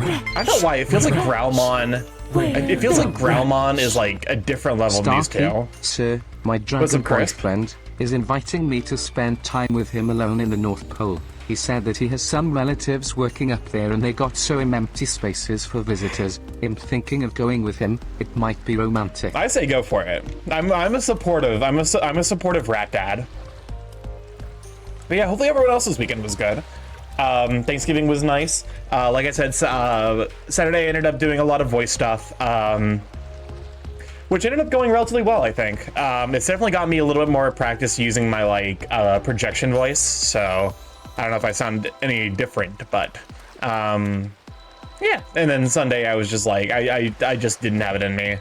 I don't know why, it feels like Growlmon. It feels like Growlmon is like a different level than these two. Sir, my dragon boyfriend is inviting me to spend time with him alone in the North Pole. He said that he has some relatives working up there and they got so empty spaces for visitors. I'm thinking of going with him. It might be romantic. I say go for it. I'm a supportive rat dad. But yeah, hopefully everyone else's weekend was good. Thanksgiving was nice. Like I said, Saturday I ended up doing a lot of voice stuff, which ended up going relatively well, I think. It's definitely got me a little bit more practice using my like projection voice, so I don't know if I sound any different, but yeah. And then Sunday I was just like, I just didn't have it in me.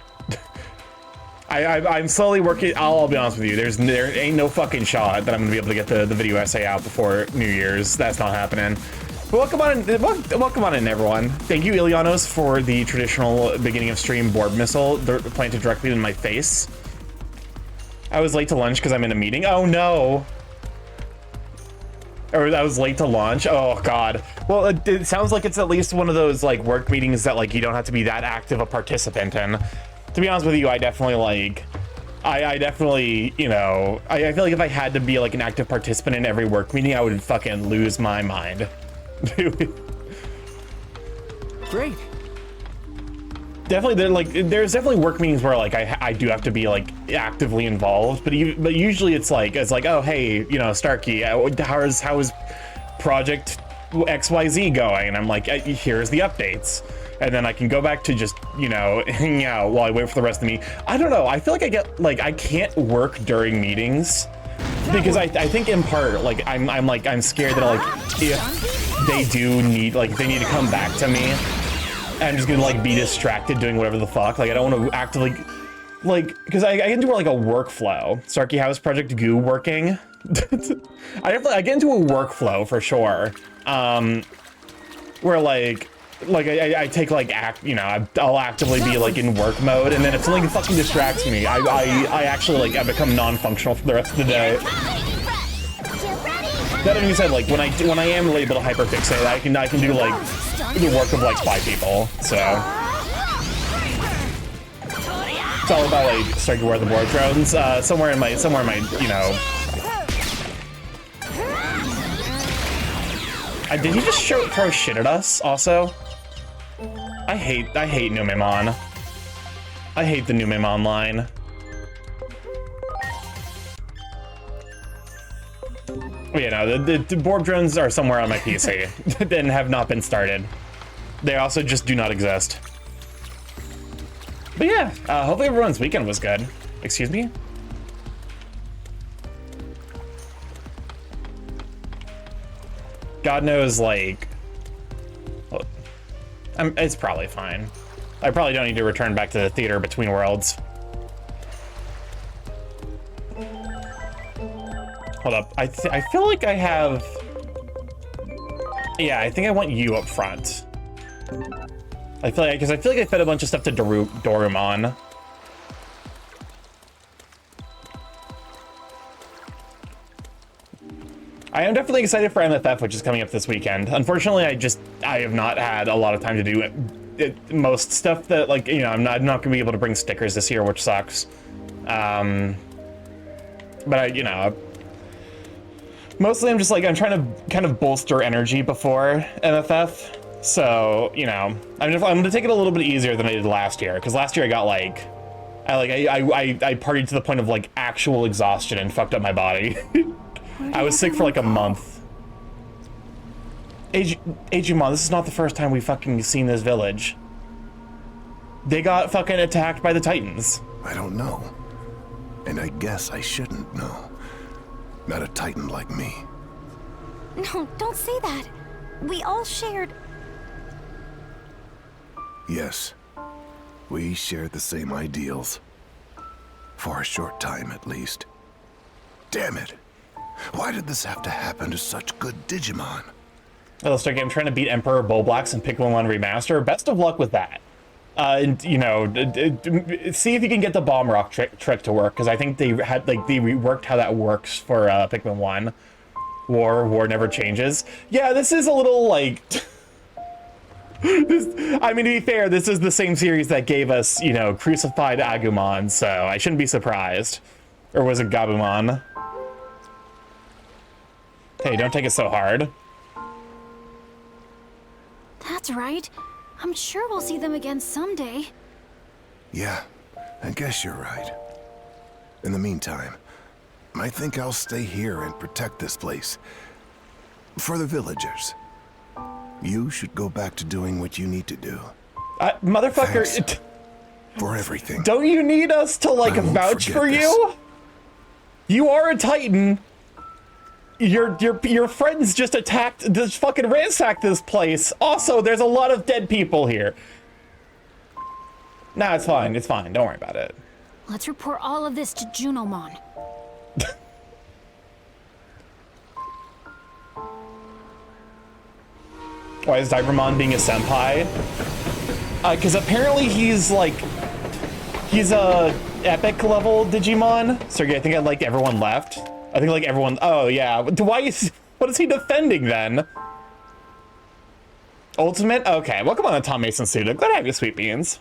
I'm slowly working. I'll be honest with you. There ain't no fucking shot that I'm gonna be able to get the video essay out before New Year's. That's not happening. But welcome on in, everyone. Thank you, Ilianos, for the traditional beginning of stream board missile planted directly in my face. I was late to lunch because I'm in a meeting. Oh no. Or I was late to launch. Oh god. Well, it sounds like it's at least one of those like work meetings that like you don't have to be that active a participant in. To be honest with you, I definitely like, I definitely, you know, I feel like if I had to be like an active participant in every work meeting, I would fucking lose my mind. Great. Definitely, there's definitely work meetings where like I do have to be like actively involved, but usually it's like oh hey, you know, Starky, how is project XYZ going? And I'm like, here's the updates. And then I can go back to just, you know, hanging out while I wait for the rest of me. I don't know. I feel like I can't work during meetings because I think in part, like, I'm scared that like, if they do need, like, if they need to come back to me, I'm just gonna like be distracted doing whatever the fuck. Like, I don't want to actively, like, because I get into like a workflow. Starky, how is Project Goo working? I get into a workflow for sure. Where like I take like I'll actively be like in work mode, and then if something fucking distracts me, I actually like I become non-functional for the rest of the day. That being said, like when I am able to hyperfixate, I can do like the work of like 5 people. So it's all about like starting to wear the board drones. Somewhere in my you know. Did he just throw shit at us also? I hate Numemon. I hate the Numemon line. But yeah, no, the board drones are somewhere on my PC and have not been started. They also just do not exist. But yeah, hopefully everyone's weekend was good. Excuse me? God knows, like, it's probably fine. I probably don't need to return back to the theater between worlds. Hold up, I feel like I have, yeah, I think I want you up front. I feel like I fed a bunch of stuff to Dorumon. I am definitely excited for MFF, which is coming up this weekend. Unfortunately, I have not had a lot of time to do most stuff that, like, you know, I'm not gonna be able to bring stickers this year, which sucks. But you know, mostly I'm just like, I'm trying to kind of bolster energy before MFF. So, you know, I'm gonna take it a little bit easier than I did last year, because last year I got like, I partied to the point of like actual exhaustion and fucked up my body. I was sick for like a month. Digimon, this is not the first time we've fucking seen this village. They got fucking attacked by the Titans. I don't know. And I guess I shouldn't know. Not a Titan like me. No, don't say that. We all shared... Yes. We shared the same ideals. For a short time, at least. Damn it. Why did this have to happen to such good Digimon? Hello, Starky. I'm trying to beat Emperor Bullblacks and Pikmin 1 Remaster. Best of luck with that. And, you know, see if you can get the bomb rock trick to work, because I think they reworked how that works for Pikmin 1. War never changes. Yeah, this is a little, like... I mean, to be fair, this is the same series that gave us, you know, Crucified Agumon, so I shouldn't be surprised. Or was it Gabumon? Hey, don't take it so hard. That's right. I'm sure we'll see them again someday. Yeah, I guess you're right. In the meantime, I think I'll stay here and protect this place. For the villagers. You should go back to doing what you need to do. Motherfucker, Thanks for everything. don't you need us to, like, I won't vouch forget for this. you? You are a Titan. Your friends just fucking ransacked this place. Also, there's a lot of dead people here. Nah, it's fine. It's fine. Don't worry about it. Let's report all of this to Junomon. Why is Digimon being a senpai? Because apparently he's a epic level Digimon. Sergey, I think everyone left. I think everyone. Oh yeah. What is he defending then? Ultimate? Okay. Welcome on to Tom Mason Studio. Glad to have you, sweet beans.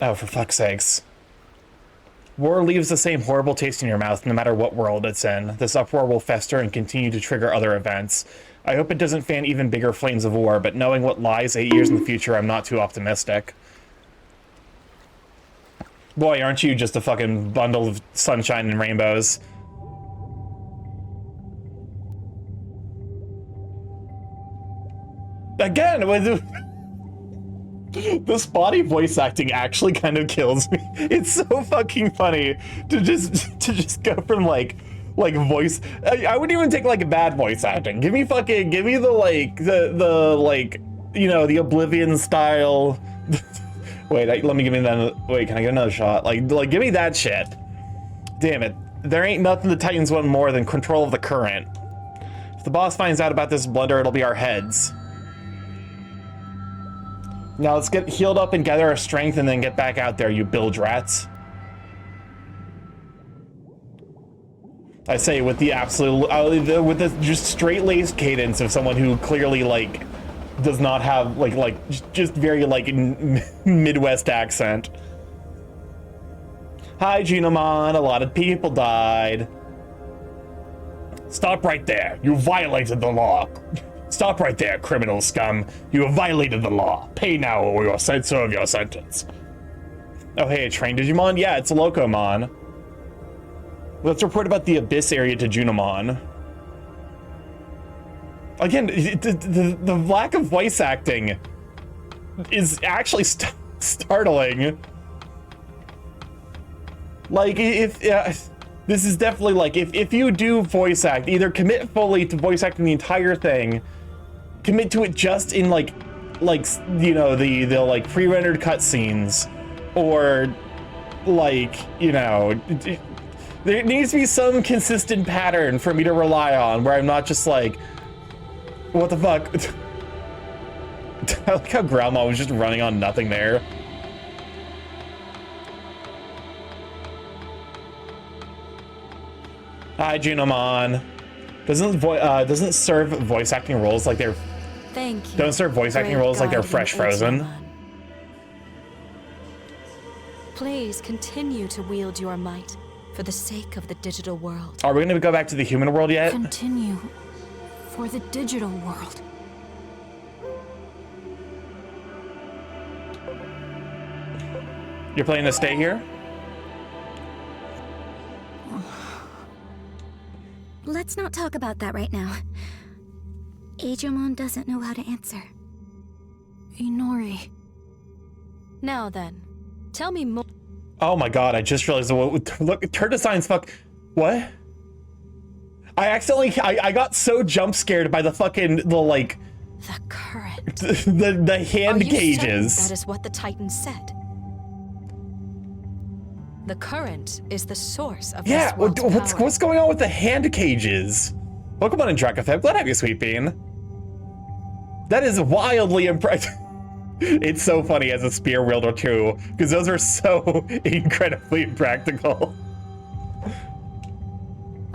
Oh, for fuck's sakes. War leaves the same horrible taste in your mouth no matter what world it's in. This uproar will fester and continue to trigger other events. I hope it doesn't fan even bigger flames of war, but knowing what lies 8 years in the future, I'm not too optimistic. Boy, aren't you just a fucking bundle of sunshine and rainbows. Again, with this body voice acting actually kind of kills me. It's so fucking funny to just go from like voice. I wouldn't even take a bad voice acting. Give me the you know, the Oblivion style. Wait, let me give me that. Wait, can I get another shot? Like give me that shit. Damn it. There ain't nothing the Titans want more than control of the current. If the boss finds out about this blunder, it'll be our heads. Now let's get healed up and gather our strength and then get back out there, you bilge rats. I say with the absolute, with the just straight-laced cadence of someone who clearly does not have just very Midwest accent. Hi, Genomon. A lot of people died. Stop right there. You violated the law. Stop right there, criminal scum. You have violated the law. Pay now or you'll serve your sentence. Oh, hey, a train Digimon? Yeah, it's a Locomon. Let's report about the Abyss area to Junomon. Again, the lack of voice acting is actually startling. This is definitely if you do voice act, either commit fully to voice acting the entire thing, commit to it just in you know, the pre-rendered cutscenes, or you know, there needs to be some consistent pattern for me to rely on where I'm not just what the fuck. I like how Grandma was just running on nothing there. Hi, Junomon. Doesn't serve voice acting roles like they're. Thank you. Don't serve voice acting roles like they're fresh frozen. Please continue to wield your might for the sake of the digital world. Are we going to go back to the human world yet? Continue for the digital world. You're planning to stay here? Let's not talk about that right now. Digimon doesn't know how to answer. Inori. Now then, tell me more. Oh my god, I just realized, look, her design's what? I got so jump scared by the The current. the hand Are you cages. certain that is what the Titan said? The current is the source of Yeah, this world's power. what's going on with the hand cages? Welcome on in, Drakafeb. Glad to have you, Sweet Bean. That is wildly impressive. It's so funny as a spear wielder too, because those are so incredibly impractical.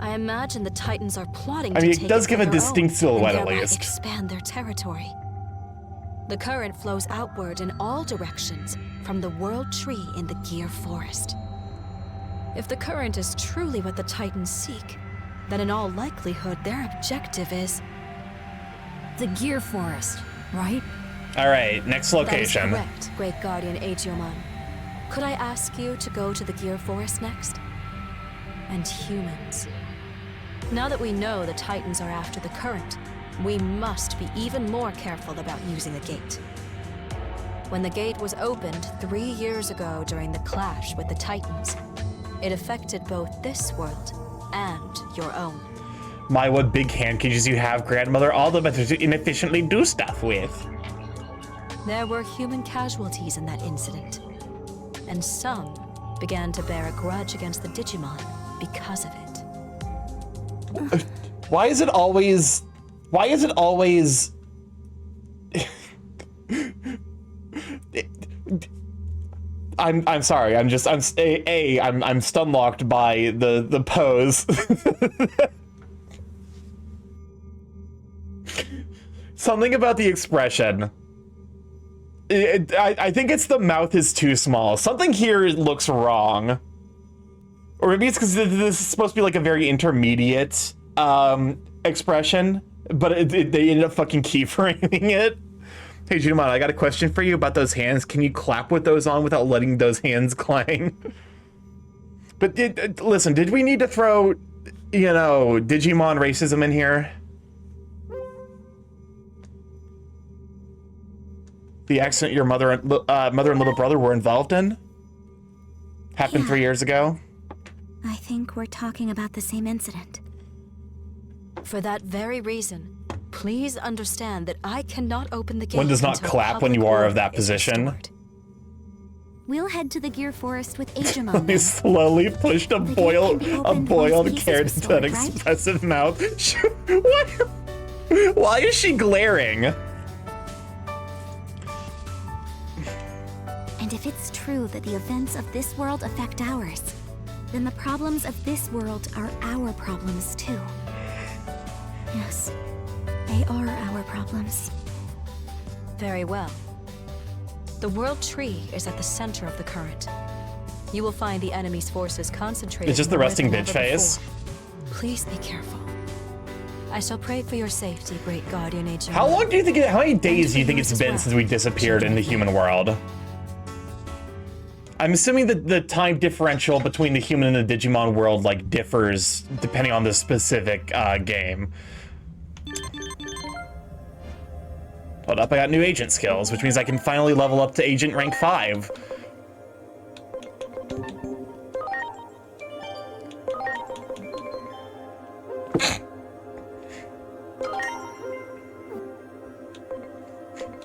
I imagine the Titans are plotting I mean, to take it does for give a their distinct own, silhouette and at thereby least. expand their territory. The current flows outward in all directions from the World Tree in the Gear Forest. If the current is truly what the Titans seek, then in all likelihood their objective is the Gear Forest, right? All right, next location. That is correct, Great Guardian Digimon. Could I ask you to go to the Gear Forest next? And humans. Now that we know the Titans are after the current, we must be even more careful about using the gate. When the gate was opened 3 years ago during the clash with the Titans, it affected both this world and your own. My, what big hand cages you have, grandmother. All the better to inefficiently do stuff with. There were human casualties in that incident, and some began to bear a grudge against the Digimon because of it. Why is it always... Why is it always... I'm sorry. I'm stunlocked by the pose. Something about the expression. I think it's the mouth is too small. Something here looks wrong. Or maybe it's because this is supposed to be like a very intermediate expression, but they ended up fucking keyframing it. Hey, Digimon, I got a question for you about those hands. Can you clap with those on without letting those hands clang? But listen, did we need to throw, you know, Digimon racism in here? The accident your mother and little brother were involved in? Happened 3 years ago? I think we're talking about the same incident. For that very reason, please understand that I cannot open the gate. One does not until clap when public you are of order that is position. restored. We'll head to the Gear Forest with Digimon. He slowly pushed a boiled once peace is carrot into that restored, right? expressive mouth. Why is she glaring? And if it's true that the events of this world affect ours, then the problems of this world are our problems too. Yes, they are our problems. Very well. The World Tree is at the center of the current. You will find the enemy's forces concentrated. It's just the more resting than bitch ever face. before. Please be careful. I shall pray for your safety, Great Guardian Digimon. How long do you think how many days do you think yours it's as been well. since we disappeared in the human world? I'm assuming that the time differential between the human and the Digimon world like differs depending on the specific game. Hold up, I got new agent skills, which means I can finally level up to agent rank 5.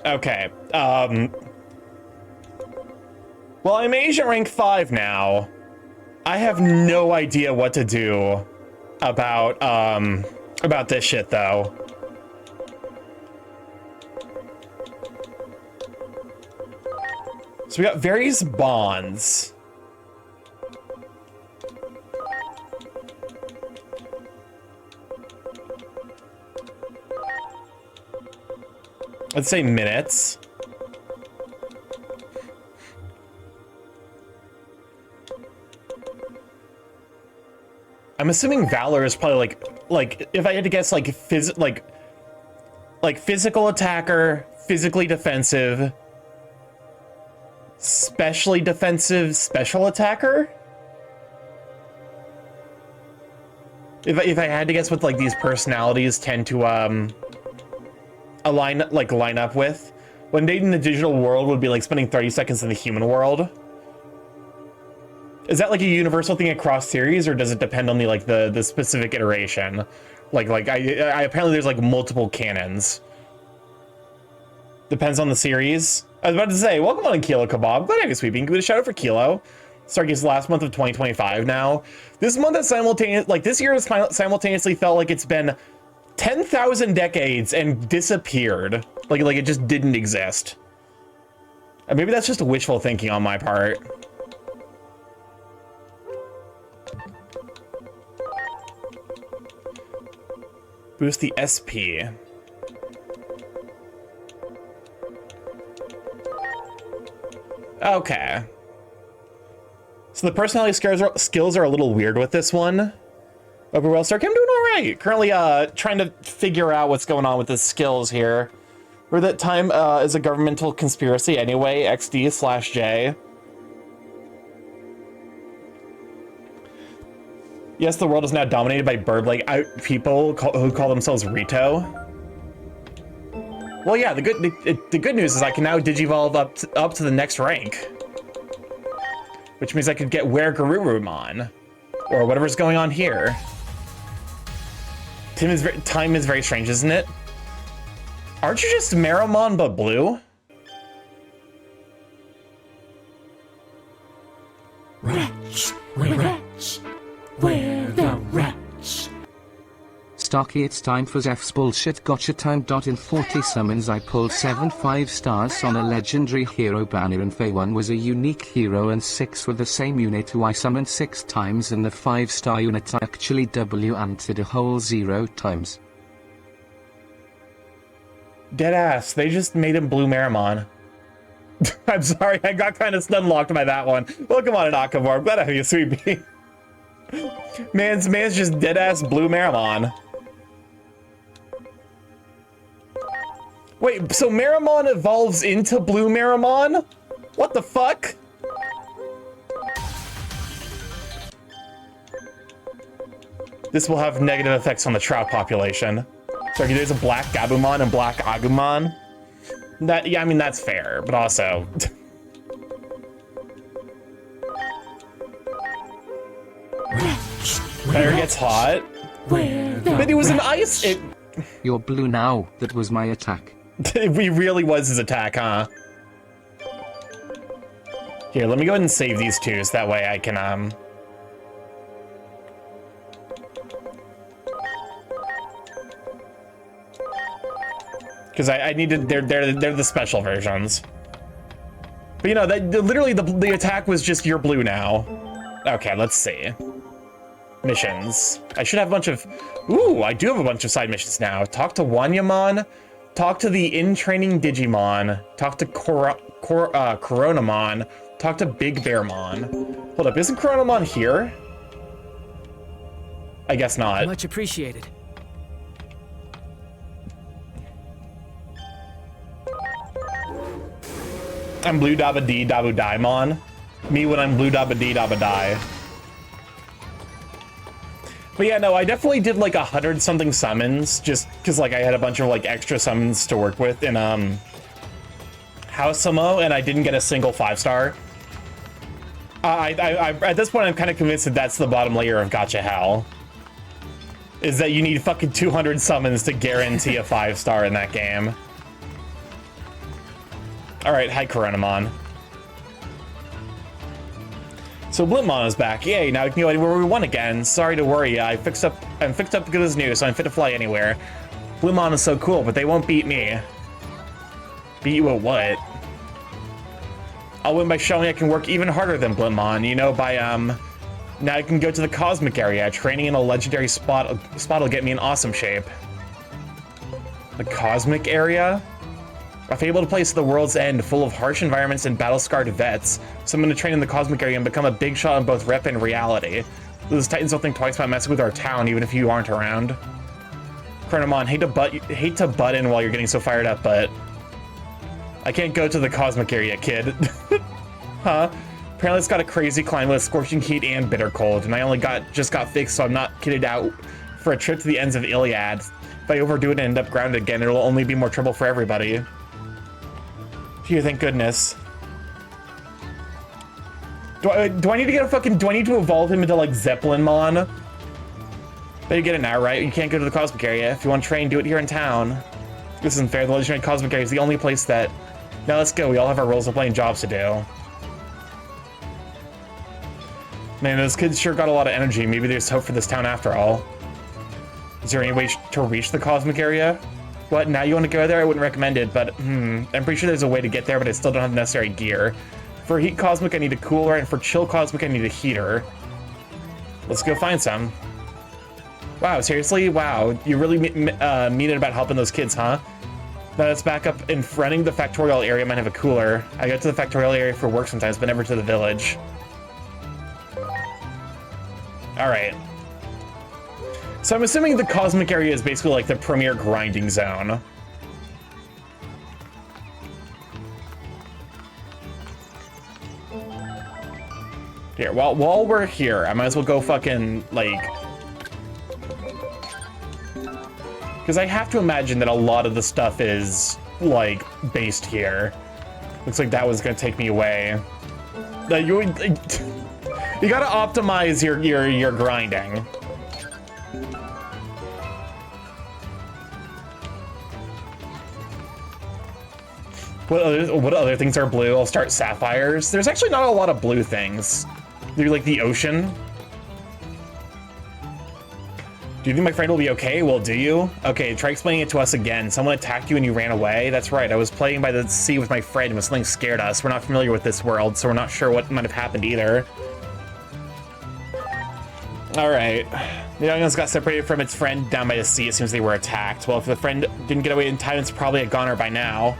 Okay, well, I'm agent rank 5 now. I have no idea what to do about this shit, though. So we got various bonds. Let's say minutes. I'm assuming Valor is probably like if I had to guess, like physical attacker, physically defensive, specially defensive, special attacker. If I had to guess what like these personalities tend to line up with, when dating the digital world would be like spending 30 seconds in the human world. Is that like a universal thing across series, or does it depend on the specific iteration? Like I apparently there's like multiple canons. Depends on the series. I was about to say, welcome on Kilo Kebab. Glad I was sweeping. Give it a shout out for Kilo. Starky's last month of 2025 now. This month is this year has simultaneously felt like it's been 10,000 decades and disappeared. Like it just didn't exist. And maybe that's just wishful thinking on my part. Boost the SP. Okay. So the personality skills are a little weird with this one. Overall, Starky, I'm doing all right. Currently, trying to figure out what's going on with the skills here. Or that time is a governmental conspiracy anyway. XD/J. Yes, the world is now dominated by bird-like people who call themselves Rito. Well, yeah, the good news is I can now digivolve up to the next rank, which means I could get Where Garurumon, or whatever's going on here. Time is very strange, isn't it? Aren't you just Meramon but blue? Wretch, wretch, where the wretch? Starky, it's time for Zeph's bullshit gotcha time. In 40 summons I pulled 7 5-stars on a legendary hero banner, and Fey 1 was a unique hero and 6 were the same unit who I summoned 6 times, and the 5-star unit I actually W-anted a whole 0 times. Deadass, they just made him Blue Meramon. I'm sorry, I got kind of stun-locked by that one. Welcome on, Nakamura. I'm glad to have you, sweet bee. Man's just deadass Blue Meramon. Wait, so Meramon evolves into Blue Meramon? What the fuck? This will have negative effects on the trout population. So there's a black Gabumon and black Agumon. Yeah, I mean, that's fair, but also... Better gets hot. But it was an ice... You're blue now. That was my attack. It really was his attack, huh? Here, let me go ahead and save these two, so that way I can, because I need to, they're the special versions. But you know, literally the attack was just you're blue now. Okay, let's see. Missions. I should have a bunch of, ooh, I do have a bunch of side missions now. Talk to Wanyamon, talk to the in-training Digimon, talk to Coronamon, talk to Big Bearmon. Hold up, isn't Coronamon here? I guess not. Much appreciated. I'm Blue Dabba Dee Dabu Daimon. Me when I'm Blue Dabba Dee Dabba Die. But yeah, no, I definitely did like 100-something summons, just because like I had a bunch of like extra summons to work with in House Samo, and I didn't get a single 5-star. I at this point I'm kind of convinced that that's the bottom layer of Gacha Hell. Is that you need fucking 200 summons to guarantee a 5-star in that game. All right, hi Coronamon. So Blipmon is back. Yay, now we can go anywhere we want again. Sorry to worry, I'm fixed up good as new, so I'm fit to fly anywhere. Blipmon is so cool, but they won't beat me. Beat you at what? I'll win by showing I can work even harder than Blipmon, you know, by now I can go to the cosmic area. Training in a legendary spot will get me in awesome shape. The cosmic area? A fabled place at the world's end, full of harsh environments and battle-scarred vets. So I'm going to train in the cosmic area and become a big shot in both rep and reality. Those Titans don't think twice about messing with our town, even if you aren't around. Chronomon, hate to butt in while you're getting so fired up, but I can't go to the cosmic area, kid. Huh? Apparently it's got a crazy climate with scorching heat and bitter cold, and I only just got fixed, so I'm not kitted out for a trip to the ends of Iliad. If I overdo it and end up grounded again, it'll only be more trouble for everybody. Phew, thank goodness. Do I need to get a fucking, do I need to evolve him into like Zeppelinmon? But you get it now, right? You can't go to the cosmic area. If you want to train, do it here in town. This isn't fair. The legendary cosmic area is the only place that... Now let's go. We all have our roles to play and jobs to do. Man, those kids sure got a lot of energy. Maybe there's hope for this town after all. Is there any way to reach the cosmic area? What, now you want to go there? I wouldn't recommend it, but I'm pretty sure there's a way to get there, but I still don't have the necessary gear. For heat cosmic, I need a cooler, and for chill cosmic, I need a heater. Let's go find some. Wow, seriously? Wow, you really mean it about helping those kids, huh? Now let's back up. In running the factorial area might have a cooler. I go to the factorial area for work sometimes, but never to the village. All right. So I'm assuming the cosmic area is basically like the premier grinding zone. Here, while we're here, I might as well go fucking, like... Because I have to imagine that a lot of the stuff is, like, based here. Looks like that was gonna take me away. You gotta optimize your grinding. What other things are blue? I'll start sapphires. There's actually not a lot of blue things. They're like the ocean. Do you think my friend will be okay? Well, do you? Okay, try explaining it to us again. Someone attacked you and you ran away? That's right, I was playing by the sea with my friend when something scared us. We're not familiar with this world, so we're not sure what might have happened either. All right. The young ones got separated from its friend down by the sea as soon as they were attacked. Well, if the friend didn't get away in time, it's probably a goner by now.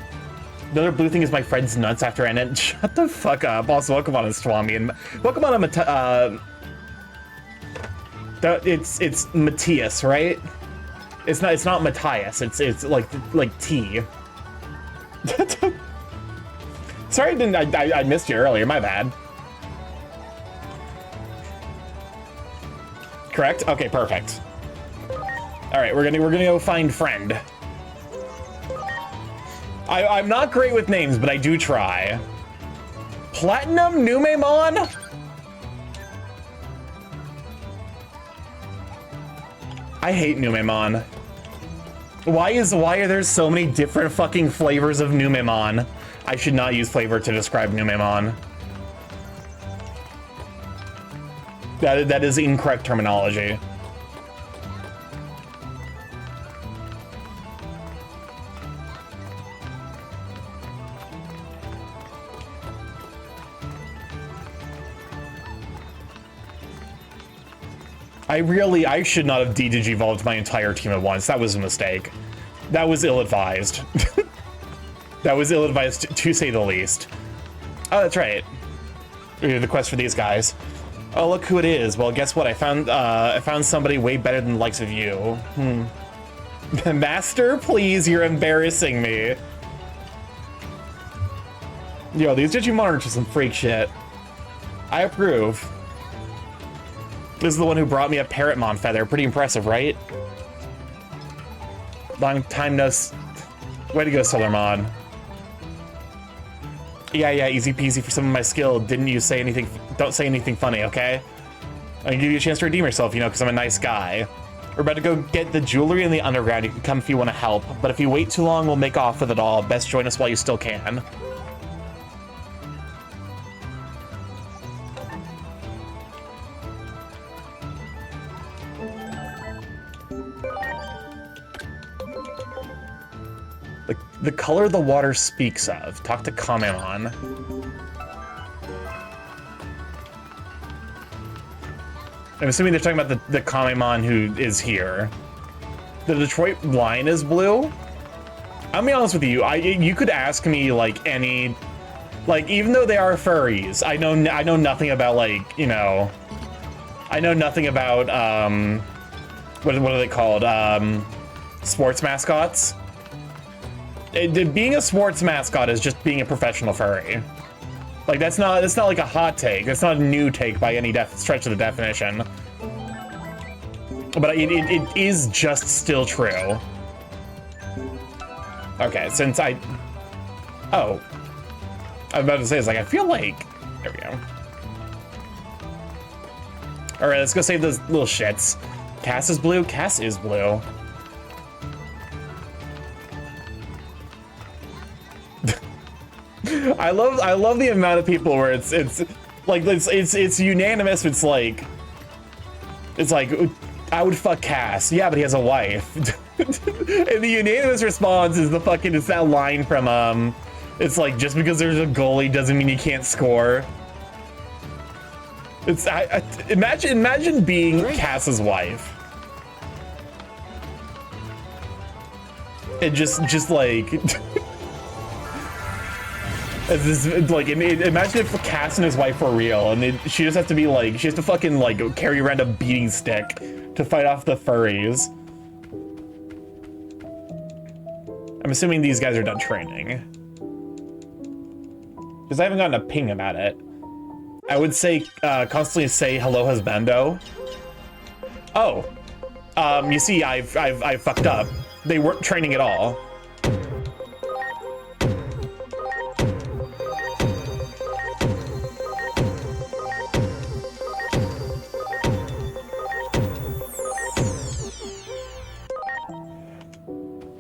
The other blue thing is my friend's nuts after I ended. Shut the fuck up. Also, welcome on to Swami and welcome on to it's Matthias, right? It's not Matthias. It's like T. Sorry, I missed you earlier. My bad. Correct? Okay, perfect. All right, we're gonna go find friend. I'm not great with names, but I do try. Platinum Numemon? I hate Numemon. Why are there so many different fucking flavors of Numemon? I should not use flavor to describe Numemon. That is incorrect terminology. I should not have de-digivolved my entire team at once. That was a mistake. That was ill-advised. That was ill-advised to say the least. Oh, that's right. The quest for these guys. Oh, look who it is. Well, guess what? I found somebody way better than the likes of you. Master, please, you're embarrassing me. Yo, these Digimon are just some freak shit. I approve. This is the one who brought me a Parrotmon feather. Pretty impressive, right? Long time no... Way to go, Solarmon. Yeah, easy peasy for some of my skill. Didn't you say anything... Don't say anything funny, okay? I can give you a chance to redeem yourself, you know, because I'm a nice guy. We're about to go get the jewelry in the underground. You can come if you want to help. But if you wait too long, we'll make off with it all. Best join us while you still can. The color the water speaks of. Talk to Kamemon. I'm assuming they're talking about the Kamemon who is here. The Detroit line is blue. I'll be honest with you. You could ask me like any, like even though they are furries, I know nothing about like I know nothing about what are they called? Sports mascots. Being a sports mascot is just being a professional furry. Like that's not like a hot take. That's not a new take by any stretch of the definition. But it is just still true. Okay, since I was about to say, it's like I feel like there we go. All right, let's go save those little shits. Cass is blue. Cass is blue. I love the amount of people where it's unanimous. It's like I would fuck Cass. Yeah, but he has a wife. And the unanimous response is it's that line from it's like just because there's a goalie doesn't mean you can't score. It's imagine being Cass's wife. And just like... imagine if Cass and his wife were real, and she just has to be like, she has to fucking like carry around a beating stick to fight off the furries. I'm assuming these guys are done training, because I haven't gotten a ping about it. I would say constantly say hello husbando. Oh, you see, I fucked up. They weren't training at all.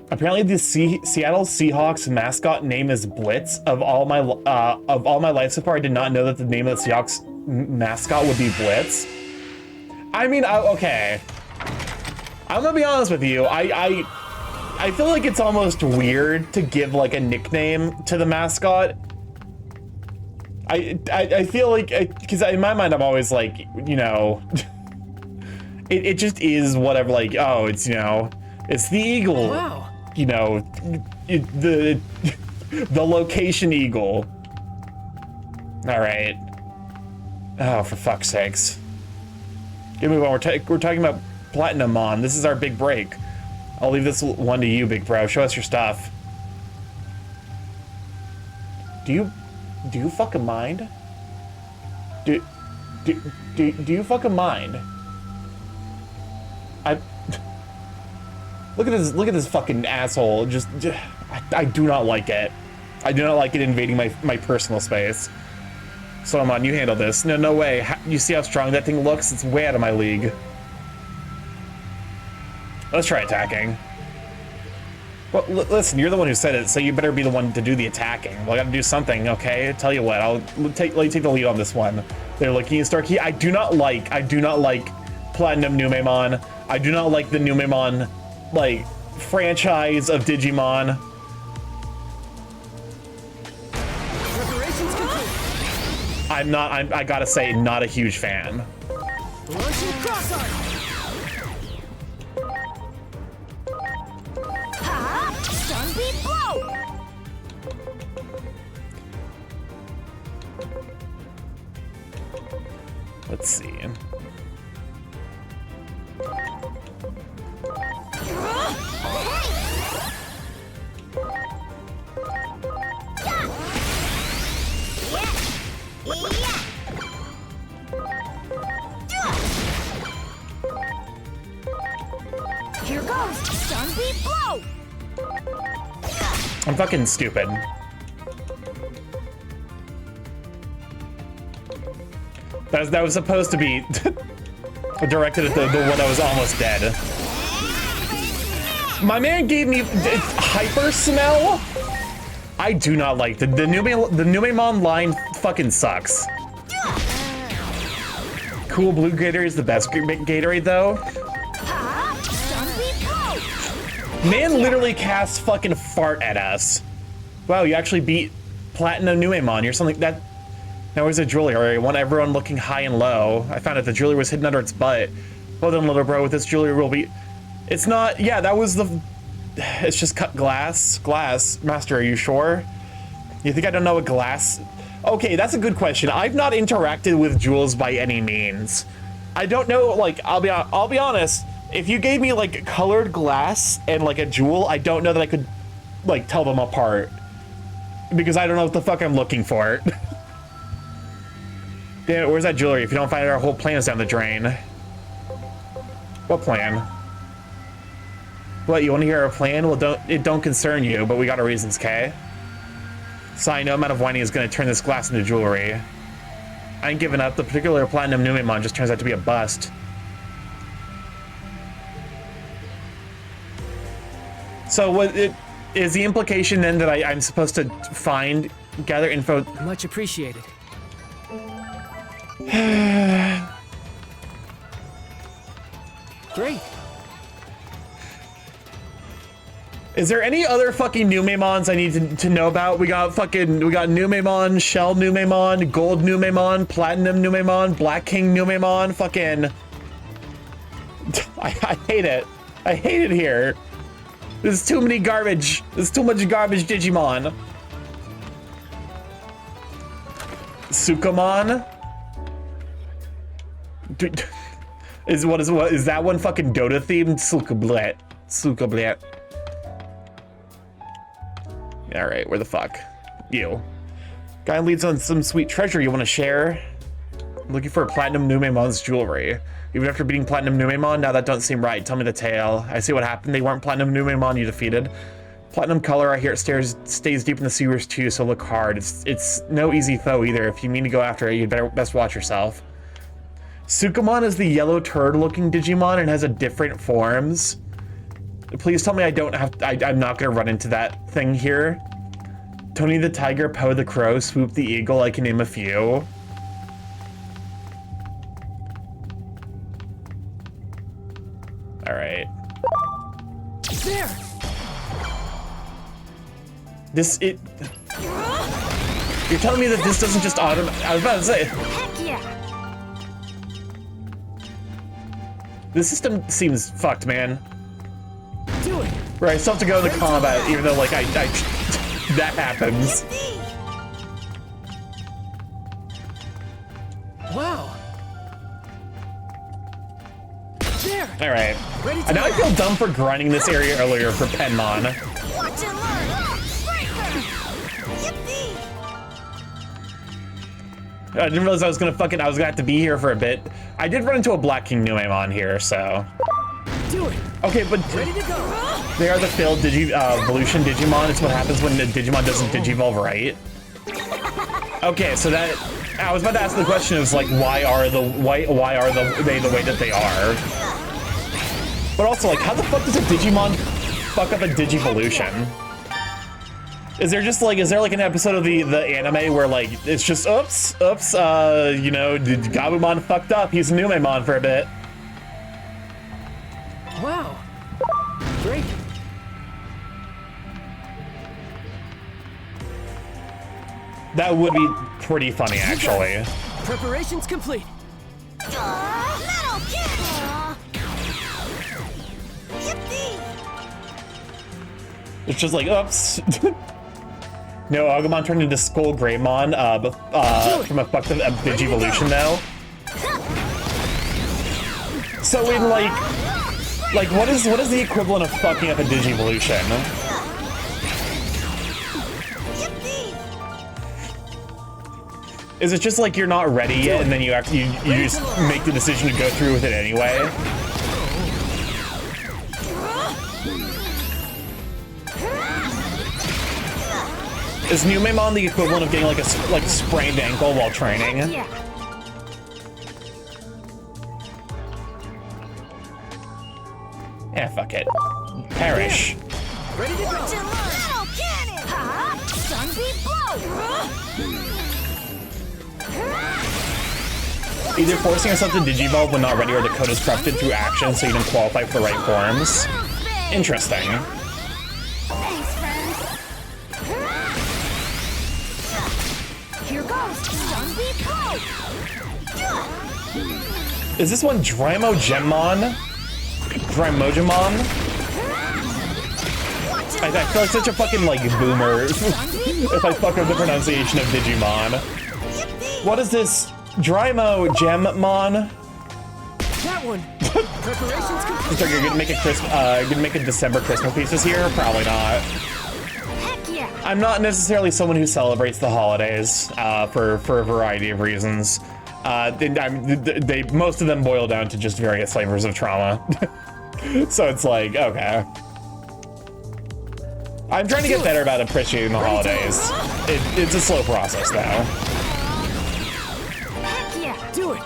Apparently, the Seattle Seahawks mascot name is Blitz. Of all my life so far, I did not know that the name of the Seahawks mascot would be Blitz. I mean, okay. I'm gonna be honest with you. I feel like it's almost weird to give like a nickname to the mascot. I feel like, because in my mind I'm always like, you know, it just is whatever. Like, oh, it's, you know, it's the eagle. Wow. You know, the location eagle. All right. Oh, for fuck's sakes. Give me one. We're talking about Platinumon. This is our big break. I'll leave this one to you, big bro. Show us your stuff. Do you fucking mind? Do you fucking mind? Look at this fucking asshole. Just I do not like it. I do not like it invading my personal space. So I'm on. You handle this. No way. You see how strong that thing looks? It's way out of my league. Let's try attacking. Well, listen, you're the one who said it, so you better be the one to do the attacking. Well, I gotta do something, okay? Tell you what, let you take the lead on this one. They're looking at Starky. I do not like Platinum Numemon. I do not like the Numemon, like, franchise of Digimon. Preparations complete. I gotta say, not a huge fan. Launching cross arm. Sunbeam blow. Let's see. Here goes Sunbeam blow. I'm fucking stupid. That was supposed to be directed at the one that was almost dead. My man gave me hyper smell. I do not like the Numemon line. Fucking sucks. Cool blue Gatorade is the best Gatorade though. Man literally casts fucking fart at us. Wow, you actually beat Platinum Numemon. You're something that. Now where's the jewelry? I want everyone looking high and low. I found out the jewelry was hidden under its butt. Well then, little bro, with this jewelry will be. It's not. Yeah, that was the. It's just cut glass. Glass. Master, are you sure? You think I don't know what glass? Okay, that's a good question. I've not interacted with jewels by any means. I don't know. Like, I'll be honest. If you gave me like colored glass and like a jewel, I don't know that I could like tell them apart because I don't know what the fuck I'm looking for. Damn it, where's that jewelry? If you don't find it, our whole plan is down the drain. What plan? What, you want to hear our plan? Well, it don't concern you, but we got our reasons, okay? Sign, no amount of whining is going to turn this glass into jewelry. I ain't giving up. The particular Platinum Numemon just turns out to be a bust. So what is the implication then that I'm supposed to gather info? Much appreciated. Great. Is there any other fucking Numemons I need to know about? We got Numemon, Shell Numemon, Gold Numemon, Platinum Numemon, Black King Numemon, fucking... I hate it. I hate it here. There's too many garbage. There's too much garbage Digimon. Sukamon? Is that one fucking Dota themed? Sukablet. Sukablet. Alright, where the fuck? You. Guy leads on some sweet treasure you want to share. Looking for a Platinum Numemon's jewelry. Even after beating Platinum Numemon, now that don't seem right. Tell me the tale. I see what happened. They weren't Platinum Numemon you defeated. Platinum color, I hear it stays deep in the sewers too, so look hard. It's no easy foe either. If you mean to go after it, you'd best watch yourself. Sukamon is the yellow turd-looking Digimon and has a different forms. Please tell me I'm not gonna run into that thing here. Tony the Tiger, Poe the Crow, Swoop the Eagle, I can name a few. Alright. There! You're telling me that this doesn't just I was about to say. Heck yeah! The system seems fucked, man. Do it! Right, I still have to go into combat, even though, like, that happens. Wow! There! Alright. Ready to And now I go. feel dumb for grinding this area earlier for Penmon. Watch and learn! Breaker! Yippee! I didn't realize I was gonna have to be here for a bit. I did run into a Black King Numemon here, so. Do it! Okay, but Ready to go! they are the failed evolution Digimon. It's what happens when the Digimon doesn't Digivolve right. Okay, so that I was about to ask the question is like why are they the way that they are? But also like how the fuck does a Digimon fuck up a Digivolution? Is there like an episode of the anime where like it's just oops, you know, Gabumon fucked up, he's a Numemon for a bit. Wow! Great! That would be pretty funny actually. Preparations complete! Metal Kid! Yippee! It's just like oops. No, Agumon turned into Skull Greymon from a fucked up Digivolution though. So in like what is the equivalent of fucking up a Digivolution? Is it just like you're not ready yet and then you just make the decision to go through with it anyway? Is Numemon the equivalent of getting like a sprained ankle while training? Yeah! Yeah, fuck it. Perish. Ready to go! Metal Cannon! Ha! Sunbeam blow! Either forcing yourself to Digivolve when not ready or the code is corrupted through action so you don't qualify for the right forms. Interesting. Thanks, friends! Here goes! Sunbeam blow! Is this one Drymogemmon? Drymogemmon? I feel like such a fucking like boomer if I fuck up the pronunciation of Digimon. What is this? Drymogemmon? That one! Preparations complete! You're gonna make a December Christmas pieces here? Probably not. Heck yeah! I'm not necessarily someone who celebrates the holidays for a variety of reasons. Most of them boil down to just various flavors of trauma. So it's like, okay. I'm trying to get better about appreciating the holidays. It's a slow process though. Heck yeah! Do it!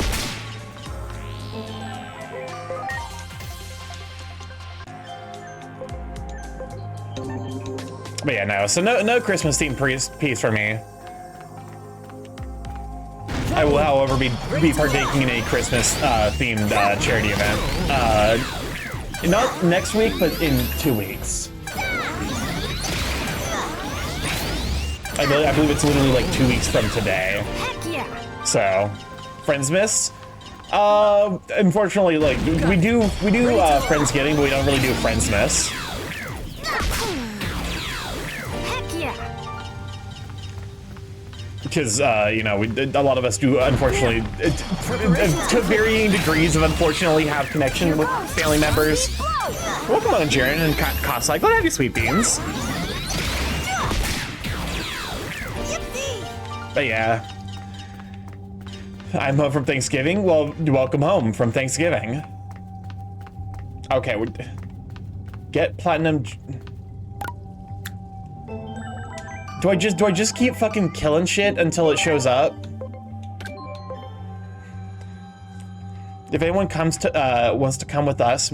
But yeah, no. So no Christmas themed piece for me. I will, however, be partaking in a Christmas themed charity event. Not next week, but in 2 weeks. I believe it's literally like 2 weeks from today. Heck yeah! So, Friendsmas. Unfortunately, like we do Friendsgiving, but we don't really do Friendsmas. because you know, a lot of us do, unfortunately, to varying degrees of unfortunately have connection with family members. Welcome on, Jaren and Kosai. Glad to have you, sweet beans. But yeah, I'm home from Thanksgiving. Well, welcome home from Thanksgiving. Okay, get platinum. Do I just keep fucking killing shit until it shows up? If anyone comes to wants to come with us,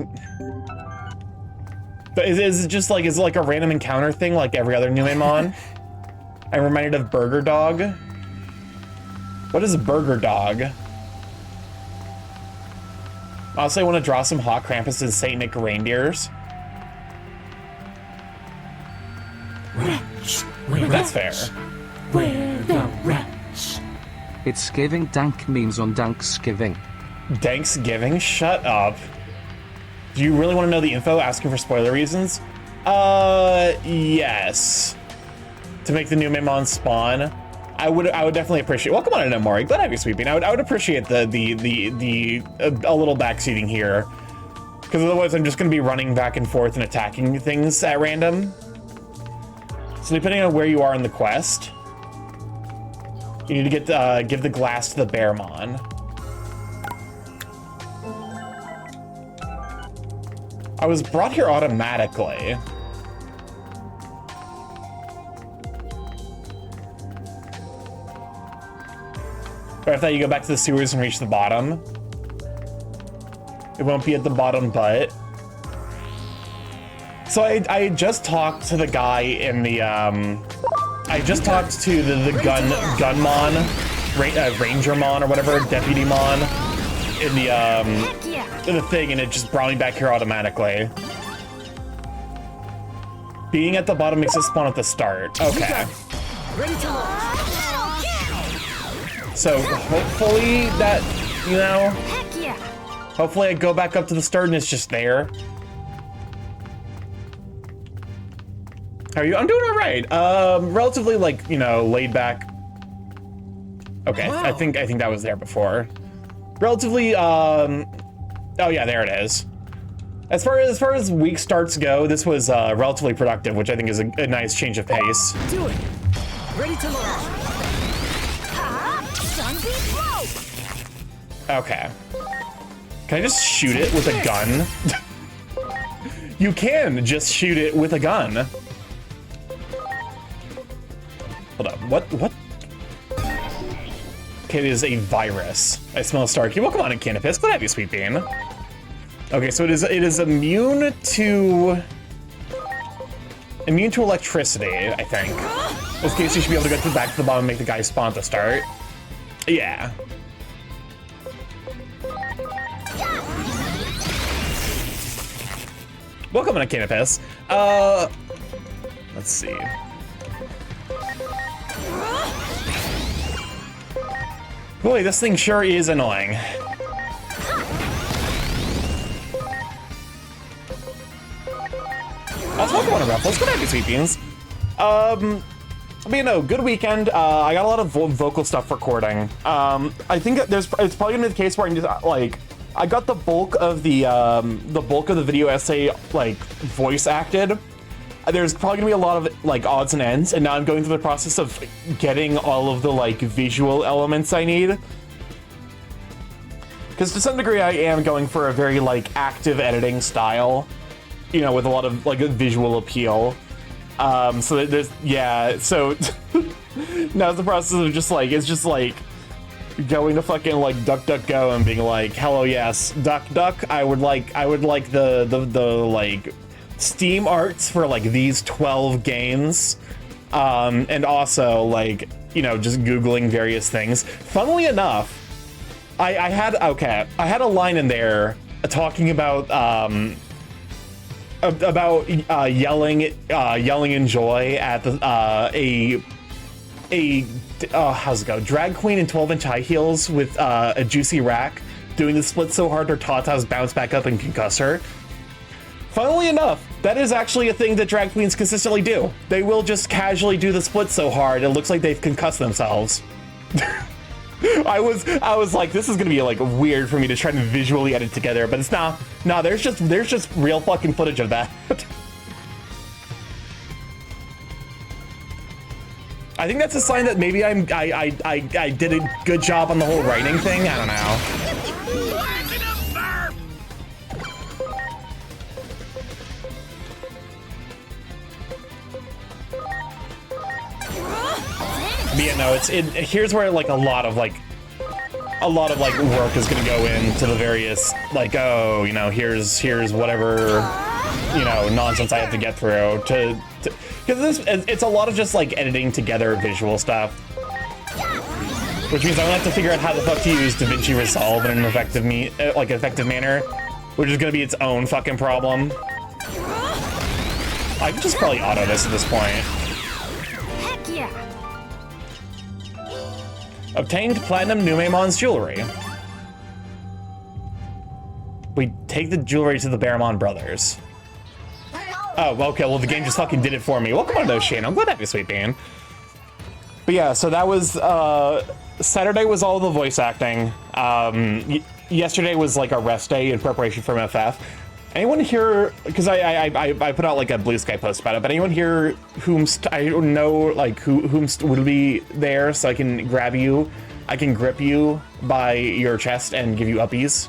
but is it just like, is it like a random encounter thing like every other new Amon? I'm reminded of Burger Dog. What is Burger Dog? Also, I want to draw some Hawk Krampus and Saint Nick reindeers. That's fair. Where the rats? It's giving dank memes on Danksgiving. Thanksgiving? Shut up. Do you really want to know the info? Asking for spoiler reasons? Yes. To make the new Memon spawn, I would definitely appreciate. Welcome on in, Amori. Glad to have you, sweeping. I would appreciate the a little backseating here, because otherwise I'm just going to be running back and forth and attacking things at random. So depending on where you are in the quest, you need to get give the glass to the Bearmon. I was brought here automatically. But I thought you go back to the sewers and reach the bottom. It won't be at the bottom, but. So I just talked to the guy in the I just talked to the Gunmon, Rangermon or whatever, Deputymon in the thing, and it just brought me back here automatically. Being at the bottom makes it spawn at the start. Okay. So hopefully that, you know, hopefully I go back up to the start and it's just there. How are you? I'm doing all right. Relatively, like, you know, laid back. Okay, wow. I think that was there before. Relatively, oh yeah, there it is. As far as week starts go, this was relatively productive, which I think is a nice change of pace. Do it. Ready to launch. Okay. Can I just shoot it with a gun? You can just shoot it with a gun. Hold up, what? Okay, it is a virus. I smell Starky. Welcome on in, Canopus. Glad to have you, sweet bean. Okay, so it is immune to electricity, I think. In this case, you should be able to go to the back to the bottom and make the guy spawn to start. Yeah. Welcome on, Canopus. Let's see. Boy, this thing sure is annoying. Let's welcome on a Ruffles. Good night, sweet beans. But you know, good weekend. I got a lot of vocal stuff recording. I think it's probably gonna be the case where I just, like, I got the bulk of the video essay like voice acted. There's probably gonna be a lot of like odds and ends, and now I'm going through the process of getting all of the like visual elements I need. Because to some degree I am going for a very like active editing style, you know, with a lot of like visual appeal. So there's, yeah, so now it's the process of just like, it's just like going to fucking like DuckDuckGo and being like, hello, yes, Duck, I would like the like Steam arts for like these 12 games, and also like, you know, just Googling various things. Funnily enough, I had a line in there talking about yelling in joy at the how's it go? Drag queen in 12-inch high heels with a juicy rack doing the split so hard her tatas bounce back up and concuss her. Funnily enough, that is actually a thing that drag queens consistently do. They will just casually do the split so hard it looks like they've concussed themselves. I was like, this is gonna be like weird for me to try to visually edit together, but it's not. No, there's just real fucking footage of that. I think that's a sign that maybe I did a good job on the whole writing thing. I don't know. But yeah, no, here's where like a lot of like work is gonna go into the various like, oh, you know, here's whatever, you know, nonsense I have to get through to because it's a lot of just like editing together visual stuff, which means I'm gonna have to figure out how the fuck to use DaVinci Resolve in an effective manner, which is gonna be its own fucking problem. I can just probably auto this at this point. Heck yeah! Obtained Platinum Numemon's jewelry. We take the jewelry to the Baramon brothers. Oh, okay, well the game just fucking did it for me. Welcome on those, Shane. I'm glad to have you, sweet bean. But yeah, so that was, Saturday was all the voice acting. Yesterday was like a rest day in preparation for MFF. Anyone here, because I put out like a Blue Sky post about it, but anyone here whomst I don't know, like whomst would be there so I can grab you, I can grip you by your chest and give you uppies.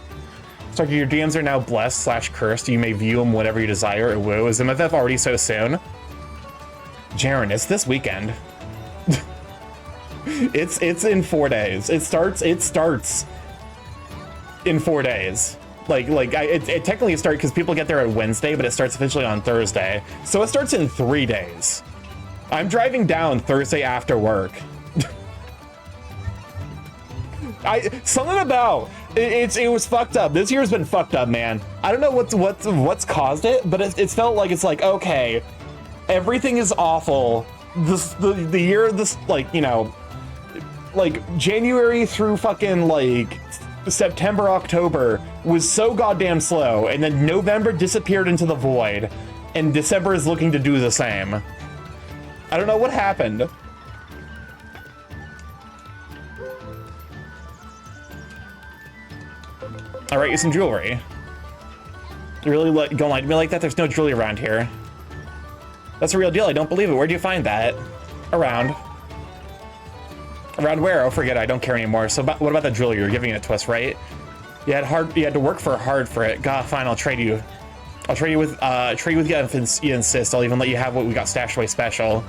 So your DMs are now blessed/cursed. You may view them whenever you desire. Woo, is MFF already so soon? Jaren, it's this weekend. it's in 4 days. It starts in 4 days. It technically starts because people get there on Wednesday, but it starts officially on Thursday. So it starts in 3 days. I'm driving down Thursday after work. Something about it was fucked up. This year's been fucked up, man. I don't know what's caused it, but it felt like it's like, okay, everything is awful. The year this, like, you know, like January through fucking like September, October was so goddamn slow, and then November disappeared into the void, and December is looking to do the same. I don't know what happened. I'll write you some jewelry. You really gonna lie to me like that? There's no jewelry around here. That's a real deal. I don't believe it. Where'd you find that? Around. Around where? Oh, forget it. I don't care anymore. So what about the jewelry? You're giving it a twist, right? You had to work hard for it. God, fine. I'll trade you. I'll trade you with you if you insist. I'll even let you have what we got stashed away special.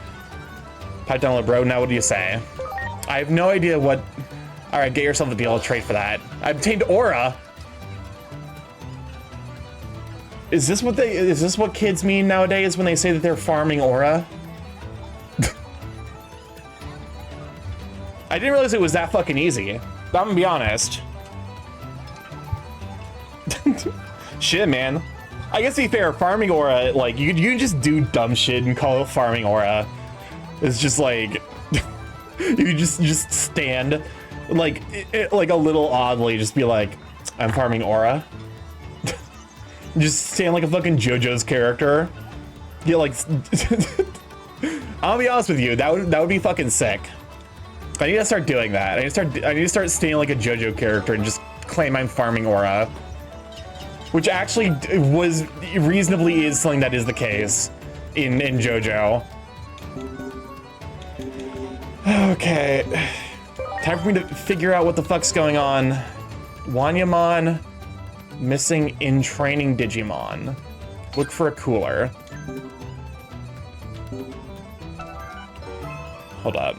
Pipe down, little bro. Now what do you say? I have no idea what. All right, get yourself a deal. I'll trade for that. I obtained aura. Is this what kids mean nowadays when they say that they're farming aura? I didn't realize it was that fucking easy. I'm gonna be honest. Shit, man. I guess to be fair, farming aura, like, you can just do dumb shit and call it farming aura. It's just like, you just stand, like a little oddly, just be like, I'm farming aura. Just stand like a fucking JoJo's character. Yeah, like, I'll be honest with you, that would be fucking sick. I need to start doing that. I need to start staying like a JoJo character and just claim I'm farming aura. Which actually reasonably is something that is the case in JoJo. Okay. Time for me to figure out what the fuck's going on. Wanyamon missing in training Digimon. Look for a cooler. Hold up.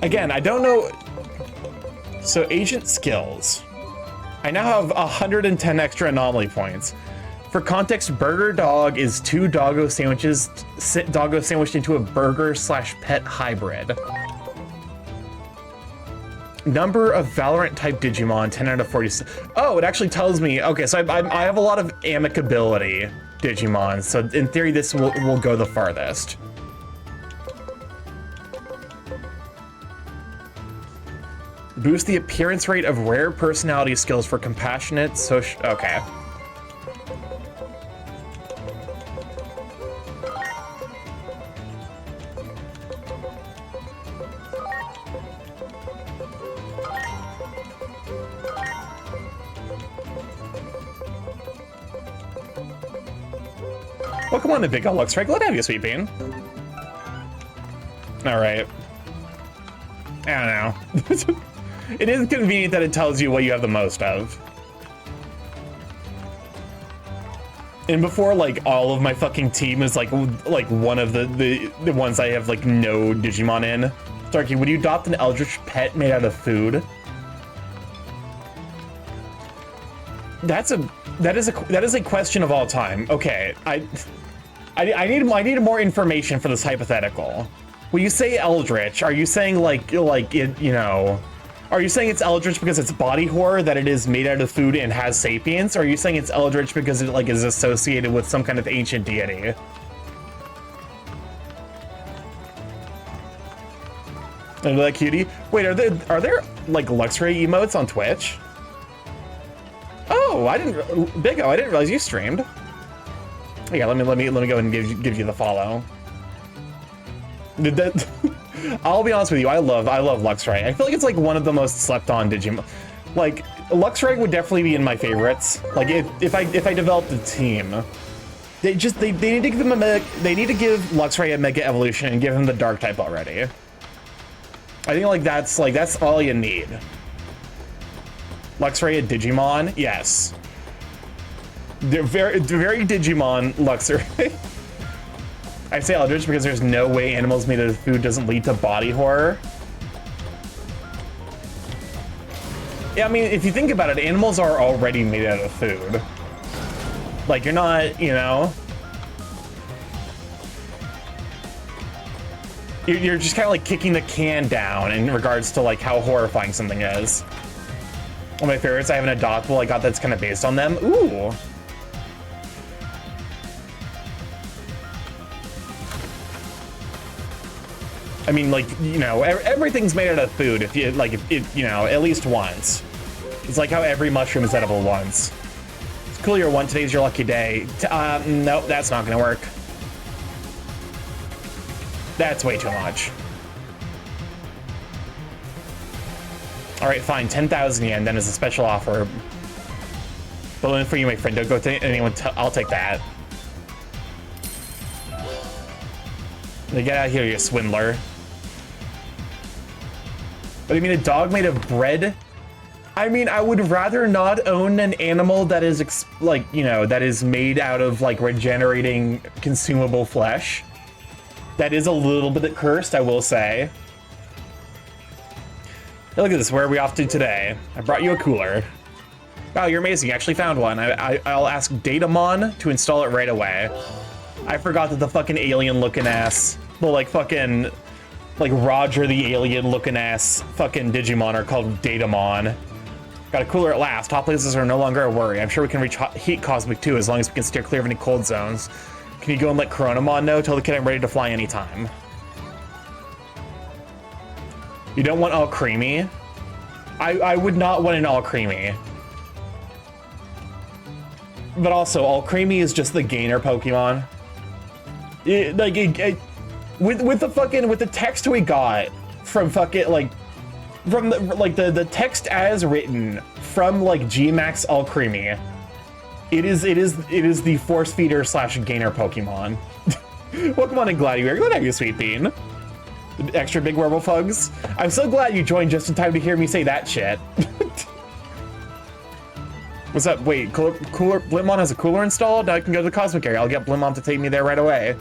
Again, I don't know. So agent skills. I now have 110 extra anomaly points. For context, burger dog is 2 doggo sandwiches, doggo sandwiched into a burger/pet hybrid. Number of Valorant type Digimon, 10 out of 40. Oh, it actually tells me. Okay, so I have a lot of amicability Digimon. So in theory, this will go the farthest. Boost the appearance rate of rare personality skills for compassionate social. Okay. Welcome on to Big Ol' Lux, right? Glad to have you, Sweet Bean. All right. I don't know. It is convenient that it tells you what you have the most of. And before, like, all of my fucking team is like one of the ones I have like no Digimon in. Starky, would you adopt an eldritch pet made out of food? That is a question of all time. Okay, I need more information for this hypothetical. When you say eldritch, are you saying like it, you know, are you saying it's eldritch because it's body horror, that it is made out of food and has sapience? Or are you saying it's eldritch because it like is associated with some kind of ancient deity? And like cutie. Wait, are there like Luxray emotes on Twitch? Oh, I didn't realize you streamed. Yeah, let me go and give you the follow. I'll be honest with you, I love Luxray. I feel like it's like one of the most slept on Digimon. Like Luxray would definitely be in my favorites. Like if I developed a team, they need to give him they need to give Luxray a Mega Evolution and give him the Dark type already. I think that's all you need. Luxray a Digimon, yes. They're very Digimon Luxray. I say eldritch because there's no way animals made out of food doesn't lead to body horror. Yeah, I mean, if you think about it, animals are already made out of food. Like, you're not, you know... You're just kind of like kicking the can down in regards to like how horrifying something is. One of my favorites, I have an adoptable I got that's kind of based on them. Ooh. I mean, like, you know, everything's made out of food if you, like, if you know, at least once. It's like how every mushroom is edible once. It's cool you're one, today's your lucky day. Nope, that's not gonna work. That's way too much. All right, fine, 10,000 yen, then as a special offer. Balloon for you, my friend, don't go to anyone, I'll take that. Get out of here, you swindler. What do you mean, a dog made of bread? I mean, I would rather not own an animal that is, like, you know, that is made out of, like, regenerating consumable flesh. That is a little bit cursed, I will say. Hey, look at this, where are we off to today? I brought you a cooler. Wow, you're amazing, you actually found one. I'll ask Datamon to install it right away. I forgot that the fucking alien-looking ass, the like fucking, like Roger the alien-looking ass fucking Digimon are called Datamon. Got a cooler at last. Hot places are no longer a worry. I'm sure we can reach Heat Cosmic too, as long as we can steer clear of any cold zones. Can you go and let Coronamon know? Tell the kid I'm ready to fly anytime. You don't want all creamy? I would not want an all creamy. But also, all creamy is just the gainer Pokemon. With the text we got from fucking like from the text as written from like Gmax All Creamy, it is the force feeder / gainer Pokemon. Welcome on in, Gladiator. Glad to have you, Sweet Bean. Extra big werewolf hugs. I'm so glad you joined just in time to hear me say that shit. What's up? Wait, cooler Blitmon has a cooler installed? Now I can go to the Cosmic area. I'll get Blitmon to take me there right away.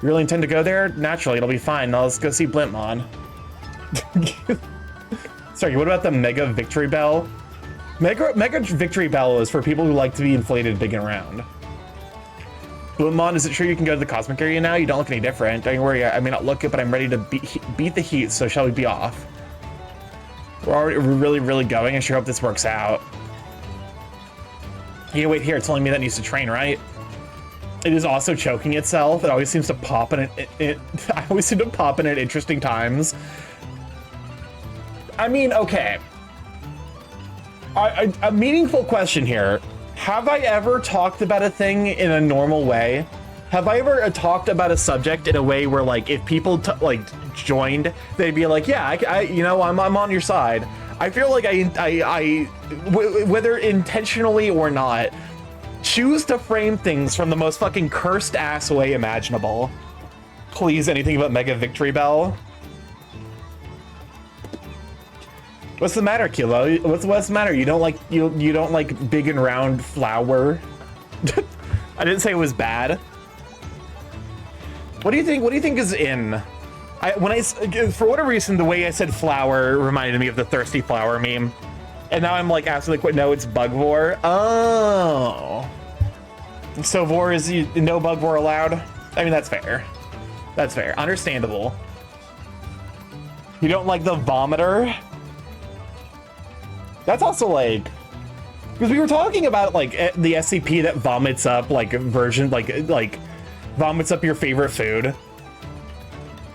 You really intend to go there? Naturally, it'll be fine. Now let's go see Blitmon. Sorry, what about the Mega Victory Bell? Mega Victory Bell is for people who like to be inflated big and round. Blitmon, is it true you can go to the Cosmic area now? You don't look any different. Don't worry, I may not look it, but I'm ready to beat the heat, so shall we be off? We're really going. I sure hope this works out. You wait here, telling me that needs to train, right? It is also choking itself. It always seems to pop in I always seem to pop in at interesting times. I mean, okay. A meaningful question here. have I ever talked about a thing in a normal way? Have I ever talked about a subject in a way where, like, if people like joined, they'd be like, yeah, I'm on your side. I feel like whether intentionally or not, choose to frame things from the most fucking cursed ass way imaginable. Please, anything but Mega Victory Bell. What's the matter, Kilo? What's the matter? You don't like you don't like big and round flour? I didn't say it was bad. What do you think? What do you think is in? For whatever reason, the way I said flower reminded me of the thirsty flower meme, and now I'm like absolutely no, it's Bugvor. Oh, so Vor is no Bugvor allowed. I mean, that's fair. That's fair. Understandable. You don't like the vomiter? That's also like, because we were talking about like the SCP that vomits up like version like vomits up your favorite food.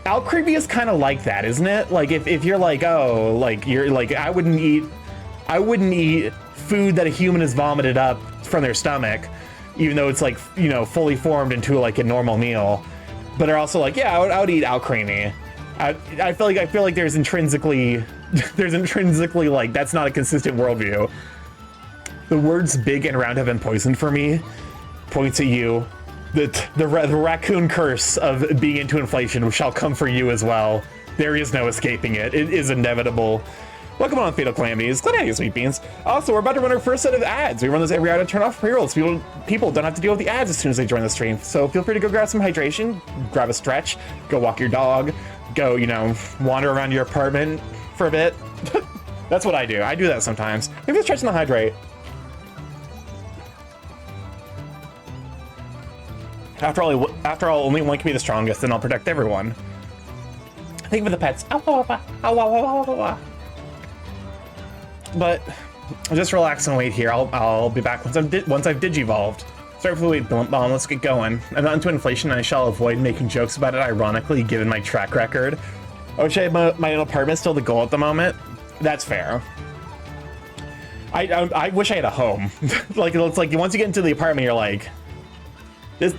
Alcremie is kind of like that, isn't it? Like if you're like, oh, like you're like, I wouldn't eat food that a human has vomited up from their stomach, even though it's like, you know, fully formed into like a normal meal. But they're also like, yeah, I would eat Alcremie. I feel like there's intrinsically like that's not a consistent worldview. The words big and round have been poisoned for me. Points at you. The raccoon curse of being into inflation shall come for you as well. There is no escaping it. It is inevitable. Welcome on, Fatal Calamities. Glad to have you, Sweet Beans. Also, we're about to run our first set of ads. We run this every hour to turn off pre-rolls. People don't have to deal with the ads as soon as they join the stream. So feel free to go grab some hydration, grab a stretch, go walk your dog, go, you know, wander around your apartment for a bit. That's what I do. I do that sometimes. Maybe the stretch and the hydrate. After all, only one can be the strongest, and I'll protect everyone. Think of the pets. But just relax and wait here. I'll be back once I've digivolved. Sorry for the wait, Bomb. Let's get going. I'm not into inflation, and I shall avoid making jokes about it. Ironically, given my track record, I wish I had my own apartment. Still the goal at the moment. That's fair. I wish I had a home. Like it's like once you get into the apartment, you're like, this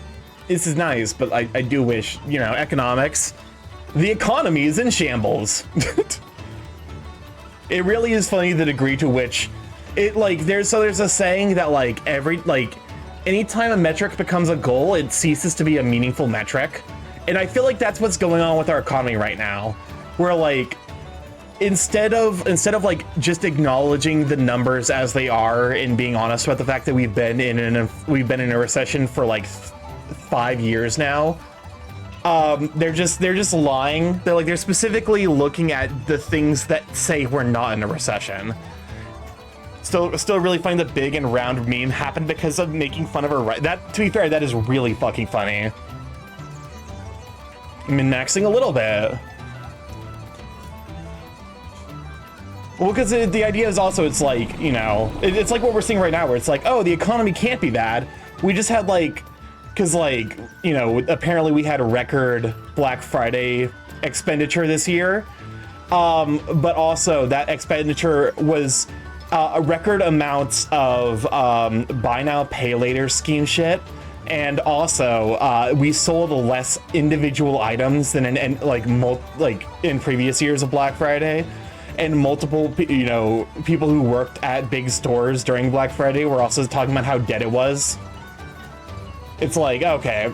is nice, but I do wish, you know, economics. The economy is in shambles. It really is funny the degree to which it like there's a saying that like anytime a metric becomes a goal, it ceases to be a meaningful metric. And I feel like that's what's going on with our economy right now. Where like instead of like just acknowledging the numbers as they are and being honest about the fact that we've been in a recession for like 5 years now, they're just lying. They're specifically looking at the things that say we're not in a recession. Still really funny the big and round meme happened because of making fun of her. That, to be fair, that is really fucking funny. Min-maxing a little bit. Well, because the idea is also, it's like, you know, it's like what we're seeing right now, where it's like, oh, the economy can't be bad. We just had like, because like, you know, apparently we had a record Black Friday expenditure this year. But also that expenditure was a record amounts of buy now, pay later scheme shit. And also, we sold less individual items than in previous years of Black Friday. And multiple, you know, people who worked at big stores during Black Friday were also talking about how dead it was. It's like, okay,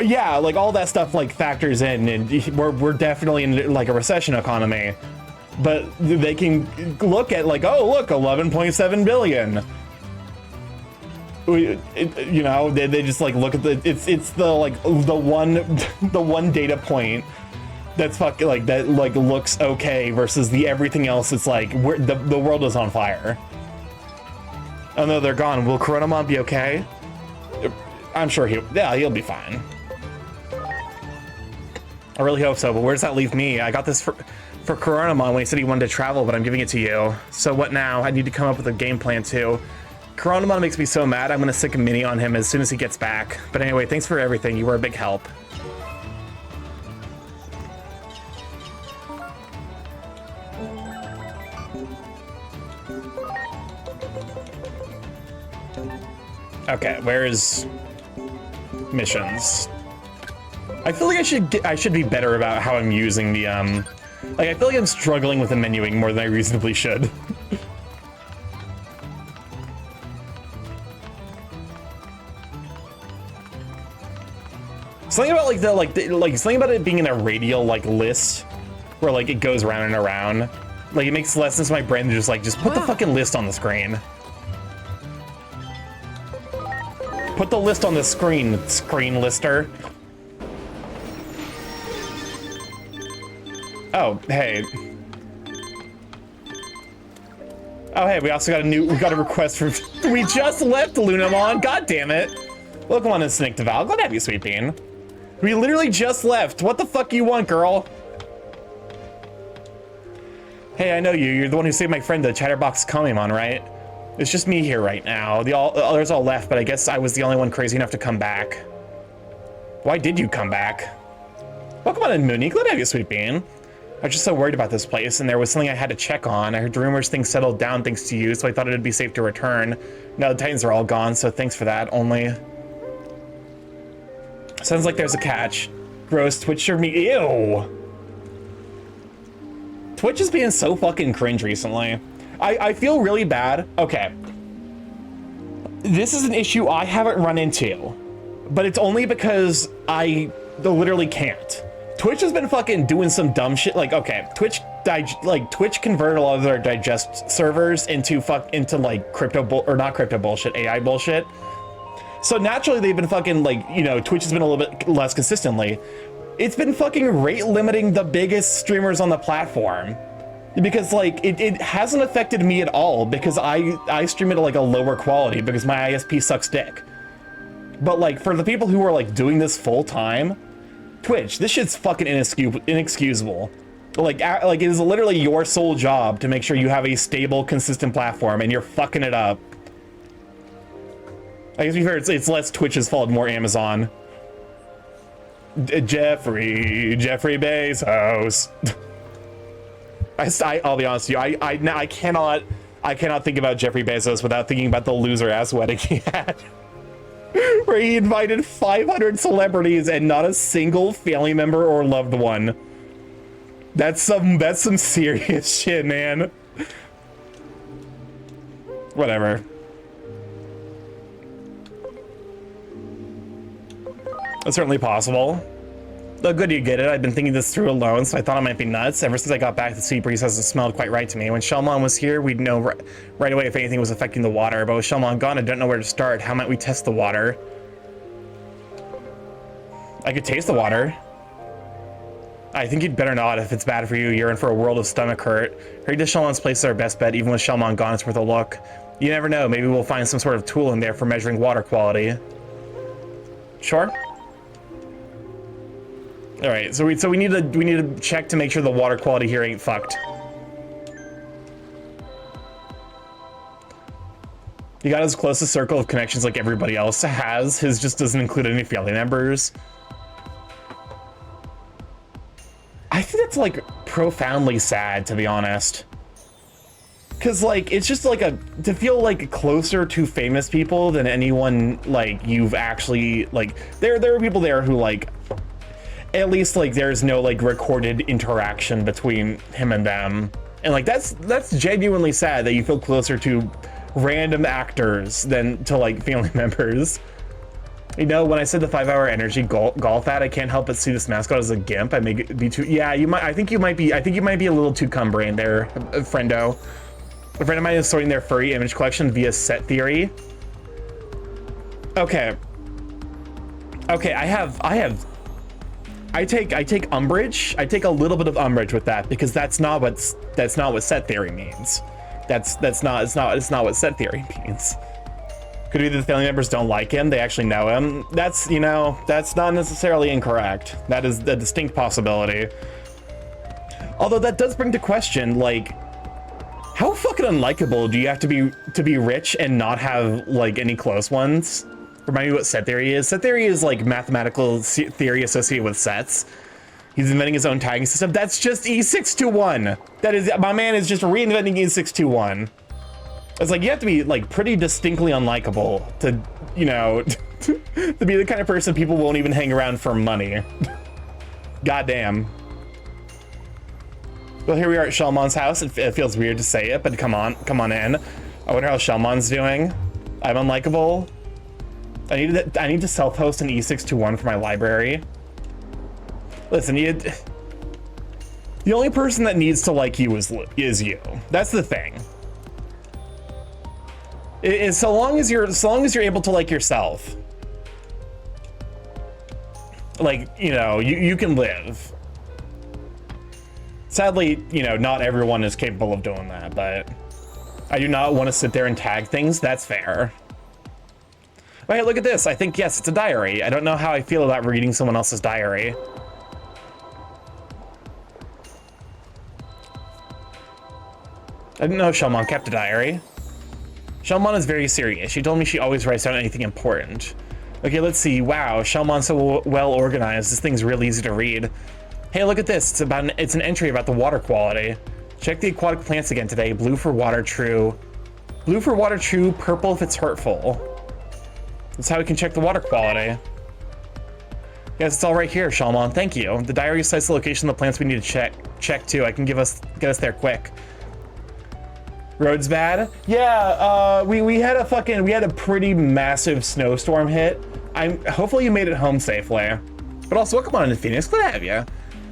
yeah, like all that stuff like factors in, and we're definitely in like a recession economy. But they can look at like, oh look, 11.7 billion. You know, they just like look at it's the like the one data point that's fucking like that like looks okay versus the everything else. It's like the world is on fire. Oh no, they're gone. Will Coronamon be okay? I'm sure he'll be fine. I really hope so, but where does that leave me? I got this for Coronamon when he said he wanted to travel, but I'm giving it to you. So what now? I need to come up with a game plan too. Coronamon makes me so mad, I'm gonna stick a mini on him as soon as he gets back. But anyway, thanks for everything. You were a big help. Okay, where is missions? I feel like I should be better about how I'm using the like I feel like I'm struggling with the menuing more than I reasonably should. Something about like something about it being in a radial like list where like it goes round and around. Like it makes less sense to my brain to just put the fucking list on the screen. Put the list on the screen, screen lister. Oh, hey. Oh, hey, we also got a request from, we just left Lunamon, god damn it. Welcome on Instinct Val, glad to have you, Sweet Bean. We literally just left, what the fuck you want, girl? Hey, I know you, you're the one who saved my friend, the Chatterbox Kamimon, right? It's just me here right now, the others all left, but I guess I was the only one crazy enough to come back. Why did you come back? Welcome on in, Mooney, glad to have you, Sweet Bean. I was just so worried about this place, and there was something I had to check on. I heard rumors things settled down thanks to you, so I thought it'd be safe to return. Now the Titans are all gone, so thanks for that, only... Sounds like there's a catch. Gross, Twitch showed me- ew! Twitch is being so fucking cringe recently. I feel really bad. Okay. This is an issue I haven't run into, but it's only because I literally can't. Twitch has been fucking doing some dumb shit. Like, okay, Twitch converted a lot of their digest servers into like not crypto bullshit, AI bullshit. So naturally they've been fucking like, you know, Twitch has been a little bit less consistently. It's been fucking rate limiting the biggest streamers on the platform. Because like, it hasn't affected me at all because I stream it at like a lower quality because my ISP sucks dick. But like, for the people who are like doing this full time, Twitch, this shit's fucking inexcusable. Like it is literally your sole job to make sure you have a stable, consistent platform, and you're fucking it up. I guess to be fair, it's less Twitch's fault, more Amazon. Jeffrey Bezos. I'll be honest with you, I cannot think about Jeffrey Bezos without thinking about the loser ass wedding he had. Where he invited 500 celebrities and not a single family member or loved one. That's some serious shit, man. Whatever. That's certainly possible. Though good you get it, I've been thinking this through alone, so I thought it might be nuts. Ever since I got back, the sea breeze hasn't smelled quite right to me. When Shelmon was here, we'd know right away if anything was affecting the water, but with Shelmon gone, I don't know where to start. How might we test the water? I could taste the water. I think you'd better not if it's bad for you. You're in for a world of stomach hurt. Hurry to Shelmon's place is our best bet. Even with Shelmon gone, it's worth a look. You never know, maybe we'll find some sort of tool in there for measuring water quality. Sure? All right, so we need to check to make sure the water quality here ain't fucked. He got his closest circle of connections like everybody else has. His just doesn't include any family members. I think that's like profoundly sad, to be honest. Cause like it's just like to feel like closer to famous people than anyone like you've actually like. There are people there who like. At least like there's no like recorded interaction between him and them, and like that's genuinely sad that you feel closer to random actors than to like family members. You know, when I said the 5-hour energy golf ad, I can't help but see this mascot as a gimp. I may be too. Yeah, you might. I think you might be a little too cumbrain there, friendo. A friend of mine is sorting their furry image collection via set theory. Okay. I take umbrage. I take a little bit of umbrage with that because that's not what set theory means. It's not what set theory means. Could it be that the family members don't like him? They actually know him. That's not necessarily incorrect. That is a distinct possibility. Although that does bring to question, like, how fucking unlikable do you have to be rich and not have like any close ones? Remind me what set theory is. Set theory is like mathematical theory associated with sets. He's inventing his own tagging system. That's just E621. That is, my man is just reinventing E621. It's like you have to be like pretty distinctly unlikable to, you know, to be the kind of person people won't even hang around for money. Goddamn. Well, here we are at Shelmon's house. It feels weird to say it, but come on in. I wonder how Shelmon's doing. I'm unlikable. I need to self-host an E621 for my library. Listen, the only person that needs to like you is you. That's the thing. So long as you're able to like yourself, like, you know, you can live. Sadly, you know, not everyone is capable of doing that, but I do not want to sit there and tag things. That's fair. Oh, hey, look at this. I think, yes, it's a diary. I don't know how I feel about reading someone else's diary. I didn't know Shelmon kept a diary. Shelmon is very serious. She told me she always writes down anything important. Okay, let's see. Wow, Shelmon's so well organized. This thing's real easy to read. Hey, look at this. It's an entry about the water quality. Check the aquatic plants again today. Blue for water, true. Blue for water, true. Purple if it's hurtful. That's how we can check the water quality. Yes, it's all right here, Shelmon. Thank you. The diary cites the location of the plants we need to check too. I can get us there quick. Roads bad? Yeah, we had a pretty massive snowstorm hit. Hopefully you made it home safely. But also, welcome on into Phoenix. Glad to have you.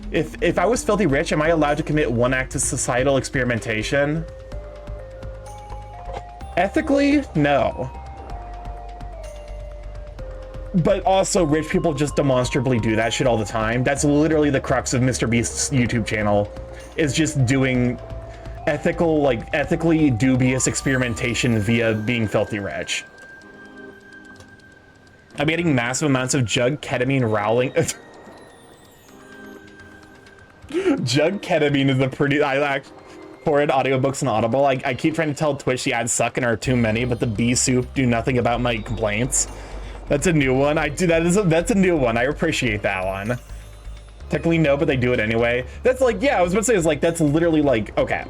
If I was filthy rich, am I allowed to commit one act of societal experimentation? Ethically, no. But also, rich people just demonstrably do that shit all the time. That's literally the crux of Mr. Beast's YouTube channel, is just doing ethically dubious experimentation via being filthy rich. I'm getting massive amounts of jug ketamine rowling. Jug ketamine is a pretty, I like horrid audiobooks and Audible. I keep trying to tell Twitch the ads suck and are too many, but the bee soup do nothing about my complaints. That's a new one. That's a new one. I appreciate that one. Technically no, but they do it anyway. That's like, yeah, I was about to say, it's like, that's literally like, okay.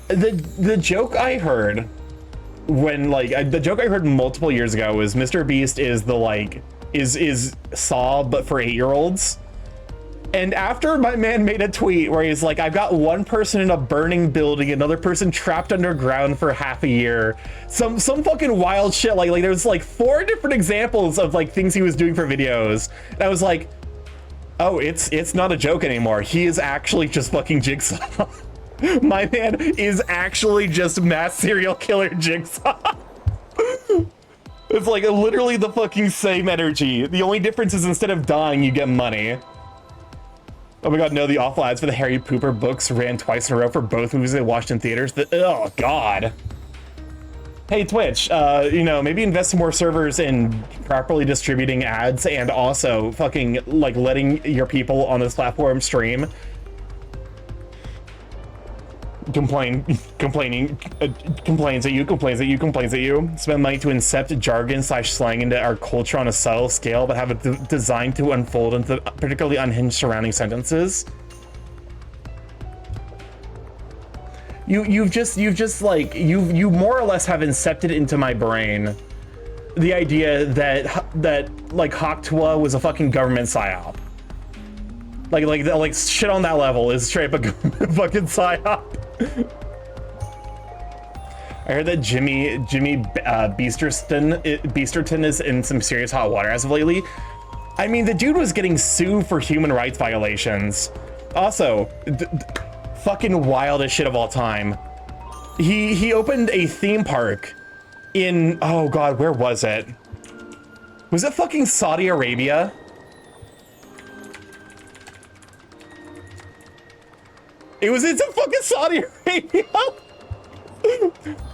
The joke I heard when the joke I heard multiple years ago was Mr. Beast is the is Saw but for 8-year-olds. And after my man made a tweet where he's like, I've got one person in a burning building, another person trapped underground for half a year, some fucking wild shit, like there's like 4 different examples of like things he was doing for videos, and I was like, oh, it's not a joke anymore. He is actually just fucking Jigsaw. My man is actually just mass serial killer Jigsaw. It's like literally the fucking same energy. The only difference is instead of dying, you get money. Oh my god, no, the awful ads for the Harry Pooper books ran twice in a row for both movies I watched in theaters. Oh god. Hey Twitch, you know, maybe invest in more servers in properly distributing ads and also fucking like letting your people on this platform stream. Complains at you. Spend money to incept jargon / slang into our culture on a subtle scale, but have it designed to unfold into particularly unhinged surrounding sentences. You more or less have incepted into my brain the idea that like Hawktua was a fucking government psyop. Like shit on that level is straight up a fucking psyop. I heard that Jimmy Beasterton is in some serious hot water as of lately. I mean, the dude was getting sued for human rights violations. Also, fucking wildest shit of all time. He opened a theme park in, oh god, where was it? Was it fucking Saudi Arabia? It's a fucking Saudi Arabia.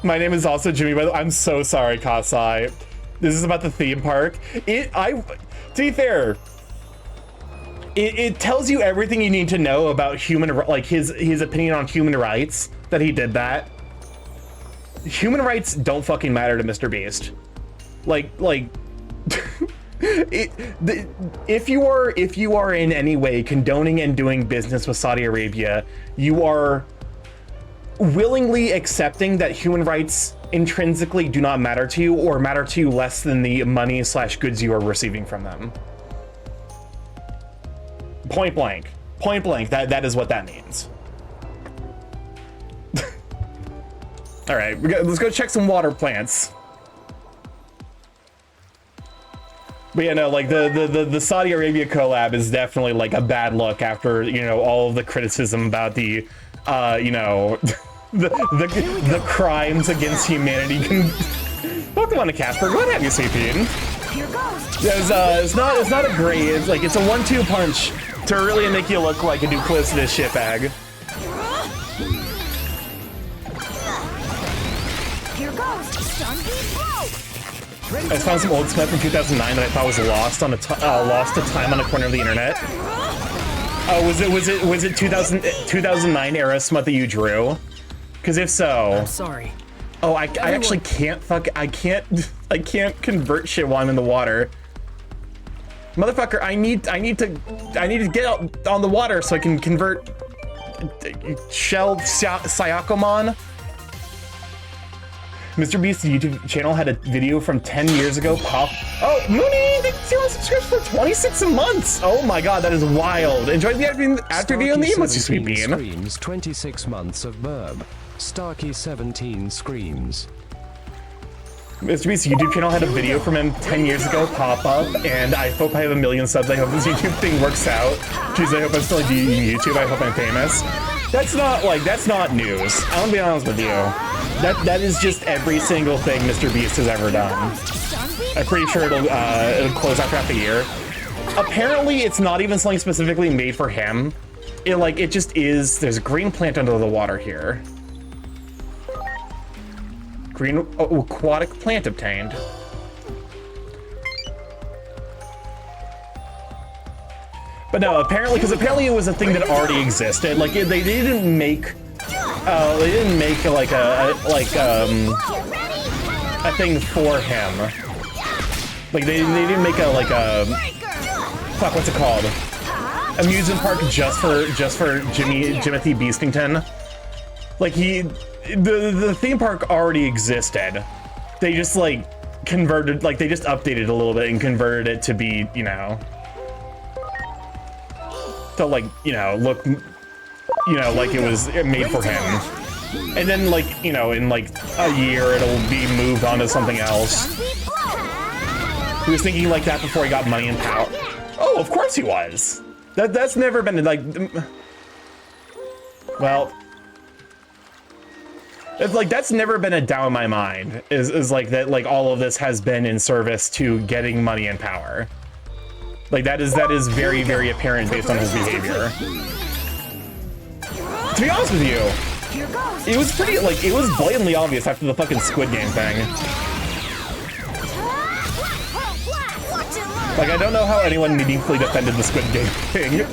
My name is also Jimmy, by the way. I'm so sorry, Kasai. This is about the theme park. To be fair, it tells you everything you need to know about his opinion on human rights, that he did that. Human rights don't fucking matter to Mr. Beast. If you are in any way condoning and doing business with Saudi Arabia, you are willingly accepting that human rights intrinsically do not matter to you, or matter to you less than the money / goods you are receiving from them. Point blank. Point blank, that is what that means. All right, let's go check some water plants. But yeah, no, like the Saudi Arabia collab is definitely like a bad look after, you know, all of the criticism about the, you know, the crimes against humanity. Welcome on to Casper. Go ahead, have you, sweet bean. Here goes. It's not a great. It's like it's a 1-2 punch to really make you look like a duplicitous shitbag. Here goes. Stun beat blow. I just found some old smut from 2009 that I thought was lost to time on a corner of the internet. Oh, was it 2009 era smut that you drew? Because if so, I'm sorry. Oh, I actually can't I can't convert shit while I'm in the water. Motherfucker, I need to get out on the water so I can convert Shell Syakomon. Mr. Beast's YouTube channel had a video from 10 years ago pop. Oh, Mooney, thank you for subscribing for 26 months. Oh my god, that is wild. Enjoy the after video on the emoji, sweet bean. Screams 26 months of burb. Starky 17 screams. Mr. Beast's YouTube channel had a video from him 10 years ago pop up, and I hope I have 1 million subs. I hope this YouTube thing works out. Jeez, I hope I'm still doing YouTube. I hope I'm famous. That's not news. I want to be honest with you. That is just every single thing Mr. Beast has ever done. I'm pretty sure it'll close after half a year. Apparently, it's not even something specifically made for him. It just is. There's a green plant under the water here. Green aquatic plant obtained. But no, apparently it was a thing that already existed. Like they didn't make like a thing for him. Like they didn't make a fuck, what's it called? Amusement park just for Jimothy Beastington. Like the theme park already existed. They just like converted, like they just updated a little bit and converted it to be, you know, to like, you know, look, you know, like it was made for him. And then like, you know, in like a year it'll be moved on to something else. He was thinking like that before he got money and power. Oh, of course he was. That's never been like, well, it's like that's never been a doubt in my mind. Is like that, like all of this has been in service to getting money and power. Like that is very, very apparent based on his behavior. To be honest with you, it was pretty, like, it was blatantly obvious after the fucking Squid Game thing. Like, I don't know how anyone meaningfully defended the Squid Game thing.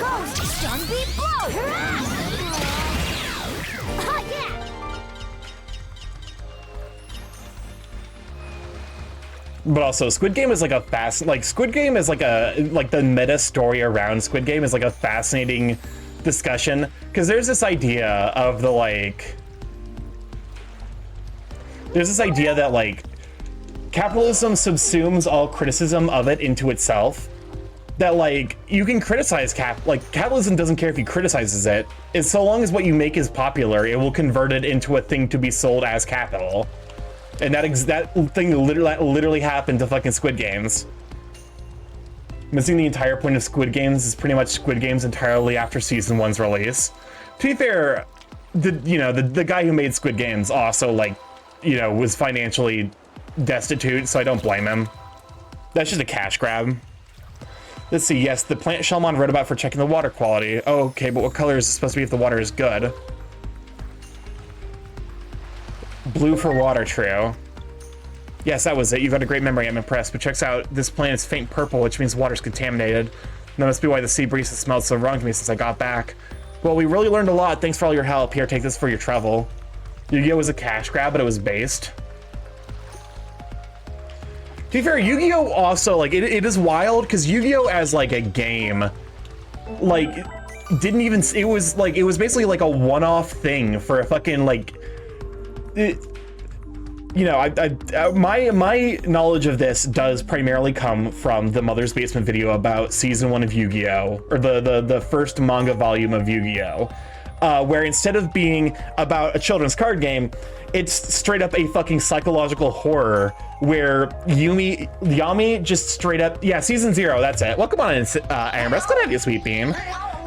But also, Squid Game is like a Squid Game is like the meta story around Squid Game is like a fascinating discussion, because there's this idea of the like, there's this idea that like capitalism subsumes all criticism of it into itself. That like you can criticize capitalism doesn't care if he criticizes it. It's so long as what you make is popular, it will convert it into a thing to be sold as capital. And that thing literally happened to fucking Squid Games. Missing the entire point of Squid Games is pretty much Squid Games entirely after season 1's release. To be fair, the guy who made Squid Games also, like, you know, was financially destitute, so I don't blame him. That's just a cash grab. Let's see, yes, the plant Shelmon wrote about for checking the water quality. Oh, okay, but what color is it supposed to be if the water is good? Blue for water, true. Yes, that was it. You've got a great memory, I'm impressed. But checks out, this plant is faint purple, which means water's contaminated. That must be why the sea breeze has smelled so wrong to me since I got back. Well, we really learned a lot. Thanks for all your help. Here, take this for your trouble. Yu-Gi-Oh! Was a cash grab, but it was based. To be fair, Yu-Gi-Oh! Also, like, it is wild, because Yu-Gi-Oh! As, like, a game, like, didn't even, it was basically like a one-off thing for a fucking like, you know, my knowledge of this does primarily come from the Mother's Basement video about season 1 of Yu-Gi-Oh! Or the first manga volume of Yu-Gi-Oh! Where instead of being about a children's card game, it's straight up a fucking psychological horror where Yami just straight up, yeah, season 0, that's it. Welcome on in, Ambrose. Good to have you, sweet bean.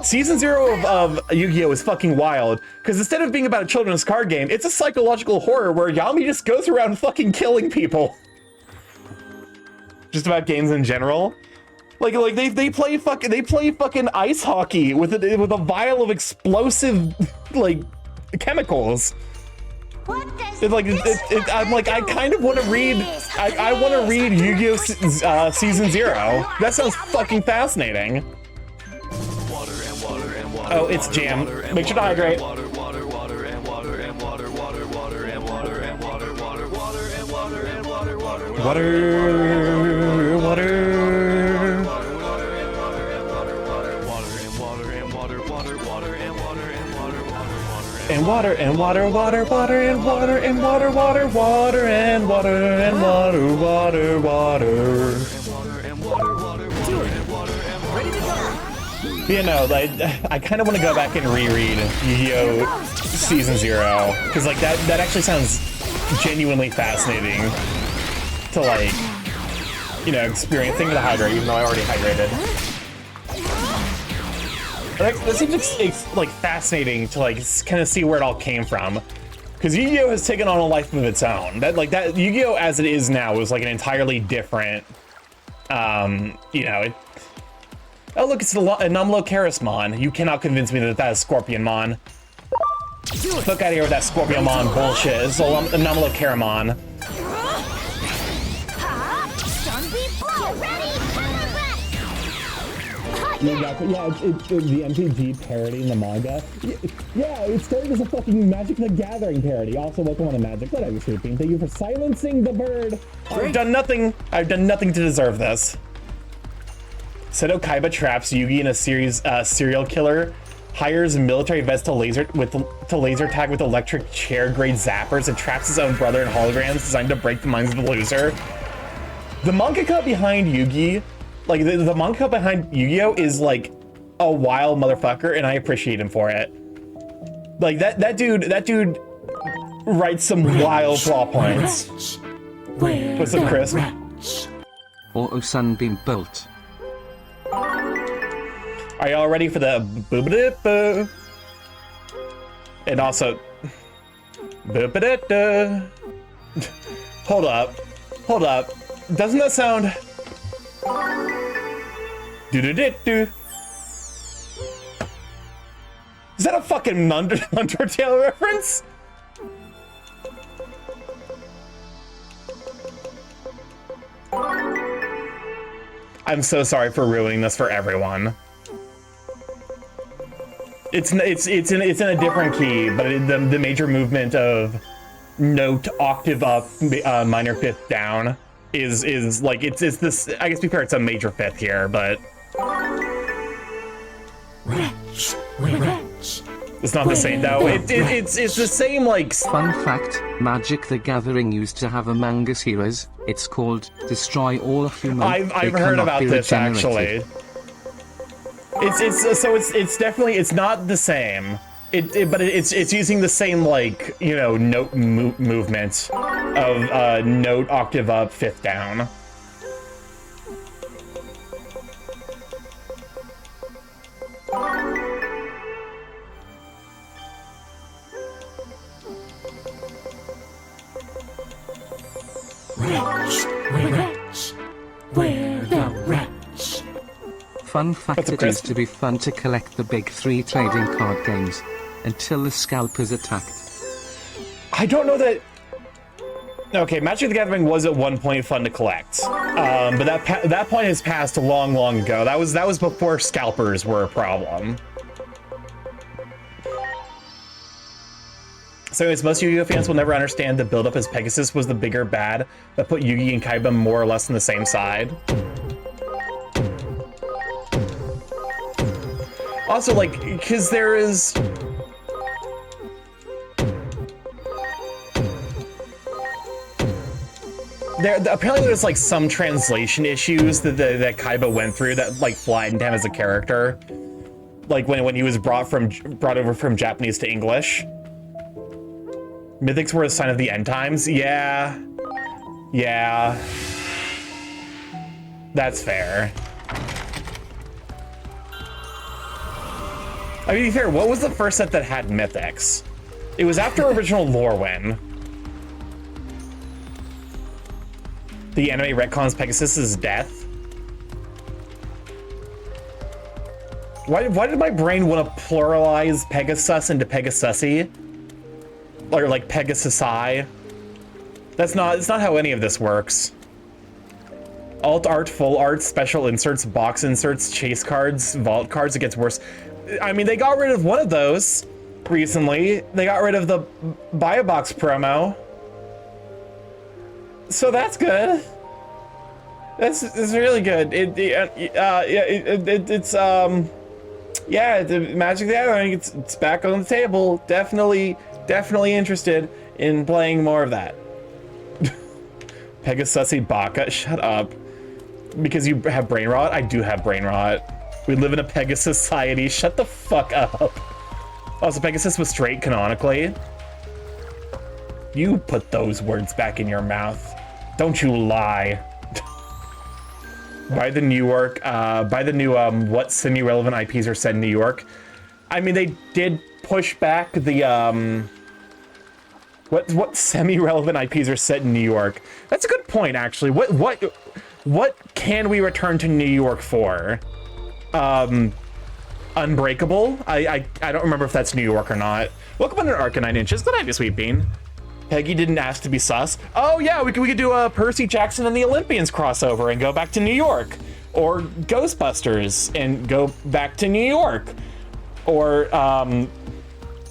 Season 0 of Yu-Gi-Oh! Is fucking wild, because instead of being about a children's card game, it's a psychological horror where Yami just goes around fucking killing people. Just about games in general. Like they play fucking ice hockey with a vial of explosive like chemicals. I'm like, I kind of want to read. I want to read Yu-Gi-Oh! Season 0. That sounds fucking fascinating. Oh, it's jam. Make sure to hydrate. Water. And water and water, water, water and water and water, water, water and water and water, water, water. You know, I kind of want to go back and reread Yu-Gi-Oh! Season 0, because like that actually sounds genuinely fascinating to like, you know, experiencing the hydrate, even though I already hydrated. That seems like fascinating to like kind of see where it all came from, because Yu-Gi-Oh! Has taken on a life of its own. That Yu-Gi-Oh! As it is now is like an entirely different, you know. Oh look, it's a Numlo Charismon. You cannot convince me that that is Scorpionmon. Fuck out of here with that Scorpionmon bullshit. It's a Numlo Charismon. Yeah, it's the MTG parody in the manga. Yeah, it started as a fucking Magic the Gathering parody. Also, welcome on the Magic. What are you sleeping? Thank you for silencing the bird. I've done nothing. I've done nothing to deserve this. Seto Kaiba traps Yugi in a serial killer, hires military vets to laser tag with electric chair grade zappers, and traps his own brother in holograms designed to break the minds of the loser. The mangaka behind Yugi, like the mangaka behind Yu-Gi-Oh! Is like a wild motherfucker, and I appreciate him for it. Like that dude writes some wild plot points. What's up, Chris? Or Sunbeam Bolt. Are y'all ready for the boop-a-dip-boo? And also, boop-a-dip-boo. Hold up. Doesn't that sound? Do-do-do-do. Is that a fucking Undertale reference? I'm so sorry for ruining this for everyone. It's in a different key, but the major movement of note octave up, minor fifth down is like it's this. I guess to be fair, it's a major fifth here, but it's not the same though. It's the same like. Fun fact: Magic the Gathering used to have a manga series. It's called Destroy All Humans. I've heard about this actually. It's definitely, it's not the same. But it's using the same, like, you know, note movement of note octave up, fifth down. We're the Rats. Fun fact: it used to be fun to collect the big 3 trading card games until the scalpers attacked. I don't know that. Okay, Magic the Gathering was at one point fun to collect, but that point has passed long ago. That was before scalpers were a problem. So anyways, most Yu-Gi-Oh fans will never understand the build-up as Pegasus was the bigger bad that put Yugi and Kaiba more or less on the same side. Also, like, because there is... apparently there's like some translation issues that Kaiba went through that like flattened him as a character. Like when he was brought over from Japanese to English. Mythics were a sign of the end times? Yeah. Yeah. That's fair. I mean, to be fair, what was the first set that had mythics? It was after original Lorwyn. The anime retcons Pegasus's death. Why did my brain want to pluralize Pegasus into Pegasusi? Or like Pegasusi? It's not how any of this works. Alt art, full art, special inserts, box inserts, chase cards, vault cards, it gets worse. I mean, they got rid of one of those recently. They got rid of the buy a box promo. So that's good. It's really good. Yeah, the Magic the Gathering, it's back on the table. Definitely interested in playing more of that. Pegasusi Baka, shut up. Because you have brain rot? I do have brain rot. We live in a Pegasus society. Shut the fuck up. Also, Pegasus was straight canonically. You put those words back in your mouth. Don't you lie. Buy the new what semi-relevant IPs are set in New York. I mean, they did push back the what semi-relevant IPs are set in New York. That's a good point, actually. What can we return to New York for? Unbreakable? I don't remember if that's New York or not. Welcome on an Arc of 9 Inches. Good idea, Sweet Bean. Peggy didn't ask to be sus. Oh yeah, we could do a Percy Jackson and the Olympians crossover and go back to New York. Or Ghostbusters and go back to New York. Or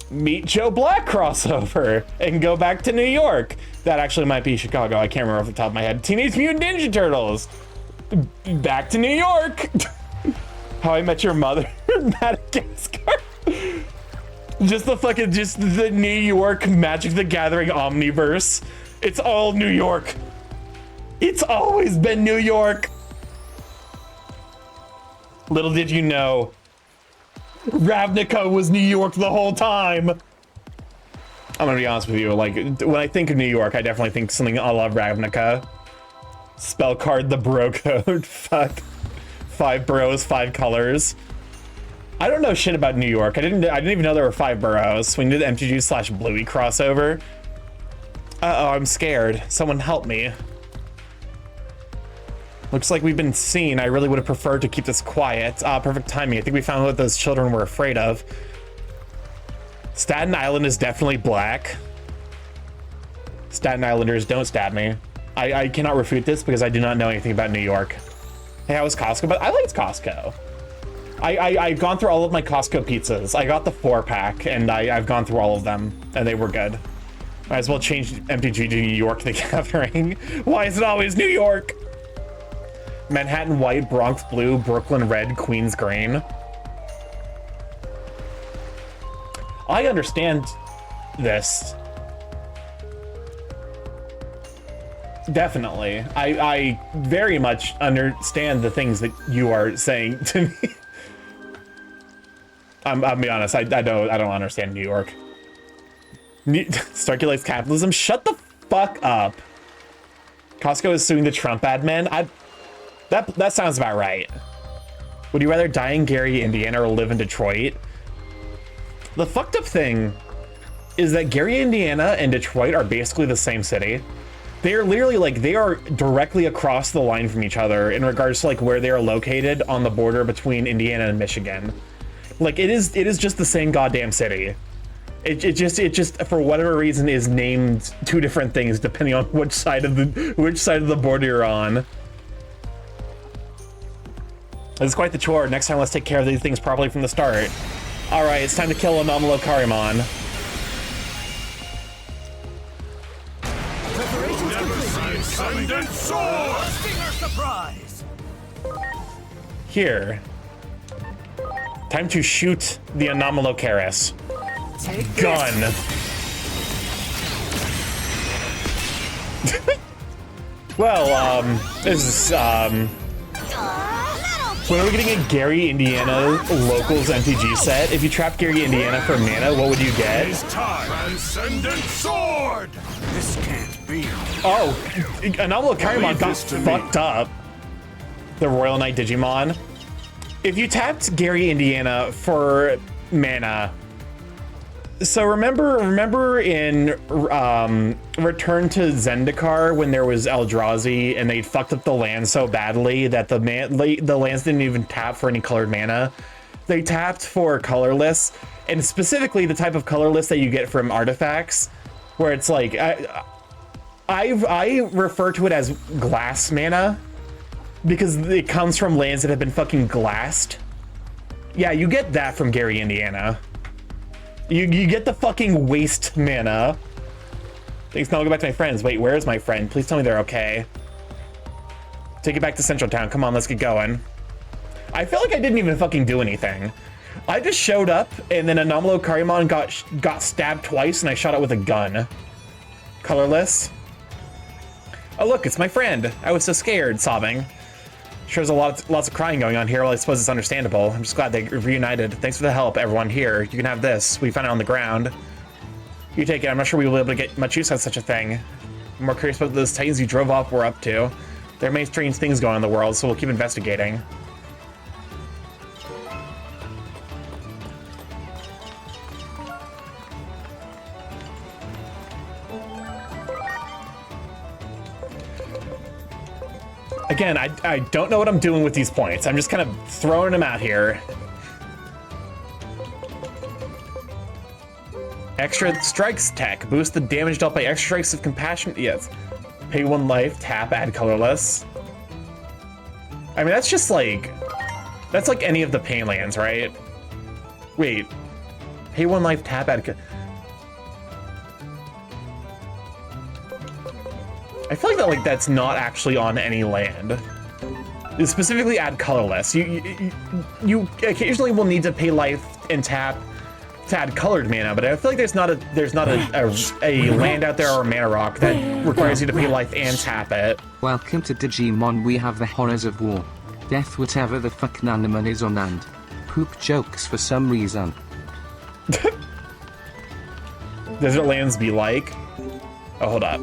Meet Joe Black crossover and go back to New York. That actually might be Chicago. I can't remember off the top of my head. Teenage Mutant Ninja Turtles. Back to New York. How I Met Your Mother. Madagascar. Just the New York Magic the Gathering Omniverse. It's all New York. It's always been New York. Little did you know, Ravnica was New York the whole time. I'm gonna be honest with you, like, when I think of New York, I definitely think something a la Ravnica. Spell card, the bro code, fuck. 5 boroughs, 5 colors. I don't know shit about New York. I didn't even know there were 5 boroughs. We did the MTG/Bluey crossover. Uh-oh, I'm scared. Someone help me. Looks like we've been seen. I really would have preferred to keep this quiet. Perfect timing. I think we found what those children were afraid of. Staten Island is definitely black. Staten Islanders, don't stab me. I cannot refute this because I do not know anything about New York. Hey, how was Costco? But I liked Costco. I've gone through all of my Costco pizzas. I got the 4-pack, and I've gone through all of them, and they were good. Might as well change MTG to New York the Gathering. Why is it always New York? Manhattan White, Bronx Blue, Brooklyn Red, Queens Green. I understand this. Definitely. I very much understand the things that you are saying to me. I'll be honest, I don't understand New York. Starky likes capitalism. Shut the fuck up. Costco is suing the Trump admin. That sounds about right. Would you rather die in Gary, Indiana, or live in Detroit? The fucked up thing is that Gary, Indiana, and Detroit are basically the same city. They are literally like, they are directly across the line from each other in regards to like where they are located on the border between Indiana and Michigan. Like it is just the same goddamn city. It just for whatever reason is named 2 different things depending on which side of the border you're on. It's quite the chore. Next time, let's take care of these things properly from the start. All right, it's time to kill Anomalo Karimon. Here. Time to shoot the Anomalocaris. Gun. Well, this is, when are we getting a Gary, Indiana locals MTG set? If you trap Gary, Indiana for mana, what would you get? It's time. Transcendent sword. This can't be. Oh, Anomalocarimon got fucked up. The Royal Knight Digimon. If you tapped Gary, Indiana for mana, so remember in Return to Zendikar when there was Eldrazi and they fucked up the land so badly that the lands didn't even tap for any colored mana. They tapped for colorless, and specifically the type of colorless that you get from artifacts, where it's like I refer to it as glass mana because it comes from lands that have been fucking glassed. Yeah, you get that from Gary, Indiana. You get the fucking waste mana. Thanks, now I'll go back to my friends. Wait, where is my friend? Please tell me they're okay. Take it back to Central Town. Come on, let's get going. I feel like I didn't even fucking do anything. I just showed up, and then Anomalocarimon got stabbed twice, and I shot it with a gun. Colorless. Oh look, it's my friend. I was so scared, sobbing. Sure, there's lots of crying going on here. Well, I suppose it's understandable. I'm just glad they reunited. Thanks for the help, everyone here. You can have this. We found it on the ground. You take it. I'm not sure we will be able to get much use out of such a thing. I'm more curious what those Titans you drove off were up to. There are many strange things going on in the world, so we'll keep investigating. Again, I don't know what I'm doing with these points. I'm just kind of throwing them out here. Extra strikes tech. Boost the damage dealt by extra strikes of compassion. Yes. Pay 1 life, tap, add colorless. I mean, that's just like... That's like any of the pain lands, right? Wait. Pay 1 life, tap, add... I feel like that's not actually on any land. You specifically add colorless. You occasionally will need to pay life and tap to add colored mana, but I feel like there's not a land out there or a mana rock that requires you to pay life and tap it. Welcome to Digimon. We have the horrors of war, death, whatever the fuck Nanaman is on, and poop jokes for some reason. Desert lands be like? Oh, hold up.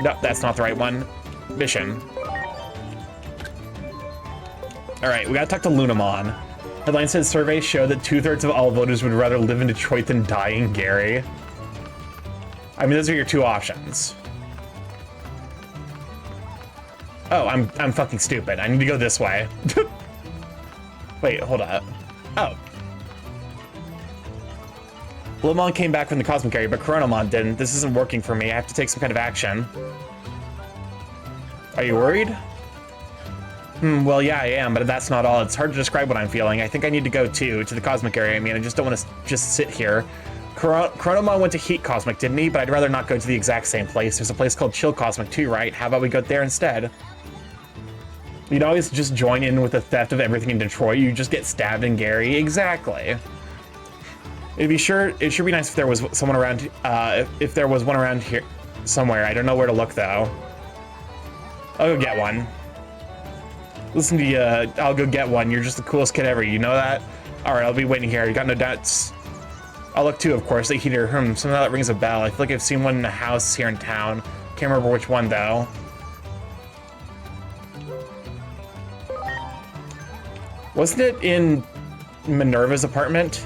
No, that's not the right one. Mission. Alright, we gotta talk to Lunamon. Headline says surveys show that 2/3 of all voters would rather live in Detroit than die in Gary. I mean, those are your two options. Oh, I'm fucking stupid. I need to go this way. Wait, hold up. Oh. Blumon came back from the Cosmic Area, but Chronomon didn't. This isn't working for me. I have to take some kind of action. Are you worried? Well, yeah, I am, but that's not all. It's hard to describe what I'm feeling. I think I need to go, too, to the Cosmic Area. I mean, I just don't want to just sit here. Chronomon went to Heat Cosmic, didn't he? But I'd rather not go to the exact same place. There's a place called Chill Cosmic, too, right? How about we go there instead? You'd always just join in with the theft of everything in Detroit. You just get stabbed in Gary. Exactly. It should be nice if there was someone around, if there was one around here somewhere. I don't know where to look, though. I'll go get one. Listen to you, I'll go get one. You're just the coolest kid ever, you know that? Alright, I'll be waiting here. You got no doubts. I'll look too, of course. The heater, somehow that rings a bell. I feel like I've seen one in a house here in town. Can't remember which one, though. Wasn't it in Minerva's apartment?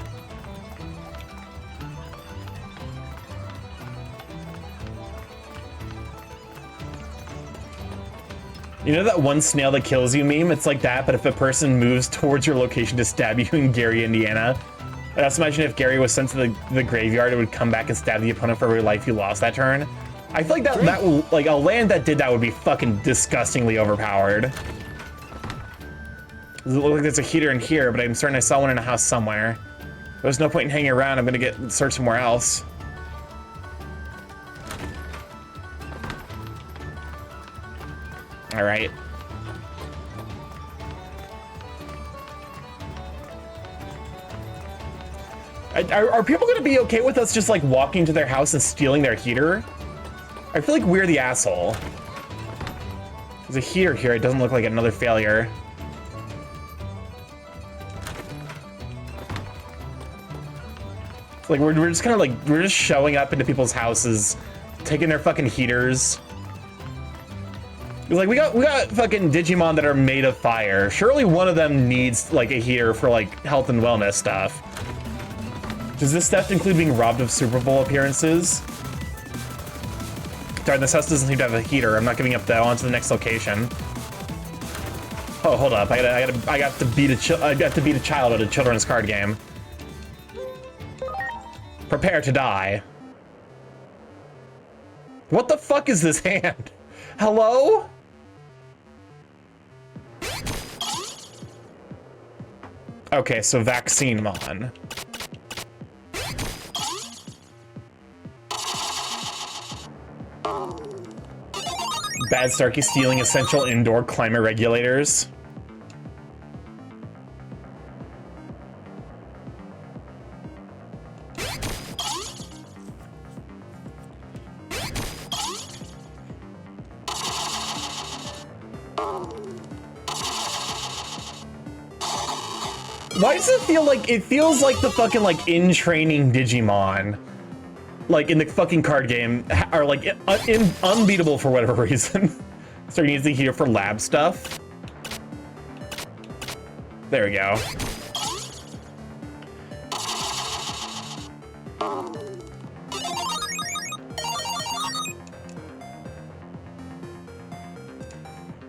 You know that one snail that kills you meme? It's like that, but if a person moves towards your location to stab you in Gary, Indiana. I just imagine if Gary was sent to the graveyard, it would come back and stab the opponent for every life you lost that turn. I feel like that like a land that did that would be fucking disgustingly overpowered. It looks like there's a heater in here, but I'm certain I saw one in a house somewhere. There's no point in hanging around. I'm gonna search somewhere else. All right. Are people gonna be okay with us just like walking to their house and stealing their heater? I feel like we're the asshole. There's a heater here. It doesn't look like another failure. Like we're just kind of like we're just showing up into people's houses, taking their fucking heaters. It's like we got fucking Digimon that are made of fire. Surely one of them needs like a heater for like health and wellness stuff. Does this theft include being robbed of Super Bowl appearances? Darn, this house doesn't seem to have a heater. I'm not giving up though. On to the next location. Oh, hold up! I got to beat a child at a children's card game. Prepare to die. What the fuck is this hand? Hello? Okay, so Vaccine Mon. Bad Starky stealing essential indoor climate regulators. Why does it feel like, it feels like the fucking like in training Digimon, like in the fucking card game, are like unbeatable for whatever reason. So he needs to heal for lab stuff. There we go.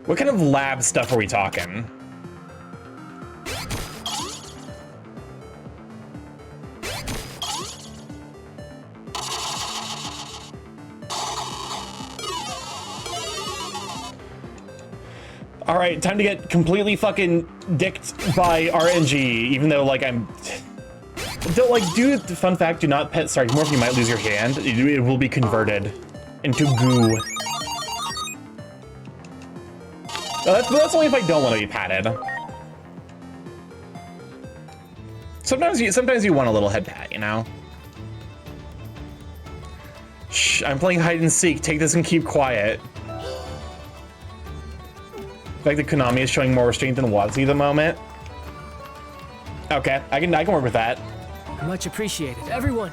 What kind of lab stuff are we talking? All right, time to get completely fucking dicked by RNG, even though, like, I'm... Don't, like, fun fact, do not pet StarkyMorph, you might lose your hand. It will be converted into goo. But that's only if I don't want to be patted. Sometimes you want a little head pat, you know? Shh, I'm playing hide and seek. Take this and keep quiet. The fact that Konami is showing more restraint than Wazi at the moment. Okay, I can work with that. Much appreciated, everyone.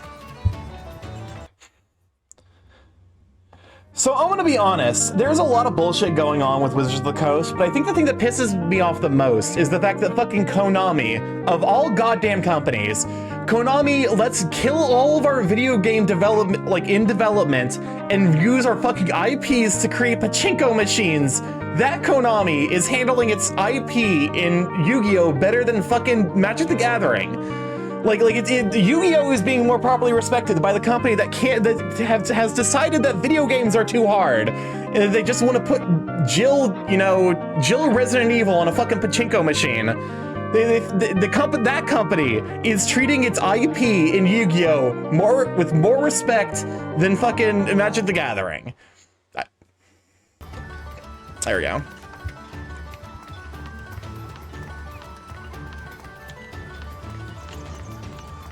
So I'm gonna be honest, there's a lot of bullshit going on with Wizards of the Coast, but I think the thing that pisses me off the most is the fact that fucking Konami, of all goddamn companies, Konami lets kill all of our video game development, like in development, and use our fucking IPs to create pachinko machines. That Konami is handling its IP in Yu-Gi-Oh! Better than fucking Magic the Gathering. Yu-Gi-Oh! Is being more properly respected by the company that has decided that video games are too hard. And they just want to put Jill Resident Evil on a fucking pachinko machine. That company is treating its IP in Yu-Gi-Oh! With more respect than fucking Magic the Gathering. There we go.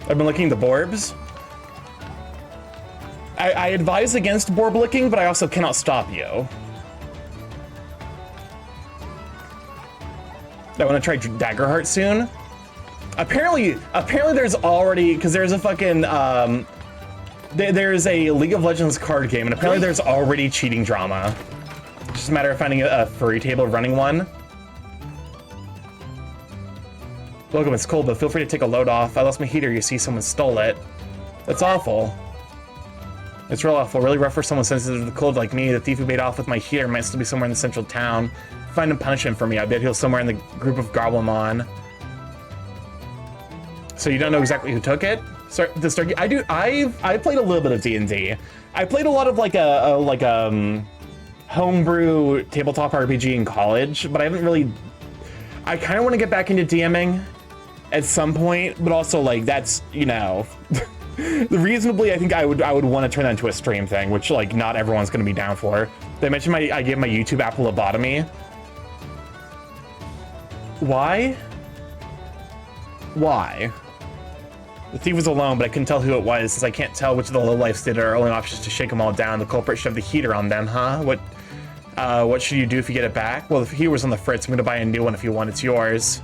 I've been licking the Borbs. I advise against Borb licking, but I also cannot stop you. I want to try Daggerheart soon. Apparently there's already, because there's a fucking, there's a League of Legends card game, and apparently there's already cheating drama. It's just a matter of finding a furry table running one. Welcome, it's cold, but feel free to take a load off. I lost my heater, you see someone stole it. That's awful. It's real awful, really rough for someone sensitive to the cold like me. The thief who made off with my heater might still be somewhere in the central town. Find and punish him for me. I bet he's somewhere in the group of Goblimon. So you don't know exactly who took it? I played a little bit of D&D. I played a lot of like a homebrew tabletop RPG in college, but I haven't really. I kind of want to get back into DMing at some point, but also like that's, you know, reasonably I think I would want to turn that into a stream thing, which like not everyone's going to be down for. They mentioned I gave my YouTube app a lobotomy. Why? Why? The thief was alone, but I couldn't tell who it was, since I can't tell which of the lowlifes did it. Our only option is to shake them all down. The culprit should have the heater on them, huh? What should you do if you get it back? Well, if the heater was on the fritz, I'm gonna buy a new one if you want. It's yours.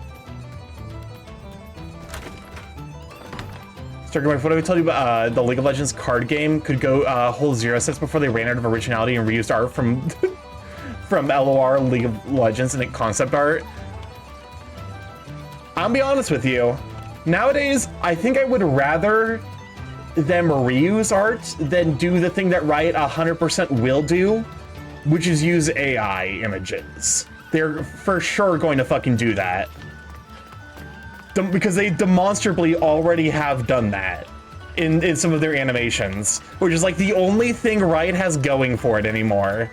StarkyMorph, what did we tell you about the League of Legends card game could go whole 0 sets before they ran out of originality and reused art from from LOR League of Legends and concept art? I'll be honest with you. Nowadays, I think I would rather them reuse art than do the thing that Riot 100% will do, which is use AI images. They're for sure going to fucking do that. Because they demonstrably already have done that in some of their animations, which is like the only thing Riot has going for it anymore.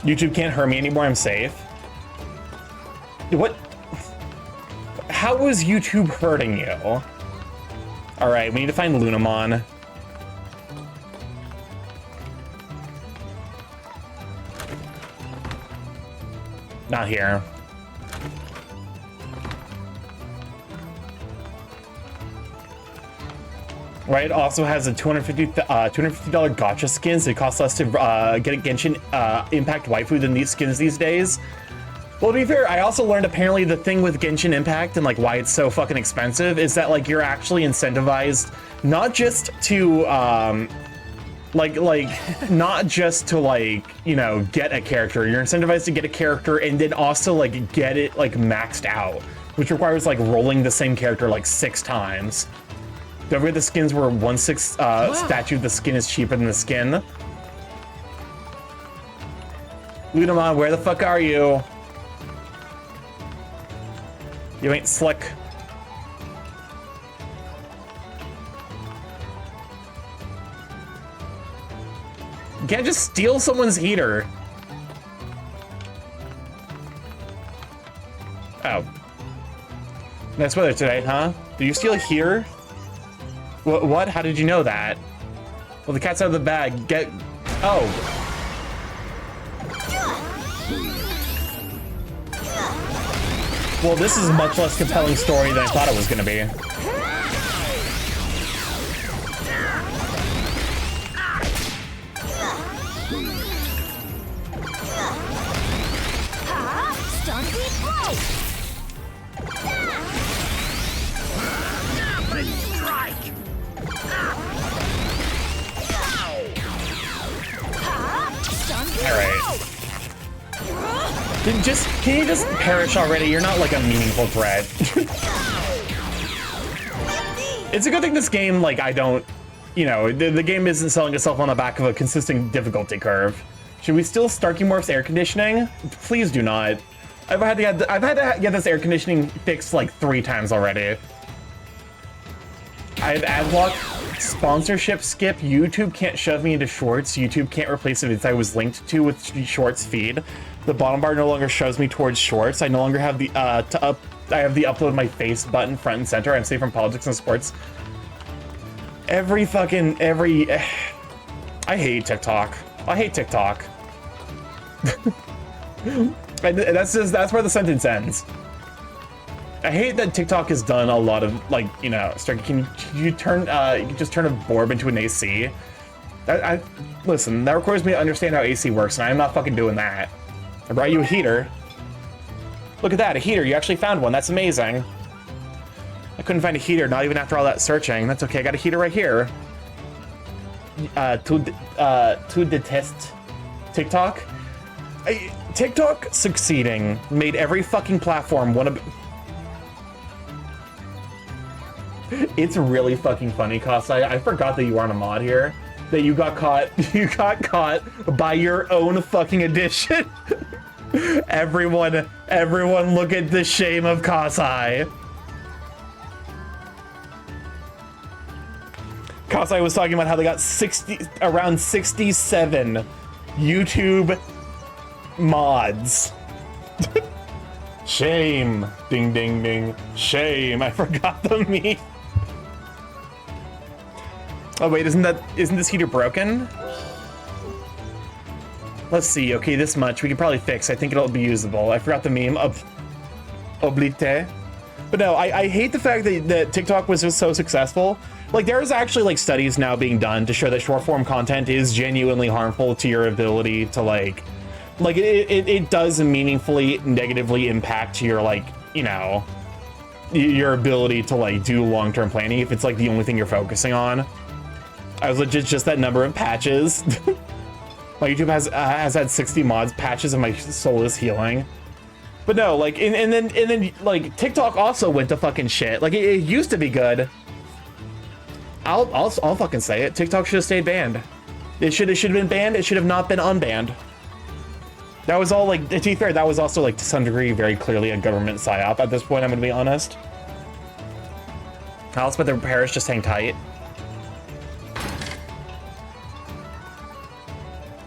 YouTube can't hurt me anymore, I'm safe. What? How is YouTube hurting you? All right, we need to find Lunamon. Not here. Right, also has a $250 gacha skins. It costs less to get a Genshin Impact waifu than these skins these days. Well, to be fair, I also learned apparently the thing with Genshin Impact and like why it's so fucking expensive is that like you're actually incentivized not just to not just to like, you know, get a character. You're incentivized to get a character and then also like get it like maxed out, which requires like rolling the same character like 6 times. Don't forget the skins were 1/6 statue. The skin is cheaper than the skin. Lunamon, where the fuck are you? You ain't slick. You can't just steal someone's heater. Oh. Nice weather today, huh? Did you steal a heater? What? How did you know that? Well, the cat's out of the bag. Get... Oh. Well, this is a much less compelling story than I thought it was going to be. Can you just perish already? You're not like a meaningful threat. It's a good thing this game, like, I don't, you know, the game isn't selling itself on the back of a consistent difficulty curve. Should we steal StarkyMorph's air conditioning? Please do not. I've had to get this air conditioning fixed like 3 times already. I have ad block, sponsorship skip. YouTube can't shove me into shorts. YouTube can't replace the vids I was linked to with shorts feed. The bottom bar no longer shoves me towards shorts. I no longer have the I have the upload my face button front and center. I'm safe from politics and sports. I hate TikTok. I hate TikTok. That's where the sentence ends. I hate that TikTok has done a lot of, like, you know, Starky, can you turn, you can just turn a Borb into an AC? Listen, that requires me to understand how AC works, and I'm not fucking doing that. I brought you a heater. Look at that, a heater. You actually found one. That's amazing. I couldn't find a heater, not even after all that searching. That's okay, I got a heater right here. To detest TikTok. TikTok succeeding made every fucking platform one of... It's really fucking funny, Kasai. I forgot that you aren't a mod here. That you got caught by your own fucking edition. Everyone look at the shame of Kasai. Kasai was talking about how they got around 67 YouTube mods. Shame. Ding, ding, ding. Shame. I forgot the meme. Oh wait, isn't this heater broken? Let's see. Okay, this much we can probably fix. I think it'll be usable. I forgot the meme of oblité. But no, I hate the fact that TikTok was just so successful. Like, there's actually like studies now being done to show that short form content is genuinely harmful to your ability to like it does meaningfully negatively impact your like, you know, your ability to like do long-term planning if it's like the only thing you're focusing on. I was legit just that number of patches. My YouTube has had 60 mods patches and my soul is healing. But no, like, and then like TikTok also went to fucking shit. Like it used to be good. I'll fucking say it. TikTok should have stayed banned. It should have been banned. It should have not been unbanned. That was all like, to be fair, that was also like to some degree very clearly a government psyop at this point, I'm gonna be honest. I'll spend the repairs, just hang tight.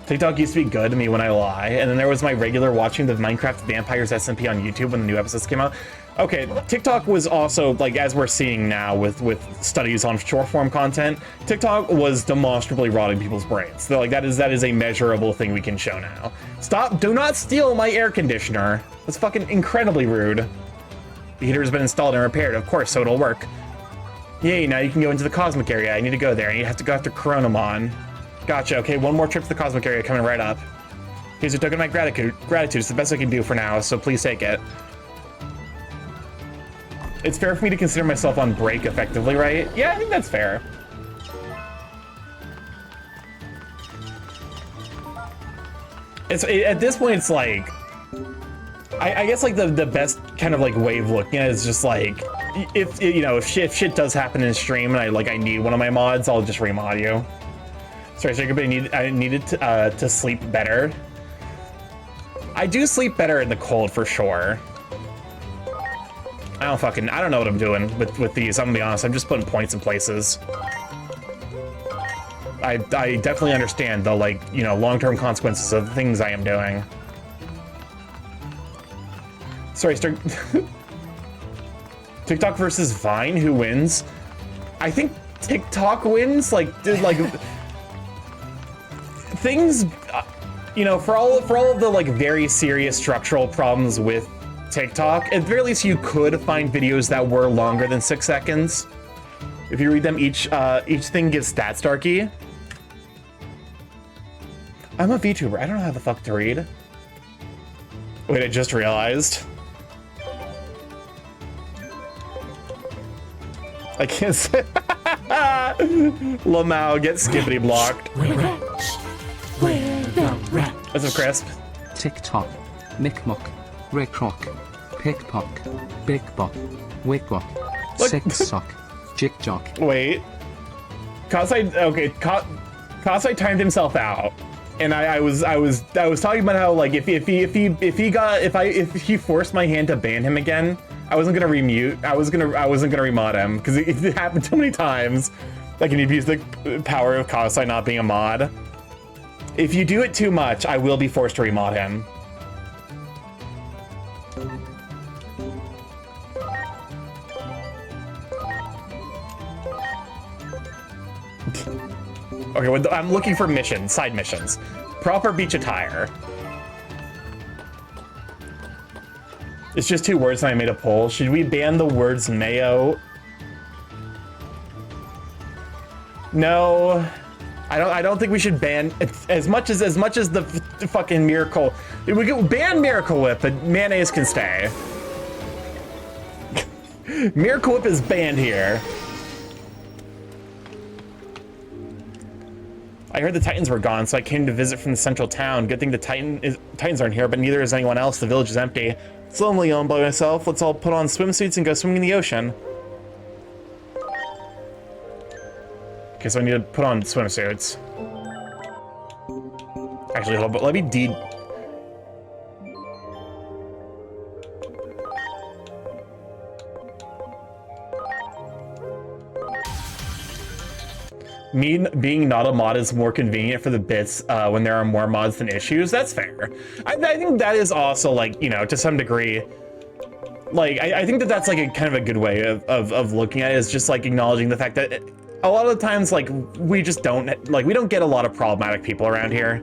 TikTok used to be good to me when I lie, and then there was my regular watching the Minecraft Vampires SMP on YouTube when the new episodes came out. Okay, TikTok was also, like, as we're seeing now with studies on short form content, TikTok was demonstrably rotting people's brains. So, like, that is a measurable thing we can show now. Stop, do not steal my air conditioner. That's fucking incredibly rude. The heater has been installed and repaired, of course, so it'll work. Yay, now you can go into the cosmic area. I need to go there, and you have to go after Coronamon. Gotcha, okay, one more trip to the cosmic area coming right up. Here's a token of my gratitude. It's the best I can do for now, so please take it. It's fair for me to consider myself on break effectively, right? Yeah, I think that's fair. At this point, it's like, I guess like the best kind of like way of looking at it is just like, if you know, if shit does happen in stream and I need one of my mods, I'll just remod you. Sorry, Jacob, I needed to sleep better. I do sleep better in the cold for sure. I don't know what I'm doing with these, I'm gonna be honest. I'm just putting points in places. I definitely understand the, like, you know, long-term consequences of the things I am doing. Sorry, TikTok versus Vine, who wins? I think TikTok wins, things, you know, for all of the like very serious structural problems with TikTok, at the very least you could find videos that were longer than 6 seconds. If you read them, each thing gives stats, Starky. I'm a VTuber, I don't know how the fuck to read. Wait, I just realized. I can't say. Lamau, get skippity blocked. What's up, Crisp? TikTok, Mickmock, Rickrock, Pickpock, Bigbock, Wickbock, Sicksock, Jickjock. Wait. Kasai timed himself out. And I was talking about how, like, if he forced my hand to ban him again, I wasn't gonna remute. I wasn't gonna remod him because it happened too many times. I can abuse the power of Kasai not being a mod. If you do it too much, I will be forced to remod him. Okay, well, I'm looking for missions, side missions. Proper beach attire. It's just 2 words and I made a poll. Should we ban the words mayo? No. I don't think we should ban as much as the fucking Miracle. We could ban Miracle Whip, but mayonnaise can stay. Miracle Whip is banned here. I heard the Titans were gone, so I came to visit from the central town. Good thing the Titans aren't here, but neither is anyone else. The village is empty. It's lonely all by myself. Let's all put on swimsuits and go swimming in the ocean. Okay, so I need to put on swimsuits. Actually, hold on, let me being not a mod is more convenient for the bits when there are more mods than issues. That's fair. I think that is also, like, you know, to some degree, like, I think that's like a kind of a good way of looking at it, is just like acknowledging the fact that a lot of the times, like, we just don't, like, we don't get a lot of problematic people around here.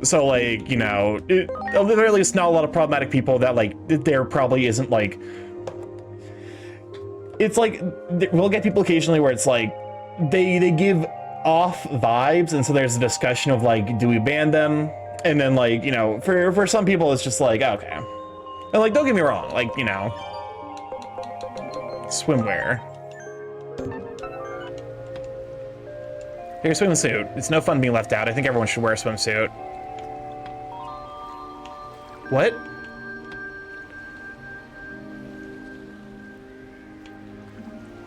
So like, you know, at the very least, not a lot of problematic people that like, there probably isn't like, it's like, we'll get people occasionally where it's like, they give off vibes, and so there's a discussion of like, do we ban them? And then like, you know, for some people it's just like, okay. And like, don't get me wrong, like, you know, swimwear. Here's a swimsuit. It's no fun being left out. I think everyone should wear a swimsuit. What?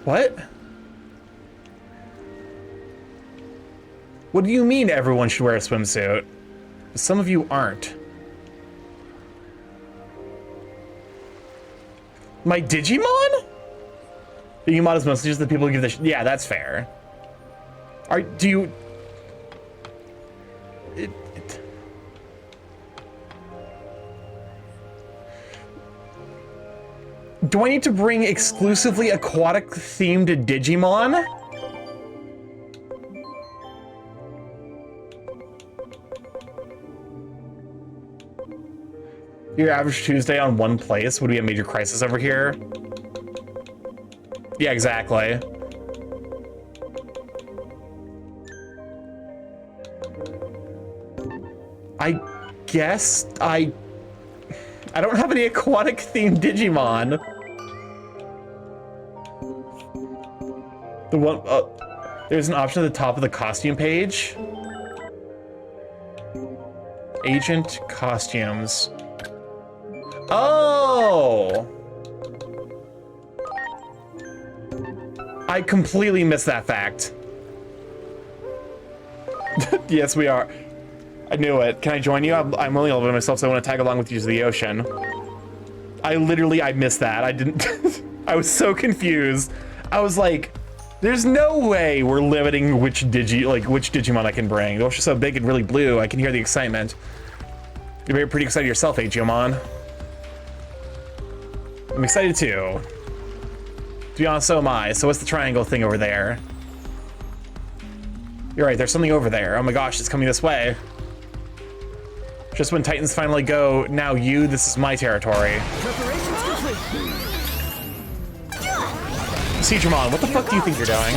What? What do you mean everyone should wear a swimsuit? Some of you aren't. My Digimon? Digimon is mostly just the people who give the yeah, that's fair. Do you... Do I need to bring exclusively aquatic themed Digimon? Your average Tuesday on one place would be a major crisis over here. Yeah, exactly. I guess I don't have any aquatic themed Digimon. The one, there's an option at the top of the costume page. Agent costumes. Oh! I completely missed that fact. Yes, we are. I knew it. Can I join you? I'm only level by myself, so I want to tag along with you to the ocean. I missed that. I didn't. I was so confused. I was like, there's no way we're limiting which Digimon I can bring. The ocean's so big and really blue. I can hear the excitement. You're pretty excited yourself, Digimon. I'm excited too. To be honest, so am I. So what's the triangle thing over there? You're right, there's something over there. Oh my gosh, it's coming this way. Just when Titans finally go, now you, this is my territory. Preparations complete. Seedramon, what the fuck do you think you're doing?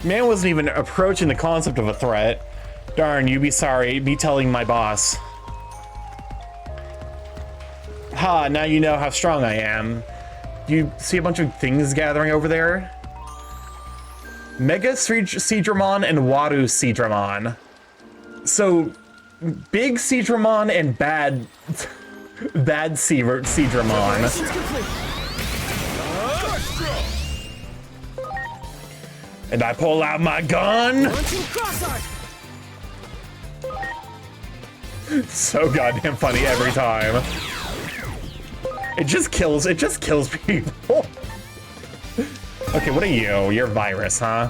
Man wasn't even approaching the concept of a threat. Darn, you be sorry, be telling my boss. Ha, now you know how strong I am. Do you see a bunch of things gathering over there? Mega Seedramon and Waru Seedramon. So, big Seedramon and bad Seedramon. And I pull out my gun. So goddamn funny every time. It just kills people. Okay, what are you? You're virus, huh?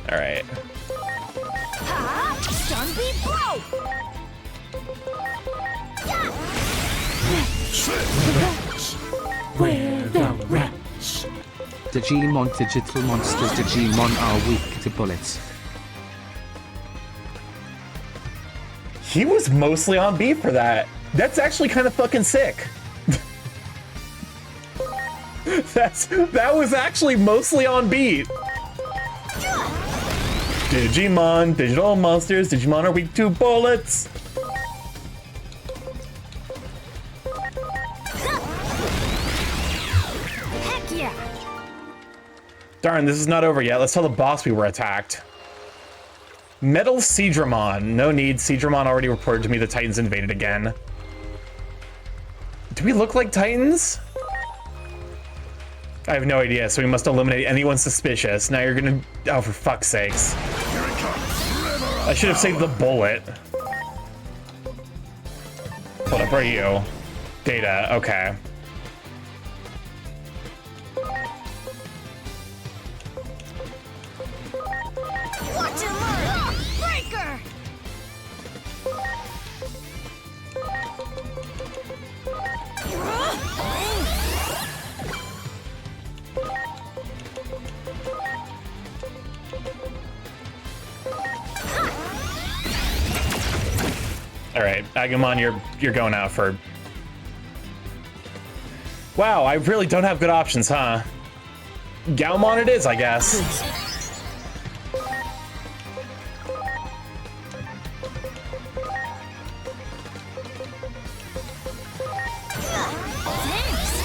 All right. Where the rats? Digimon digital monsters. Digimon are weak to bullets. He was mostly on beat for that. That's actually kind of fucking sick. That was actually mostly on beat. Digimon, digital monsters, Digimon are weak to bullets. Heck yeah! Darn, this is not over yet. Let's tell the boss we were attacked. Metal Seedramon. No need. Seedramon already reported to me the Titans invaded again. Do we look like Titans? I have no idea, so we must eliminate anyone suspicious. Now you're gonna... Oh, for fuck's sakes. I should have saved the bullet. Hold up, where are you? Data, okay. Watch and learn! Breaker! All right, Agumon, you're going out for. Wow, I really don't have good options, huh? Gaomon it is, I guess.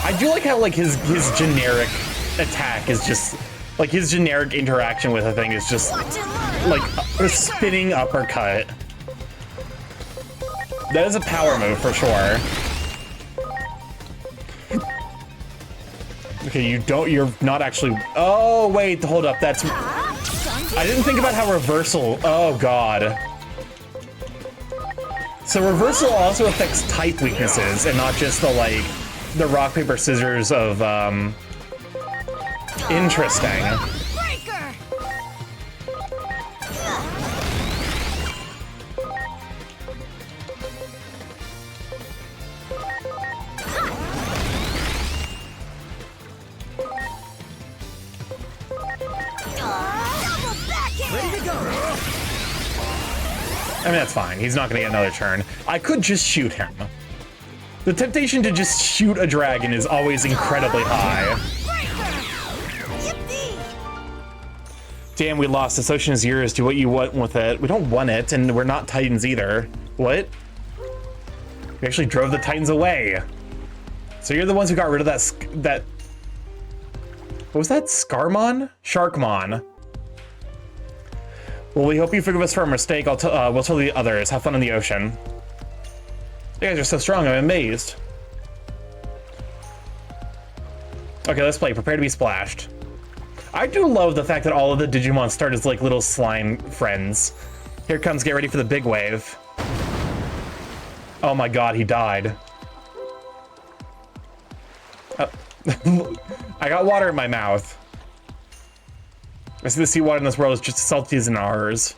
I do like how like his generic attack is just like his generic interaction with a thing is just like a spinning uppercut. That is a power move for sure. Okay, you're not actually. Oh wait, hold up. That's. I didn't think about how reversal. Oh god. So reversal also affects type weaknesses and not just the rock paper scissors of interesting. I mean, that's fine. He's not going to get another turn. I could just shoot him. The temptation to just shoot a dragon is always incredibly high. Damn, we lost. This ocean is yours. Do what you want with it. We don't want it, and we're not Titans either. What? We actually drove the Titans away. So you're the ones who got rid of that... What was that? Scarmon? Sharkmon. Well, we hope you forgive us for our mistake. We'll tell the others. Have fun in the ocean. You guys are so strong. I'm amazed. Okay, let's play. Prepare to be splashed. I do love the fact that all of the Digimon start as like little slime friends. Here comes. Get ready for the big wave. Oh my god, he died. I got water in my mouth. I see the seawater in this world is just as salty as in ours.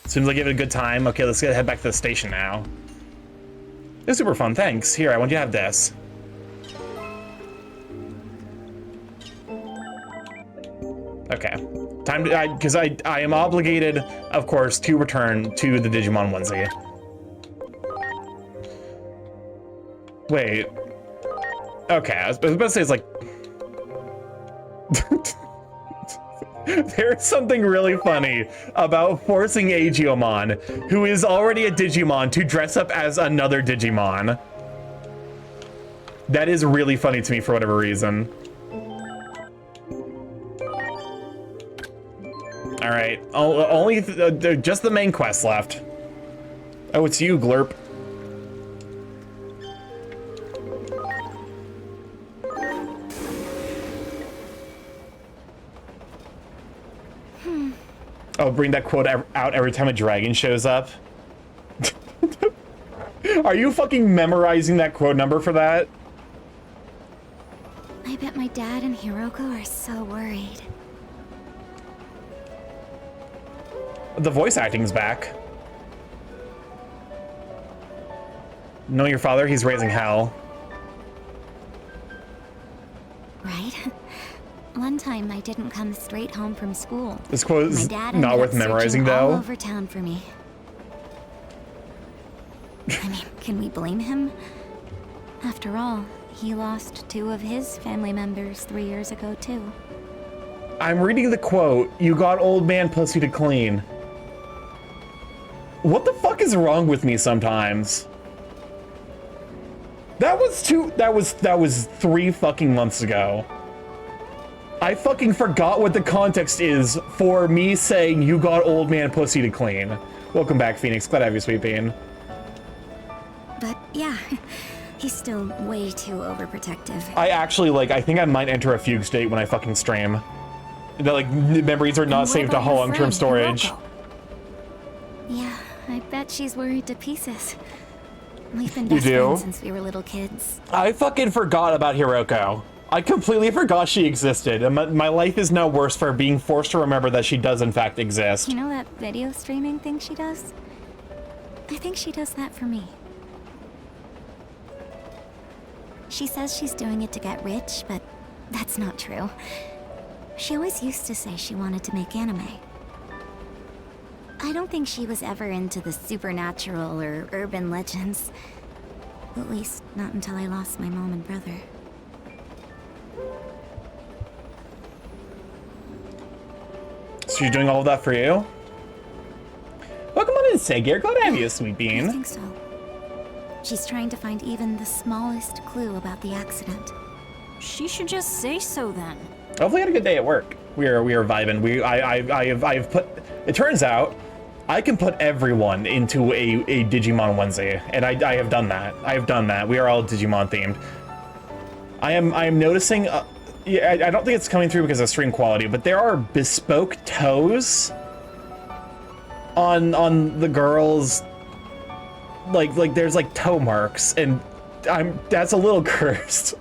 As soon as I give it a good time, okay, let's head back to the station now. It's super fun, thanks. Here, I want you to have this. Okay, time to, because I am obligated, of course, to return to the Digimon onesie. Wait. Okay, I was about to say it's like... There's something really funny about forcing Agiomon, who is already a Digimon, to dress up as another Digimon. That is really funny to me for whatever reason. All right, only just the main quest left. Oh, it's you, Glurp. Oh, bring that quote out every time a dragon shows up. Are you fucking memorizing that quote number for that? I bet my dad and Hiroko are so worried. The voice acting's back. Know your father? He's raising hell. Right? One time I didn't come straight home from school. This quote is not worth memorizing, though. All over town for me. I mean, can we blame him? After all, he lost 2 of his family members 3 years ago, too. I'm reading the quote, "You got old man pussy to clean." What the fuck is wrong with me sometimes? That was 3 fucking months ago. I fucking forgot what the context is for me saying you got old man pussy to clean. Welcome back, Phoenix. Glad to have you, Sweet Bean. But yeah, he's still way too overprotective. I actually, I think I might enter a fugue state when I fucking stream. That, memories are not saved to long-term storage. Hiroko? Yeah, I bet she's worried to pieces. We've been best friends since we were little kids. I fucking forgot about Hiroko. I completely forgot she existed, and my life is now worse for being forced to remember that she does in fact exist. You know that video streaming thing she does? I think she does that for me. She says she's doing it to get rich, but that's not true. She always used to say she wanted to make anime. I don't think she was ever into the supernatural or urban legends. At least, not until I lost my mom and brother. So she's doing all of that for you? Welcome on in, Segir. Glad to have you, sweet I bean. think so. She's trying to find even the smallest clue about the accident. She should just say so then. Hopefully, you had a good day at work. We are vibing. I've put. It turns out, I can put everyone into a Digimon onesie, and I have done that. I have done that. We are all Digimon themed. I am noticing. Yeah, I don't think it's coming through because of stream quality, but there are bespoke toes on the girls. Like there's like toe marks, and that's a little cursed.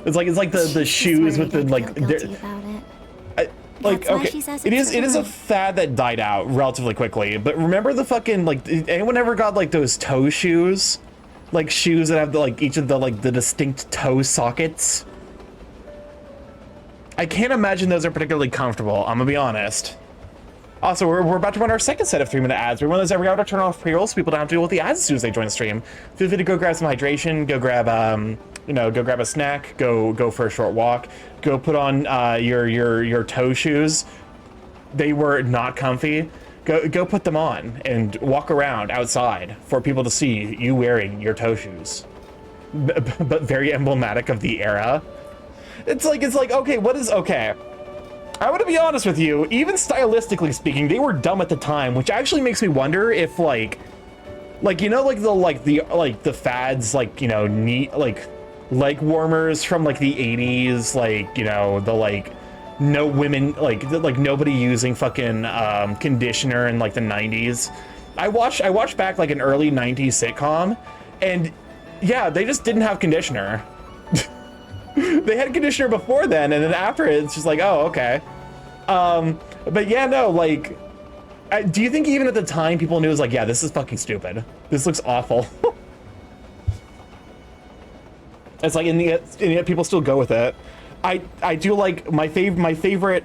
It's like the shoes with the like. Guilty about it. Like, That's why okay, she says it it's is a fine. fad that died out relatively quickly, but remember the fucking, like, did anyone ever got, like, those toe shoes? Like, shoes that have, like, each of the, like, the distinct toe sockets? I can't imagine those are particularly comfortable, I'm gonna be honest. Also, we're about to run our second set of 3-minute ads. We run those every hour to turn off pre-rolls so people don't have to deal with the ads as soon as they join the stream. Feel free to go grab some hydration, go grab, go grab a snack, go for a short walk, go put on your toe shoes. They were not comfy. Go put them on and walk around outside for people to see you wearing your toe shoes. But very emblematic of the era. It's like okay, what is okay? I want to be honest with you, even stylistically speaking, they were dumb at the time, which actually makes me wonder if like you know, like the fads, like, you know, neat like leg warmers from like the 80s, like, you know, the like no women, like nobody using fucking conditioner in like the 90s. I watched back like an early 90s sitcom, and yeah, they just didn't have conditioner. They had conditioner before then, and then after it's just like, oh, okay. But yeah, no, like, do you think even at the time people knew it was like, yeah, this is fucking stupid. This looks awful. It's like, and yet people still go with it. I do like my favorite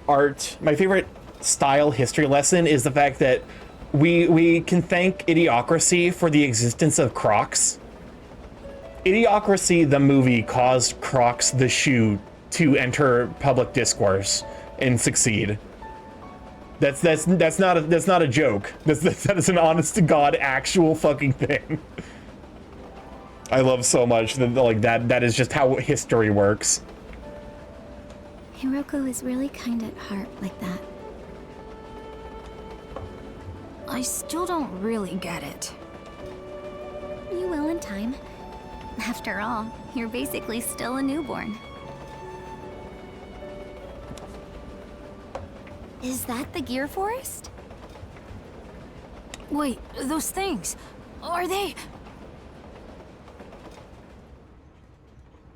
style history lesson is the fact that we can thank Idiocracy for the existence of Crocs. Idiocracy, the movie, caused Crocs, the shoe, to enter public discourse and succeed. That's not a joke. That is an honest to God actual fucking thing. I love so much that like that is just how history works. Hiroko is really kind at heart like that. I still don't really get it. You will in time. After all, you're basically still a newborn. Is that the Gear Forest? Wait, those things, are they?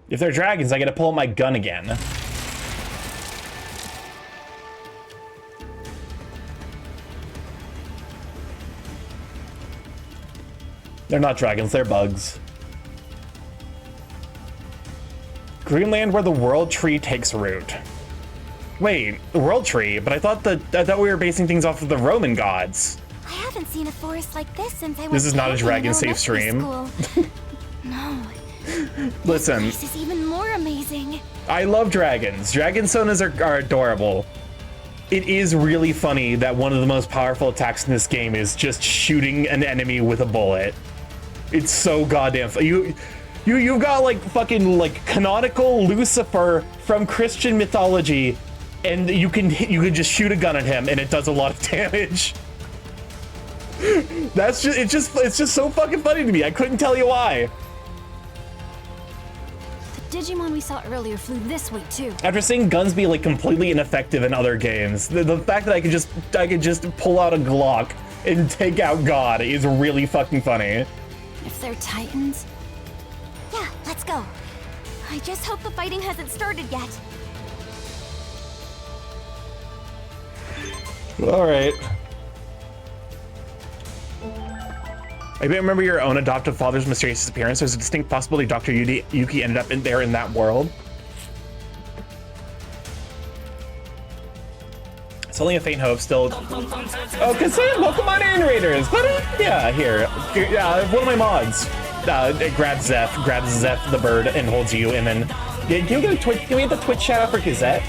If they're dragons, I gotta pull out my gun again. They're not dragons, they're bugs. Greenland, where the world tree takes root. Wait, the world tree? But I thought we were basing things off of the Roman gods. I haven't seen a forest like this since I went This is not a camping in dragon-safe stream. elementary school. No. Listen, This is even more amazing. I love dragons. Dragon sonas are adorable. It is really funny that one of the most powerful attacks in this game is just shooting an enemy with a bullet. It's so goddamn you've got like fucking like canonical Lucifer from Christian mythology, and you can just shoot a gun at him and it does a lot of damage. It's just so fucking funny to me. I couldn't tell you why. The Digimon we saw earlier flew this way too. After seeing guns be like completely ineffective in other games, the fact that I could just pull out a Glock and take out God is really fucking funny. If they're Titans, Yeah, let's go. I just hope the fighting hasn't started yet. All right. I don't remember your own adoptive father's mysterious disappearance. There's a distinct possibility Dr. Yuki ended up in that world. It's only a faint hope still. Oh, Kazan, welcome on in, Raiders. Yeah, here. One of my mods grabs Zeph the bird and holds you, and then can we get the Twitch shout out for Kazette?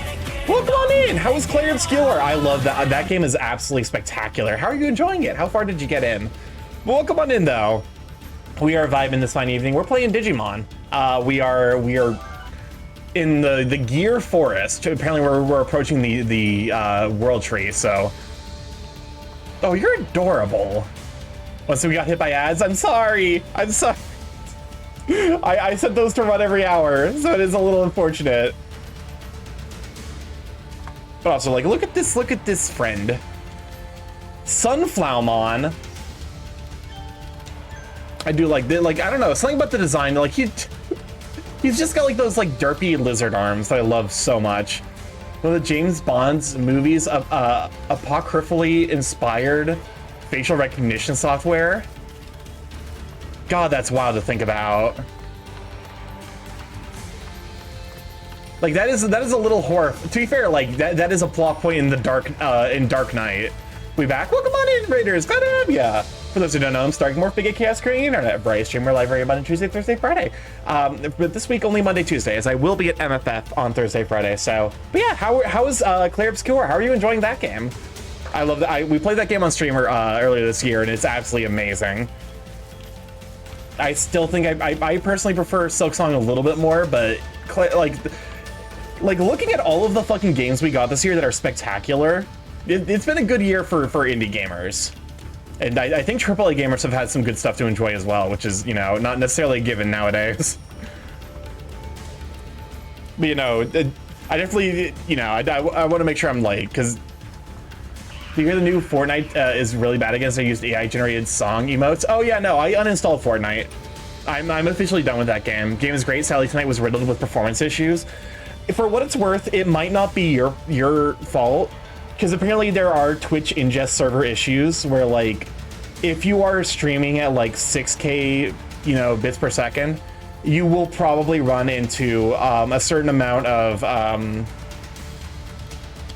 Welcome on in. How was Claire Obscure? I love that. That game is absolutely spectacular. How are you enjoying it? How far did you get in? Welcome on in, though. We are vibing this fine evening. We're playing Digimon. We are in the Gear Forest. Apparently, we're approaching the World Tree. So, oh, you're adorable. Oh, so we got hit by ads. I'm sorry. I'm sorry. I set those to run every hour, so it is a little unfortunate. But also, like, look at this friend. Sunflowmon. I do like, I don't know, something about the design, like, he's just got, like, those, like, derpy lizard arms that I love so much. One of the James Bond's movies, apocryphally inspired facial recognition software. God, that's wild to think about. Like, that is a little horror. To be fair, like, that is a plot point in the Dark Knight. We back? Welcome on in, Raiders. God damn, yeah. For those who don't know, I'm StarkyMorph, Big Chaos Creating Internet. Bryce streamer live every Monday, Tuesday, Thursday, Friday. But this week only Monday, Tuesday, as I will be at MFF on Thursday, Friday. So, but yeah, how is Claire Obscure? How are you enjoying that game? I love that. We played that game on streamer earlier this year, and it's absolutely amazing. I still think I personally prefer Silksong a little bit more, but like looking at all of the fucking games we got this year that are spectacular, it's been a good year for indie gamers. And I think AAA gamers have had some good stuff to enjoy as well, which is, you know, not necessarily a given nowadays. But, you know, I definitely, you know, I want to make sure I'm like, because you hear the new Fortnite is really bad against used AI-generated song emotes. Oh yeah, no, I uninstalled Fortnite. I'm officially done with that game. Game is great. Sadly, tonight was riddled with performance issues. For what it's worth, it might not be your fault, because apparently there are Twitch ingest server issues where, like, if you are streaming at like 6K, you know, bits per second, you will probably run into a certain amount of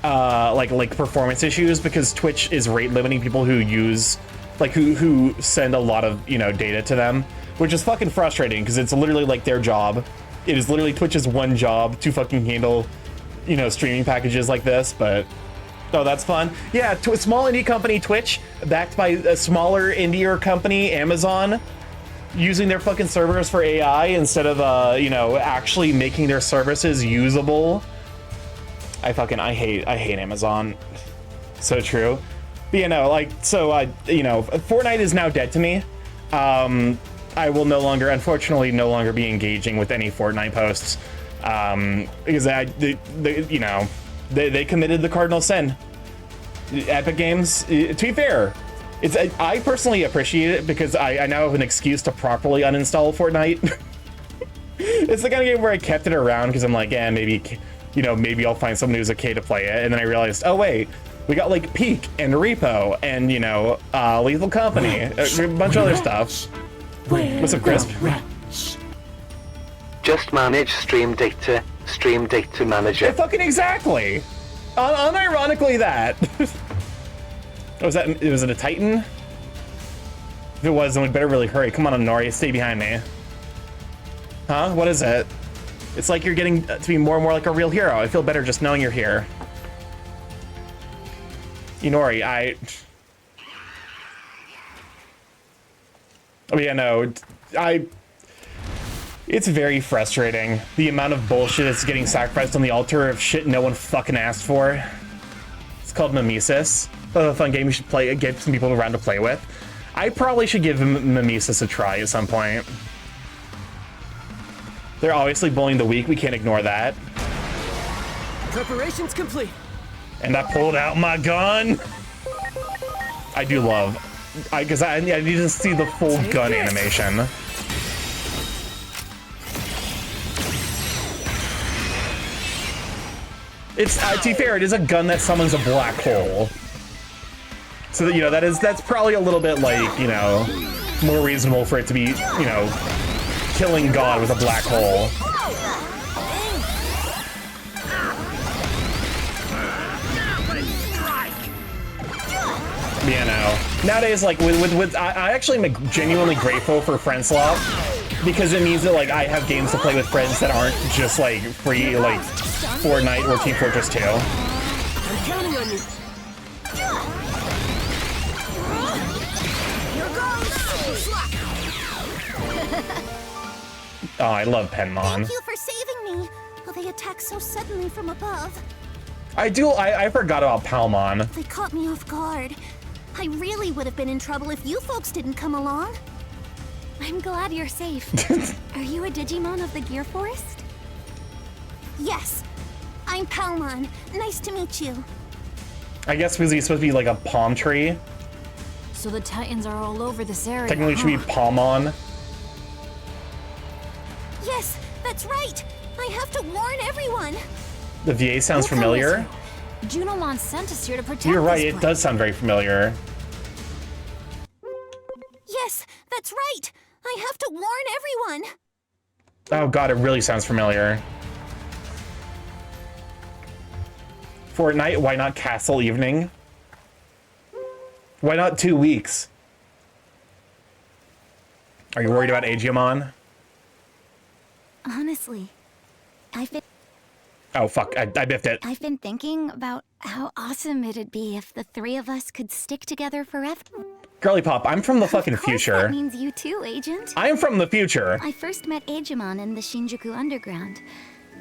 like performance issues, because Twitch is rate limiting people who use, like, who send a lot of, you know, data to them, which is fucking frustrating because it's literally like their job. It is literally Twitch's one job to fucking handle, you know, streaming packages like this. But oh, that's fun. Yeah, to a small indie company, Twitch, backed by a smaller indie company, Amazon, using their fucking servers for AI instead of you know, actually making their services usable. I hate Amazon. So true. But, you know, like, so you know, Fortnite is now dead to me. I will unfortunately no longer be engaging with any Fortnite posts, because you know, they committed the cardinal sin. Epic Games, to be fair, I personally appreciate it because I now have an excuse to properly uninstall Fortnite. It's the kind of game where I kept it around because I'm like, yeah, maybe, you know, maybe I'll find someone who's okay to play it, and then I realized, oh wait, we got like Peak and Repo and, you know, Lethal Company, a bunch of other stuff. What's up, Crisp? Just manage stream data manager. Yeah, fucking exactly. Unironically that. Was it a Titan? If it was, then we better really hurry. Come on, Nori, stay behind me. Huh? What is it? It's like you're getting to be more and more like a real hero. I feel better just knowing you're here. Inori, oh yeah, no, it's very frustrating, the amount of bullshit that's getting sacrificed on the altar of shit no one fucking asked for. It's called Mimesis. A fun game you should play, get some people around to play with. I probably should give Mimesis a try at some point. They're obviously bullying the weak, we can't ignore that. Preparations complete. And I pulled out my gun. I do love, because I need to see the full gun animation. It's, to be fair, it is a gun that summons a black hole. So that, you know, that's probably a little bit like, you know, more reasonable for it to be, you know, killing God with a black hole. Yeah, no. Nowadays, like, I actually am genuinely grateful for friend swap because it means that, like, I have games to play with friends that aren't just, like, free, like, Fortnite or Team Fortress 2. I'm counting on you. Oh, I love Penmon. Thank you for saving me. Well, they attacked so suddenly from above. I forgot about Palmon. They caught me off guard. I really would have been in trouble if you folks didn't come along. I'm glad you're safe. Are you a Digimon of the Gear Forest? Yes. I'm Palmon. Nice to meet you. I guess because he's supposed to be like a palm tree. So the Titans are all over this area. Technically, it should be Palmon. Yes, that's right. I have to warn everyone. The VA sounds familiar. Junomon sent us here to protect You're right, this it does sound very familiar. Yes, that's right. I have to warn everyone. Oh god, it really sounds familiar. Fortnite, why not Castle Evening? Why not 2 weeks? Are you worried about Digimon? Honestly, Oh fuck, I biffed it. I've been thinking about how awesome it'd be if the three of us could stick together forever. Girly Pop, I'm from the fucking Of course, future. that means you too, Agent. I am from the future. I first met Digimon in the Shinjuku Underground,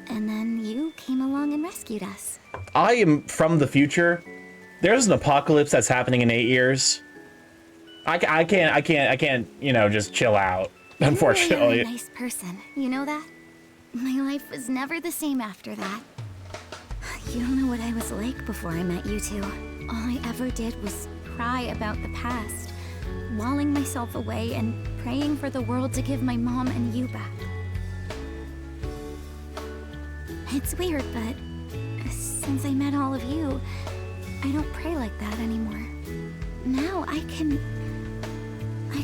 and then you came along and rescued us. I am from the future. There's an apocalypse that's happening in 8 years. I can't, you know, just chill out, unfortunately. You're a nice person, you know that? My life was never the same after that. You don't know what I was like before I met you two. All I ever did was cry about the past, walling myself away and praying for the world to give my mom and you back. It's weird, but since I met all of you, I don't pray like that anymore. Now I can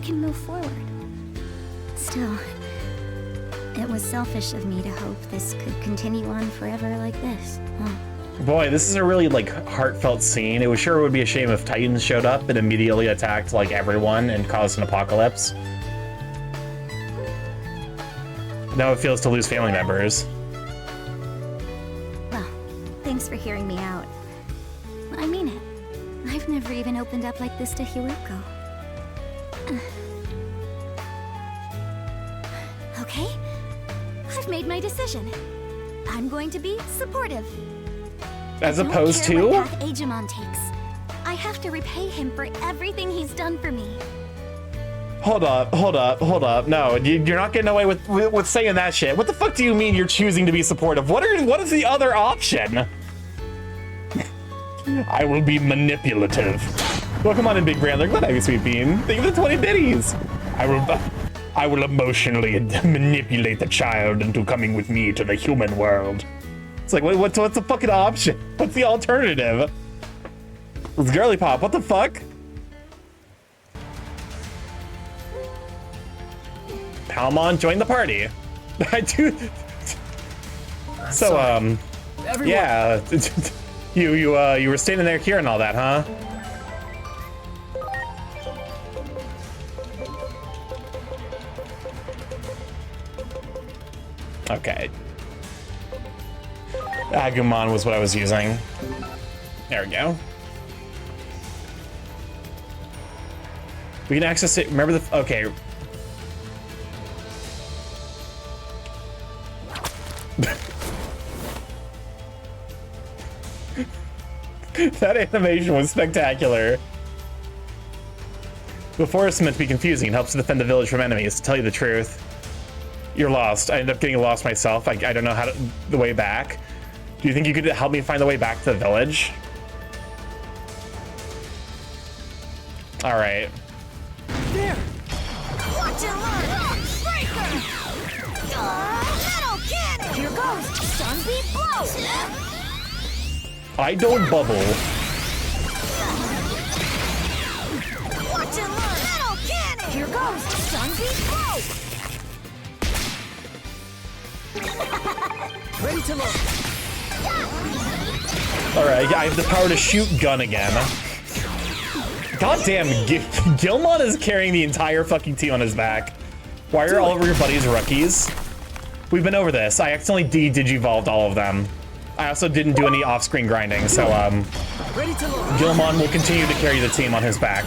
move forward. Still, it was selfish of me to hope this could continue on forever like this. Boy, this is a really, like, heartfelt scene. It sure would be a shame if Titans showed up and immediately attacked, like, everyone and caused an apocalypse. Now it feels to lose family members. Well, thanks for hearing me out. I mean it. I've never even opened up like this to Hiruko. Okay, I've made my decision. I'm going to be supportive. As opposed to? I don't care what path Digimon takes. I have to repay him for everything he's done for me. Hold up. No, you're not getting away with saying that shit. What the fuck do you mean you're choosing to be supportive? What is the other option? I will be manipulative. Welcome on in, Big Brandler. Glad I have you, Sweet Bean. Thank you for the 20 biddies. I will emotionally manipulate the child into coming with me to the human world. It's like, what's the fucking option? What's the alternative? It's Girly Pop. What the fuck? Palmon, join the party. I do. So, Everyone. yeah. You were standing there hearing all that, huh? Okay. Agumon was what I was using. There we go. We can access it. Remember the. Okay. That animation was spectacular. The forest is meant to be confusing. It helps to defend the village from enemies. To tell you the truth, you're lost. I ended up getting lost myself. I don't know the way back. Do you think you could help me find the way back to the village? All right. There. Watch and learn! Breaker! Metal cannon! Here goes! Stun beat blow! I don't bubble. Watch and learn! Metal cannon! Here goes! Stun beat blow! Ready to load. All right, I have the power to shoot gun again. God damn, Gilmon is carrying the entire fucking team on his back. Why are all of your buddies rookies? We've been over this. I accidentally digivolved all of them. I also didn't do any off-screen grinding, so Gilmon will continue to carry the team on his back.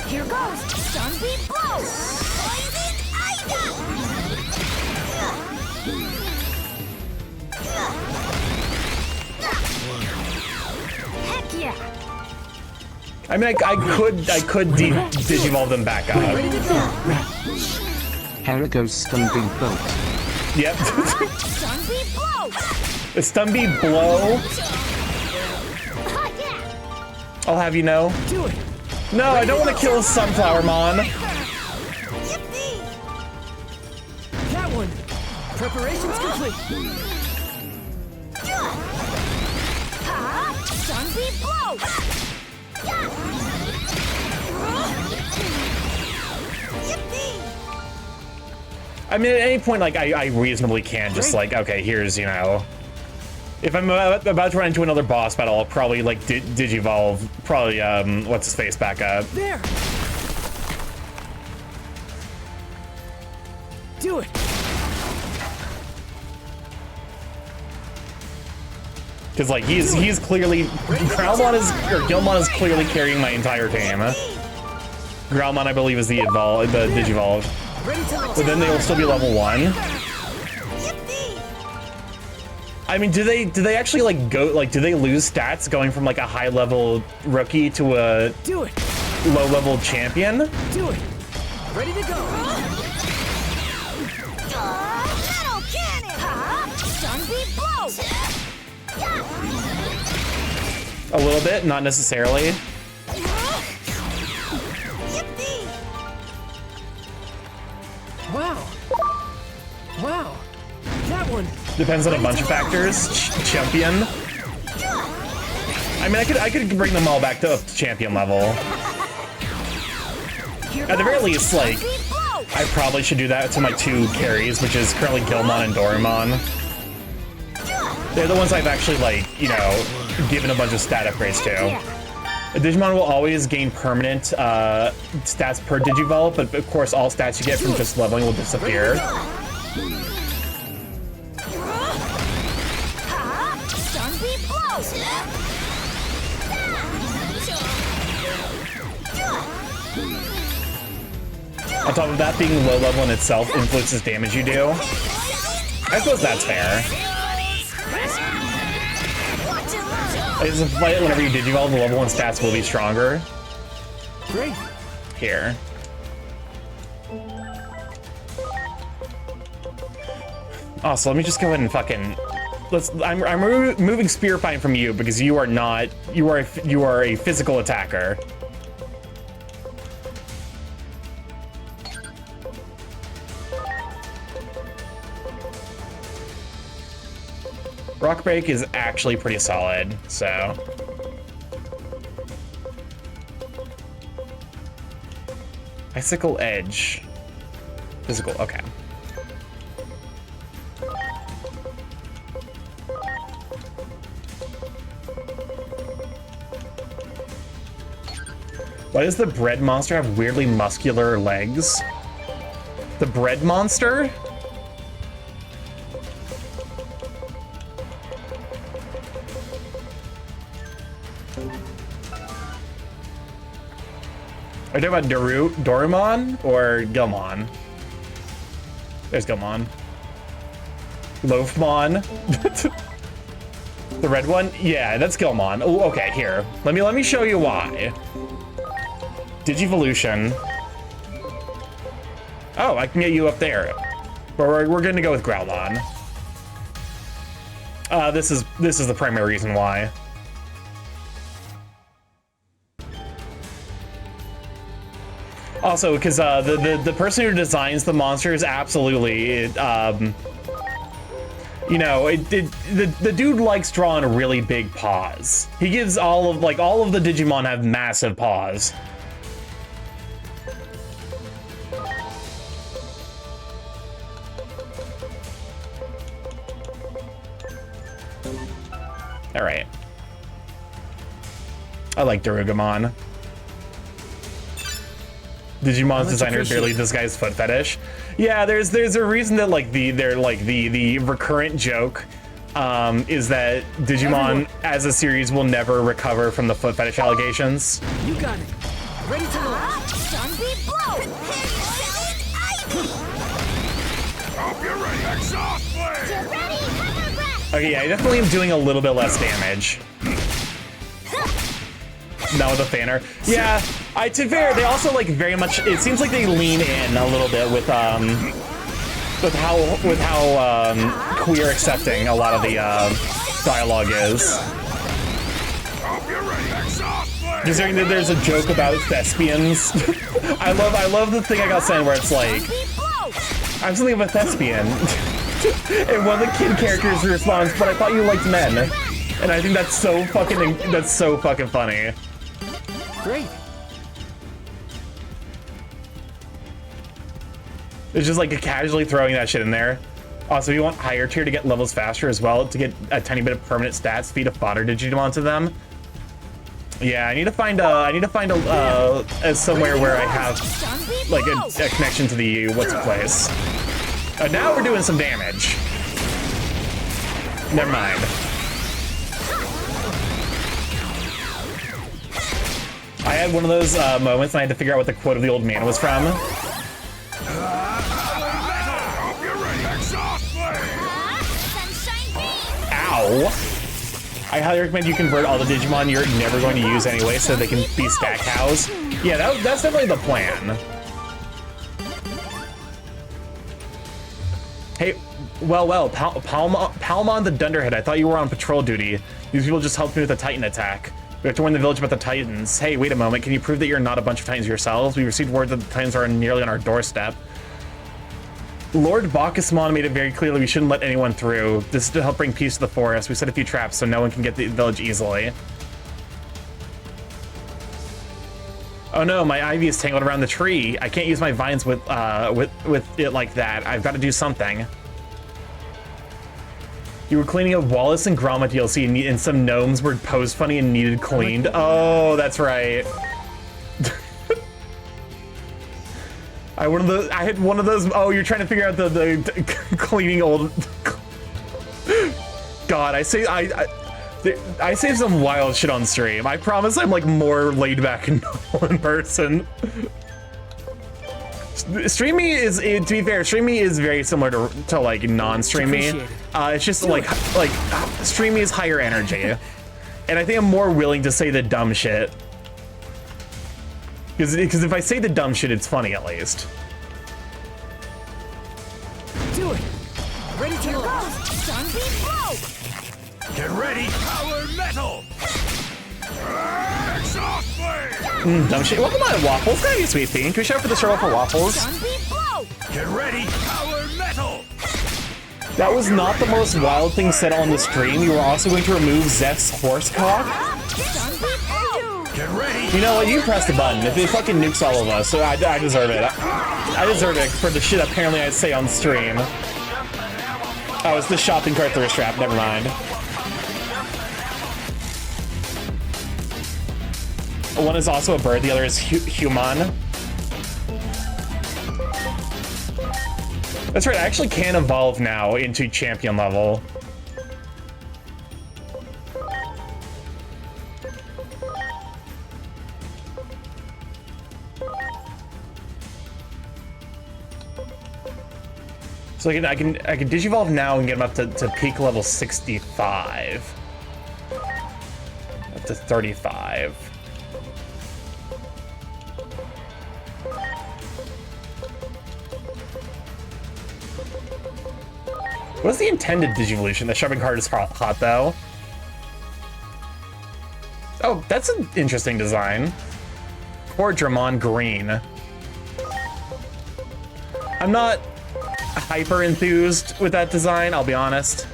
Here goes. Sunbeam blow. Poison Ida. Heck yeah. I mean, I could digivolve them back up. Here goes Stunbeam Bolt. Yep. Sunbeam blow. The Stunbeam blow. I'll have you know. Do it. No, I don't want to kill Sunflower Mon. Yippee. That one. Preparations complete. Sunbeam blow. Yippee. I mean, at any point, like, I reasonably can just, like, okay, here's, you know... If I'm about to run into another boss battle, I'll probably, like, digivolve, probably, what's-his-face back up. There. Do it. Because, like, he's clearly... Gilmon is clearly carrying my entire team. Growlmon, I believe, is the digivolve. But then they'll still be level 1. I mean, do they actually like do they lose stats going from like a high level rookie to a low level champion? Do it. Ready to go. Metal cannon. Sunbeam blow. A little bit, not necessarily. Yippee. Wow. Wow. That one. Depends on a bunch of factors. Champion. I mean, I could bring them all back to up to champion level. At the very least, like, I probably should do that to my 2 carries, which is currently Gilmon and Doraemon. They're the ones I've actually, like, you know, given a bunch of stat upgrades to. A Digimon will always gain permanent stats per Digivolve, but of course all stats you get from just leveling will disappear. Sunbeam blow. On top of that, being low level in itself influences damage you do. I suppose that's fair. It's a fight whenever you Digivolve, the level 1 stats will be stronger. Great. Here. Also, let me just go ahead and fucking... I'm removing Spear Fight from you because you are not... You are a physical attacker. Rock Break is actually pretty solid, so... Icicle Edge. Physical, okay. Why does the bread monster have weirdly muscular legs? The bread monster? Are you talking about Doraemon or Gilmon? There's Gilmon. Loafmon. The red one? Yeah, that's Gilmon. Oh, okay, here. Let me show you why. Digivolution. Oh, I can get you up there. But we're gonna go with Growlon. This is the primary reason why. Also, because the person who designs the monsters absolutely, you know, the dude likes drawing really big paws. He gives all of the Digimon have massive paws. All right. I like Darugamon. Digimon's designer barely this guy's foot fetish. Yeah, there's a reason that like the recurrent joke is that Digimon as a series will never recover from the foot fetish allegations. You got it. Ready to launch. Sunbeam blow. Hope you're ready. Exhaust flame. Get ready. Hammer breath. Okay, yeah, I definitely am doing a little bit less damage. Not with a fanner. Yeah, to be fair, they also like very much. It seems like they lean in a little bit with how queer accepting a lot of the dialogue is. Considering that there's a joke about thespians. I love the thing I got sent where it's like, I'm something of a thespian. And one of the kid characters responds, but I thought you liked men. And I think that's so fucking funny. Great. It's just like casually throwing that shit in there. Also, you want higher tier to get levels faster as well, to get a tiny bit of permanent stats, feed a fodder Digimon to them. Yeah, I need to find somewhere where I have like a connection to the what's it place. Now we're doing some damage. Never mind. I had one of those moments and I had to figure out what the quote of the old man was from. Ow! I highly recommend you convert all the Digimon you're never going to use anyway so they can be stat cows. Yeah, that's definitely the plan. Hey, well, Palmon the Dunderhead, I thought you were on patrol duty. These people just helped me with a Titan attack. We have to warn the village about the Titans. Hey, wait a moment, can you prove that you're not a bunch of Titans yourselves? We received word that the Titans are nearly on our doorstep. Lord Bacchusmon made it very clear that we shouldn't let anyone through. This is to help bring peace to the forest. We set a few traps so no one can get the village easily. Oh no, my ivy is tangled around the tree. I can't use my vines with it like that. I've got to do something. You were cleaning up Wallace and Gromma DLC and some gnomes were posed funny and needed cleaned. Oh, that's right. I had one of those. Oh, you're trying to figure out the cleaning old. God, I say some wild shit on stream. I promise I'm like more laid back and normal in person. Streamy is, to be fair, Streamy is very similar to like non-Streamy. It's just like Streamy is higher energy, and I think I'm more willing to say the dumb shit. Because if I say the dumb shit, it's funny at least. Do it. Ready to launch. Sunbeam blow. Get ready. Power metal. Exhaust flame. Dumb shit. Welcome on, Waffles. Thank you, sweet pea. Can we shout out for the show for Waffles? Sunbeam blow. Get ready. Power metal. That was not the most wild thing said on the stream. You were also going to remove Zeph's horse cock. Sunbeam blow. Get ready. You know what? You press the button. If it fucking nukes all of us, so I deserve it. I deserve it for the shit apparently I say on stream. Oh, it's the shopping cart thirst trap. Never mind. One is also a bird. The other is human. That's right. I actually can evolve now into champion level. So I can digivolve now and get him up to peak level 65. Up to 35. What's the intended Digivolution? The shopping cart is hot though. Oh, that's an interesting design. Or Dramon Green. I'm not hyper enthused with that design, I'll be honest.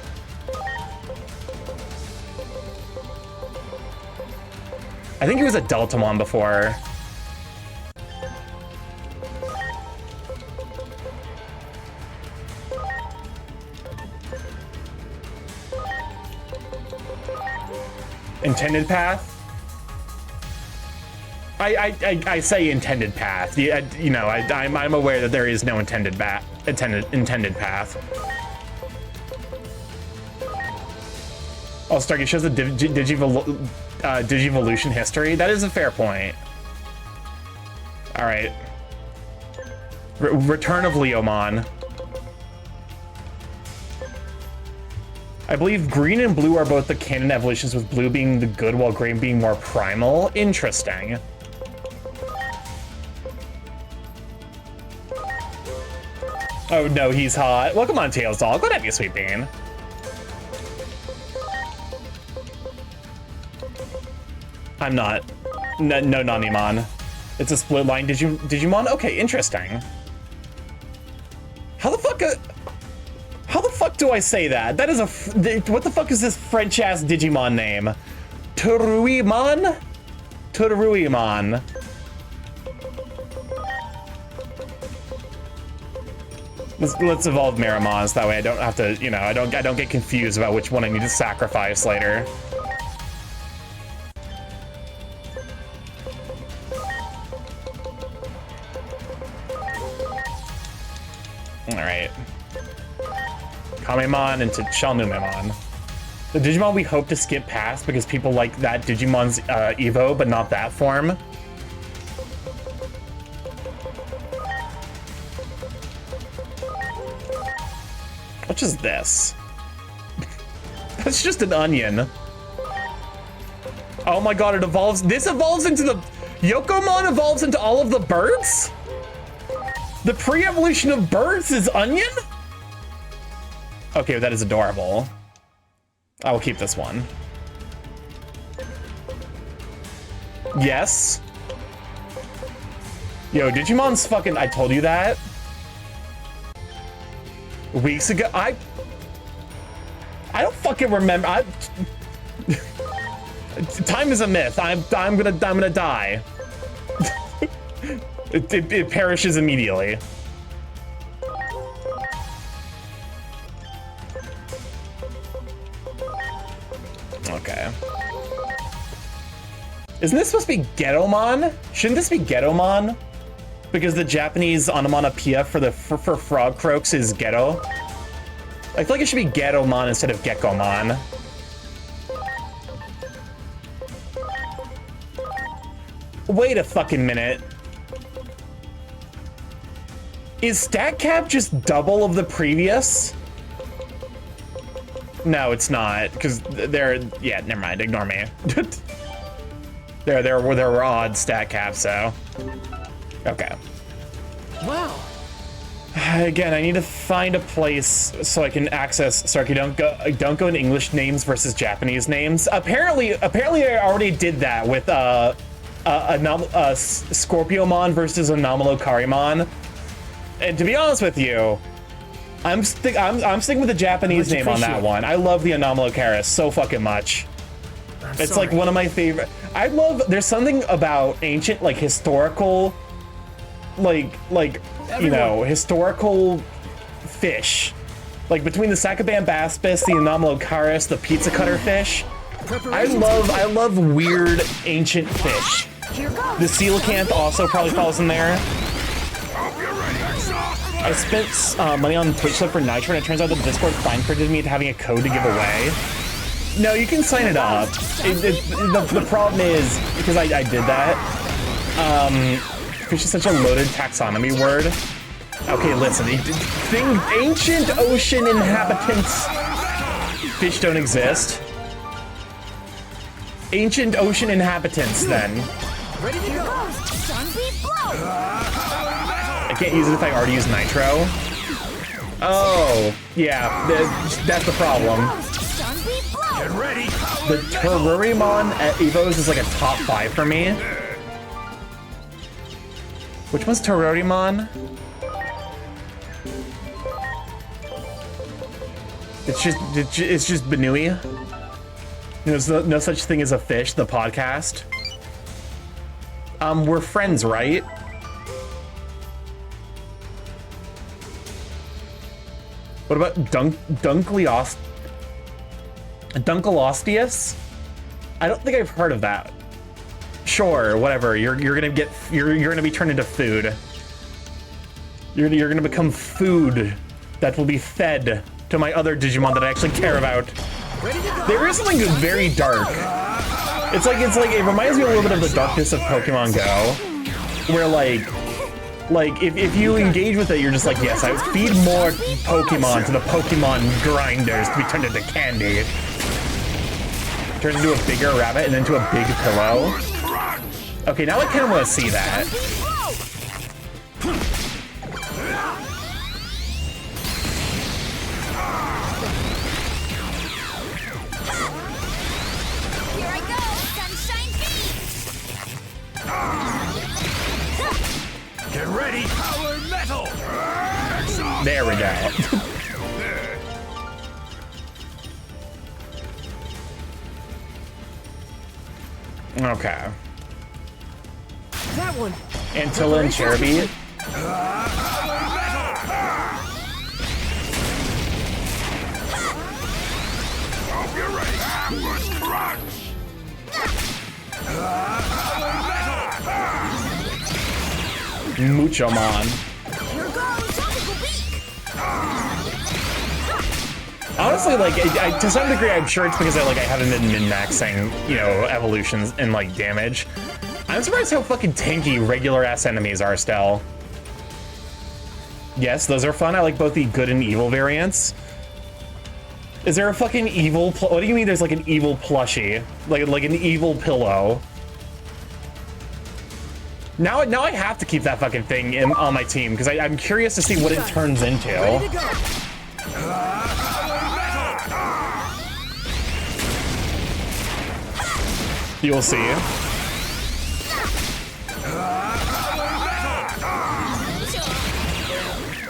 I think he was a Deltamon before. Intended path? I say intended path. Yeah, you know, I'm aware that there is no intended path. Oh, Starky shows the Digivolution history. That is a fair point. All right. Return of Leomon. I believe green and blue are both the canon evolutions, with blue being the good while green being more primal. Interesting. Oh no, he's hot. Welcome on, Tails Doll. Good to have you, Sweet Bean. I'm not. No, Nanimon. It's a split line Digimon? Okay, interesting. How the fuck do I say that? That is what the fuck is this French-ass Digimon name? Teruimon? Teruimon. Let's evolve Miramons, that way I don't have to, you know, I don't get confused about which one I need to sacrifice later. Alright. Kamemon into Shalnumemon. The Digimon we hope to skip past because people like that Digimon's Evo, but not that form. What is this? That's just an onion. Oh my god, it evolves. This evolves into the... Yokomon evolves into all of the birds? The pre-evolution of birds is onion? Okay, that is adorable. I will keep this one. Yes. Yo, Digimon's fucking... I told you that. Weeks ago, I don't fucking remember. Time is a myth. I'm gonna die. it perishes immediately. Okay. Isn't this supposed to be Getomon? Shouldn't this be Getomon? Because the Japanese onomatopoeia for frog croaks is ghetto. I feel like it should be Getomon instead of Gekomon. Wait a fucking minute. Is stat cap just double of the previous? No, it's not, because yeah, never mind, ignore me. there were odd stat caps, so. Okay. Wow. Again, I need to find a place so I can access Starky. Don't go in English names versus Japanese names. Apparently I already did that with Scorpiomon versus Anomalocarimon. And to be honest with you, I'm sticking with the Japanese name on that one. I love the Anomalocaris so fucking much. It's like one of my favorite. There's something about ancient, like historical, like you know, historical fish, like between the Sakaban Baspis, the Anomalocaris, the pizza cutter fish. I love weird ancient fish. The coelacanth also probably falls in there. I spent money on Twitch Sub for Nitro, and it turns out that Discord fine printed me having a code to give away. No, you can sign it up. The problem is, because I did that, fish is such a loaded taxonomy word. Okay, listen, ancient ocean inhabitants. Fish don't exist. Ancient ocean inhabitants, then. Ready to go! Sunbeam blow! I can't use it if I already use Nitro. Oh, yeah, that's the problem. Get ready! The Teruimon at Evos is like a top 5 for me. Which one's Teruimon? It's just Benui. There's no such thing as a fish, the podcast. We're friends, right? What about Dunkleosteus? I don't think I've heard of that. sure, whatever. You're gonna be turned into food. You're gonna become food that will be fed to my other Digimon that I actually care about. There is something very dark. It's like it reminds me a little bit of the darkness of Pokemon Go, where like if you engage with it, you're just like, yes, I would feed more Pokemon to the Pokemon grinders to be turned into candy. Turn into a bigger rabbit and then to a big pillow. Okay, now I kind of want to see that. Here I go, sunshine beam! Get ready, power metal! There we go. Okay. That one. Antilla and Cherubi. Hope you're ready. Ambush crunch! Muchomon. Here goes tropical beak! Honestly, like, to some degree, I'm sure it's because I haven't been min-maxing, you know, evolutions and, like, damage. I'm surprised how fucking tanky regular-ass enemies are still. Yes, those are fun. I like both the good and evil variants. Is there a fucking evil what do you mean there's, like, an evil plushie? Like an evil pillow? Now I have to keep that fucking thing on my team, because I'm curious to see what it turns into. Ready to go. You'll see.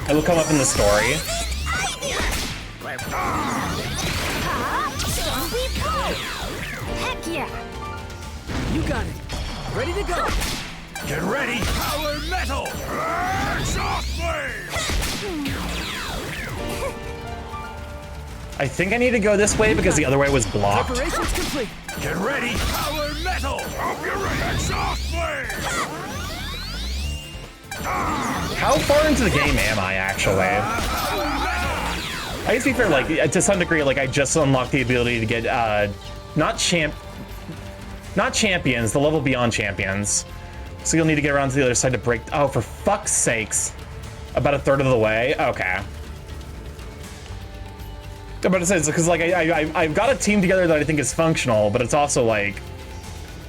It will come up in the story. Heck yeah! You got it. Ready to go. Get ready, power metal! Exhaust flame! I think I need to go this way because the other way was blocked. Preparations complete. Get ready, power metal! Hope you're ready, exhaust flame! How far into the game am I, actually? I guess to be fair, like, to some degree, like, I just unlocked the ability to get, not champions, the level beyond champions. So you'll need to get around to the other side to break, oh, for fuck's sakes. About a third of the way? Okay. I'm about to say, because, like, I've got a team together that I think is functional, but it's also, like,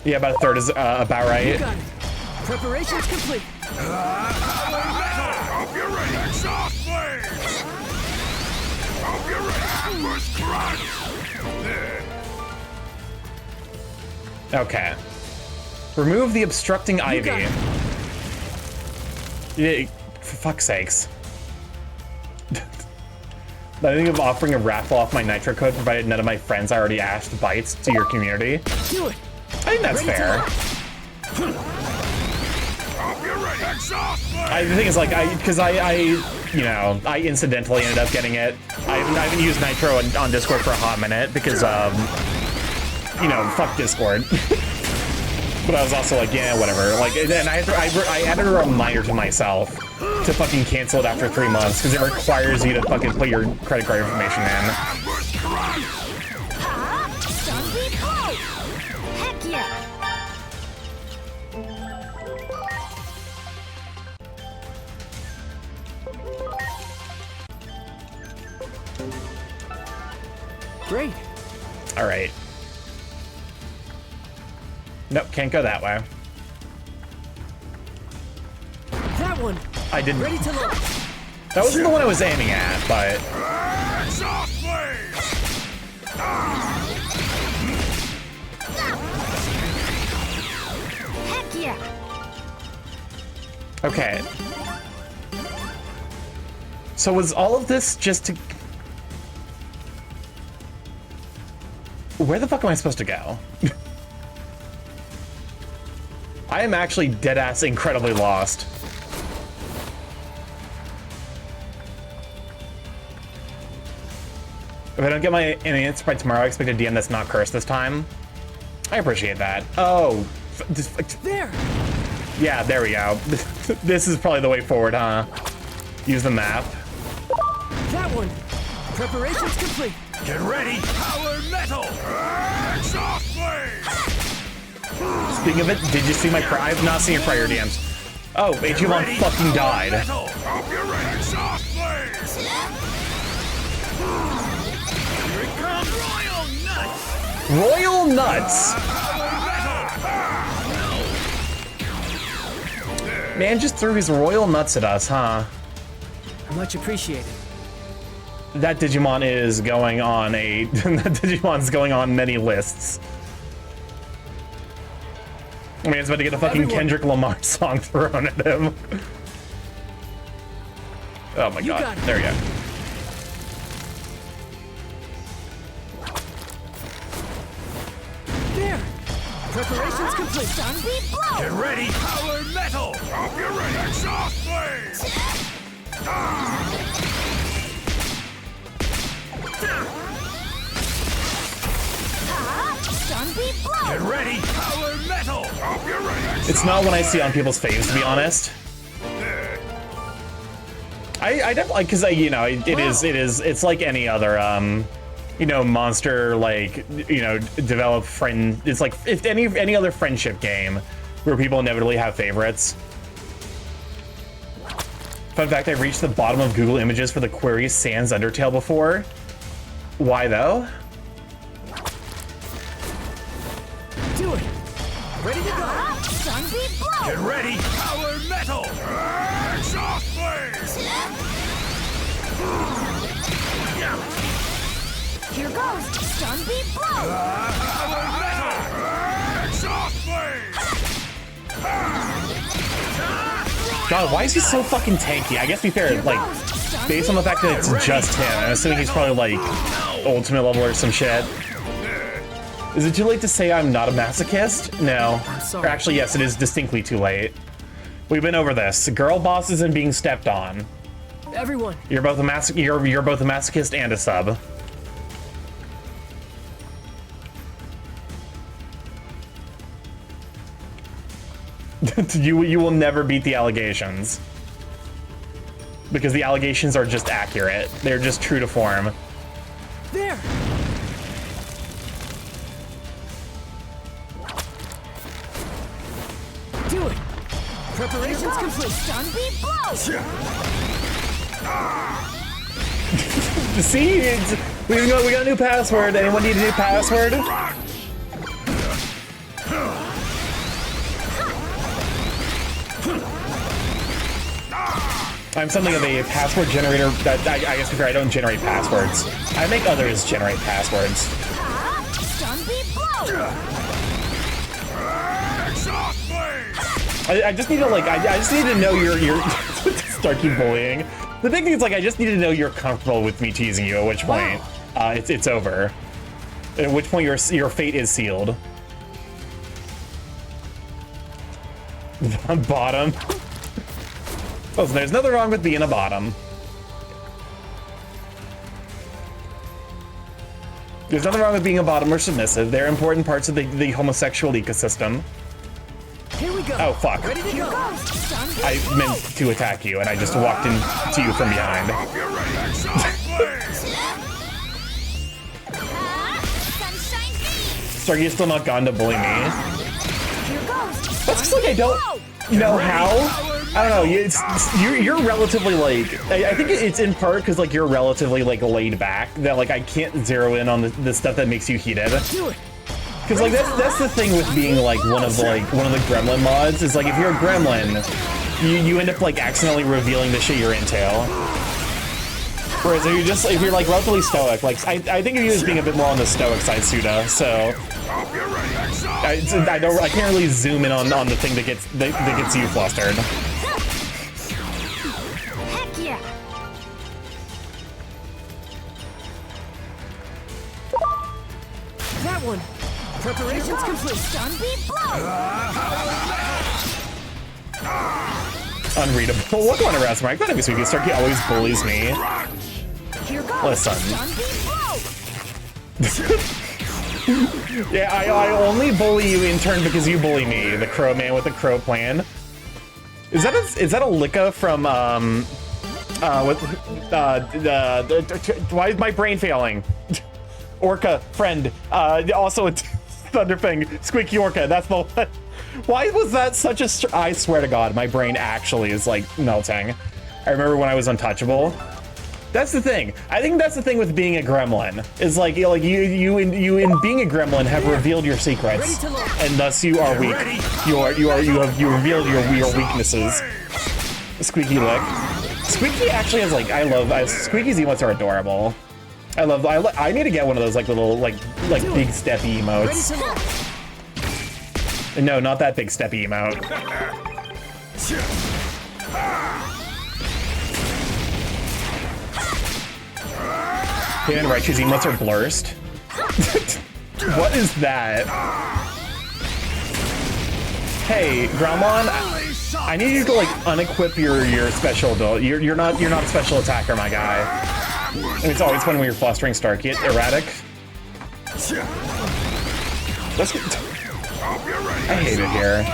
yeah, about a third is, about right. You got it. Preparations complete. Hope you're ready, exhaust flame! Hope you're ready, ambush crunch! Okay. Remove the obstructing ivy. Yeah, for fuck's sakes. I think of offering a raffle off my Nitro code provided none of my friends already asked bites to your community. Do it. I think that's fair. Hope you're ready, exhaust flame! The thing is, like, you know, I incidentally ended up getting it. I haven't used Nitro on Discord for a hot minute because, you know, fuck Discord. But I was also like, yeah, whatever. Like, and I added a reminder to myself to fucking cancel it after 3 months because it requires you to fucking put your credit card information in. Sunbeam Ho! Heck yeah! Great. All right. Nope, can't go that way. That one. I didn't. Ready to launch. That wasn't the one I was aiming at, but Exhaust flame! Heck yeah! okay. So was all of this just to... Where the fuck am I supposed to go? I am actually deadass incredibly lost. If I don't get an answer by tomorrow, I expect a DM that's not cursed this time. I appreciate that. Oh, There! Yeah, there we go. This is probably the way forward, huh? Use the map. That one! Preparations complete! Get ready! Power metal! Exhaust blade! Speaking of it, did you see my I have not seen your prior DMs. Oh, Digimon fucking died. Hope you're ready! Exhaust blade! Here it comes! Royal nuts! Royal nuts! Man just threw his royal nuts at us, huh? Much appreciated. That Digimon is going on a... that Digimon's going on many lists. I mean, it's about to get a fucking Kendrick Lamar song thrown at him. Oh my god. There we go. There! Preparations complete! Sunbeam blow! Get ready! Power metal! Hope you're ready! Exhaust blade! Sunbeam blow! Get ready! Power metal! Hope you're ready! It's not what I see on people's faves, to be honest. I definitely, because you know, it's like any other you know, monster, like, you know, develop friend. It's like if any other friendship game where people inevitably have favorites. Fun fact: I've reached the bottom of Google Images for the query Sans Undertale before. Why though? Do it! Ready to go! Sunbeam blow! Get ready! Power metal! Exhaust blade! Here goes! Sunbeam blow! Power metal! Exhaust blade! God, why is he so fucking tanky? I guess to be fair, like, based on the fact that it's just him, I'm assuming he's probably like ultimate level or some shit. Is it too late to say I'm not a masochist? No. Or actually, yes, it is distinctly too late. We've been over this. Girl bosses and being stepped on. Everyone! You're both a you're both a masochist and a sub. You will never beat the allegations. Because the allegations are just accurate. They're just true to form. There! Do it! Preparations complete! Sunbeam blow! See? We got a new password. Anyone need a new password? I'm something of a password generator. I guess before I don't generate passwords. I make others generate passwords. Sunbeam blow! I just need to like I just need to know your Starky bullying. The big thing is like I just need to know you're comfortable with me teasing you. At which point it's over. At which point your fate is sealed. Bottom. Listen, there's nothing wrong with being a bottom. There's nothing wrong with being a bottom or submissive. They're important parts of the homosexual ecosystem. Here we go! Oh, fuck. Ready to go! I meant to attack you, and I just walked into you from behind. Starky is still not gone to bully me. That's just like I don't know how. I don't know. You're relatively like I think it's in part because like you're relatively like laid back that like I can't zero in on the stuff that makes you heated. Because like that's the thing with being like one of the gremlin mods is like if you're a gremlin, you end up like accidentally revealing the shit you're into. Whereas if you're like relatively stoic, like I think of you as being a bit more on the stoic side, Suda. So I can't really zoom in on the thing that gets you flustered. Heck yeah! That one! Preparations complete! Sunbeam blow! Unreadable. What going around, Mike? That makes me Starky always bullies me. Here goes! Listen. Sunbeam blow! Yeah, I only bully you in turn because you bully me, the crow man with the crow plan. Is that a Licca from why is my brain failing? Orca friend. Also a Thunderfang Squeaky Orca. That's the one. Why was that such a? I swear to God, my brain actually is like melting. I remember when I was untouchable. That's the thing. I think that's the thing with being a gremlin. Is like you in being a gremlin have revealed your secrets, and thus you are weak. You have revealed your weaknesses. Squeaky lick. Squeaky actually has like Squeaky's emotes are adorable. I need to get one of those like little like big steppy emotes. No, not that big steppy emote. Dan and Raichu's emotes are blurst. What is that? Hey, Groundmon, I need you to like unequip your special ability. You're not a special attacker, my guy. And it's always fun when you're flustering Starky. Erratic. Let's get. I hate it here.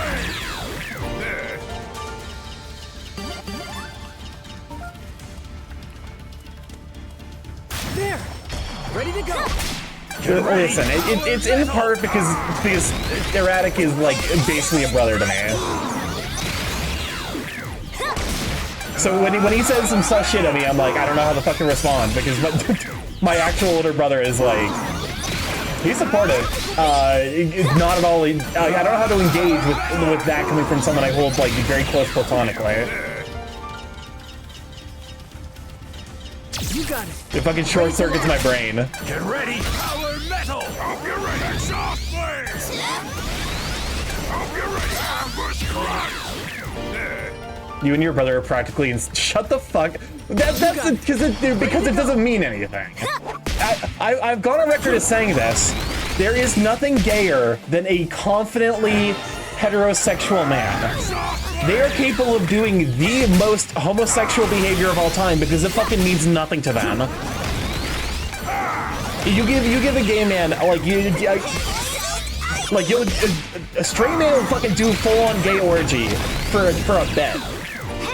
There! Ready to go! Listen, it's in part because Erratic is like basically a brother to me. So when he says some such shit at me, I'm like, I don't know how the fuck to respond because my actual older brother is like, he's supportive. Not at all. I don't know how to engage with that coming from someone I hold like very close platonically. You got it. It fucking short circuits my brain. Get ready! Power metal! Hope you're ready! Soft flames! Hope you're ready! Ambush crush! You and your brother are practically in. Shut the fuck. That's because it doesn't mean anything. I've gone on record as saying this. There is nothing gayer than a confidently heterosexual man. They are capable of doing the most homosexual behavior of all time because it fucking means nothing to them. You give a gay man a straight man will fucking do full-on gay orgy for a bet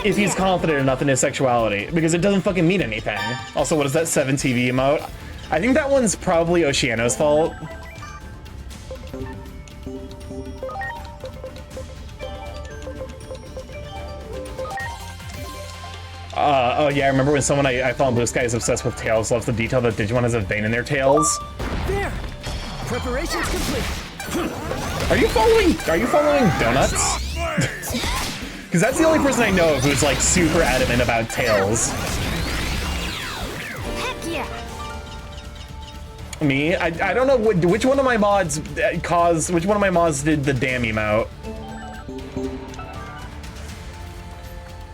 if he's confident enough in his sexuality because it doesn't fucking mean anything. Also, what is that 7 TV emote? I think that one's probably Oceano's fault. Oh yeah, I remember when someone I follow Blue Sky is obsessed with tails, loves the detail that Digimon has a vein in their tails. There! Preparations complete. Are you following Donuts? Because that's the only person I know of who's like super adamant about tails. Heck yeah! Me? I don't know which one of my mods did the damn emote.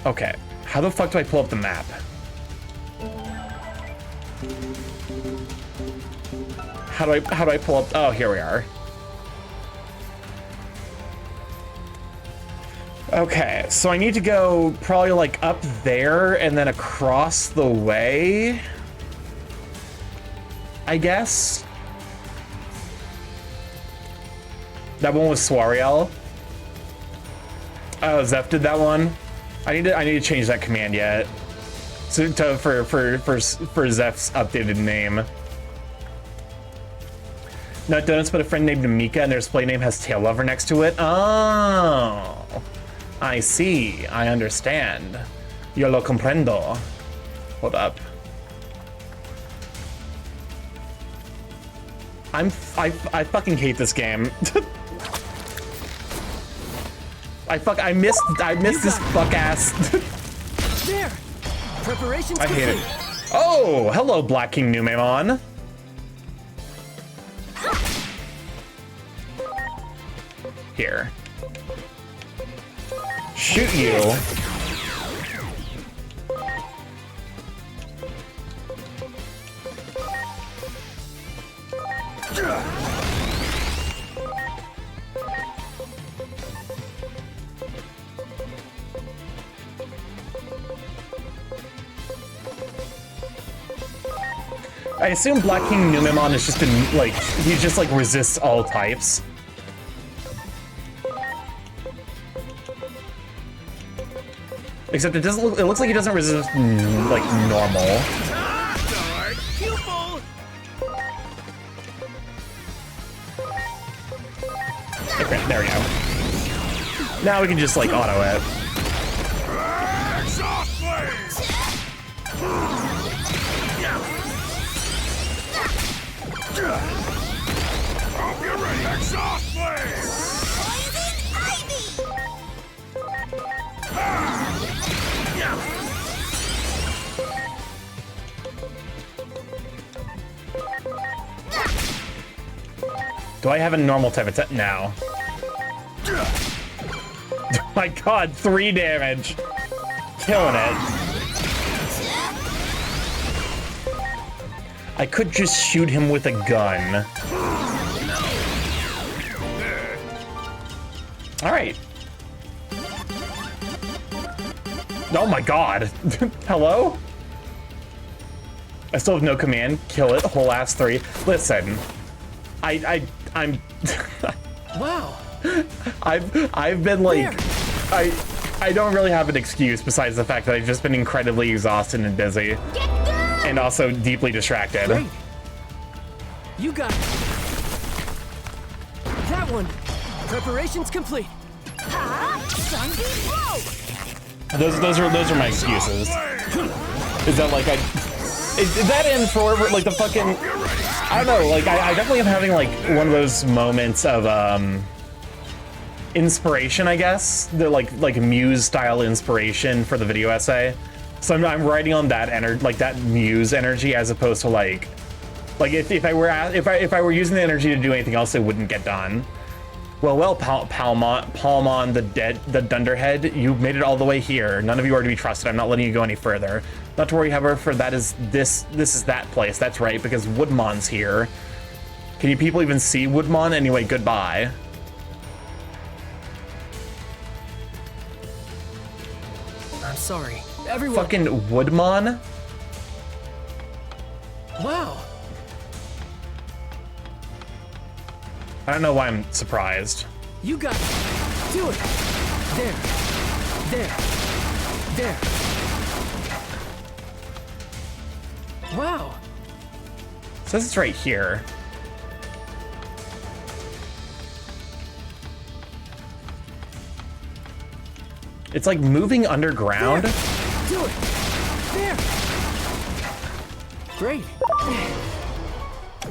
Okay. How the fuck do I pull up the map? How do I pull up? Oh, here we are. Okay, so I need to go probably like up there and then across the way, I guess. That one was Swariel. Oh, Zeph did that one. I need to change that command yet. So for Zeph's updated name. Not Donuts, but a friend named Mika, and their display name has Tail Lover next to it. Oh, I see. I understand. Yo lo comprendo. Hold up. I fucking hate this game. I missed this fuck ass. There. Preparations I hate complete. it. Oh, hello, Black King Numemon. Here. Shoot you. I assume Black King Numemon is just like, he just like resists all types. Except it doesn't look, it looks like he doesn't resist like normal. Okay, there we go. Now we can just like auto it. Do I have a normal type attack now? Oh my god, 3 damage. Killing it. I could just shoot him with a gun. Alright. Oh my god. Hello? I still have no command. Kill it, whole ass 3. Listen. I'm Wow. I've been like I don't really have an excuse besides the fact that I've just been incredibly exhausted and busy. And also deeply distracted. Great. You got it. That one. Preparations complete. Those are my excuses. Is that like is that in for like the fucking I don't know, like I definitely am having like one of those moments of inspiration, I guess. The like muse style inspiration for the video essay. So I'm writing on that like that muse energy as opposed to like if I were using the energy to do anything else, it wouldn't get done. Well, Palmon, the Dunderhead, you made it all the way here. None of you are to be trusted. I'm not letting you go any further. Not to worry, however, for that is this is that place. That's right, because Woodmon's here. Can you people even see Woodmon? Anyway, goodbye. I'm sorry. Everyone. Fucking Woodmon? Wow. I don't know why I'm surprised. You got it. Do it. There. There. There. Wow. It says it's right here. It's like moving underground. There. Do it. There. Great.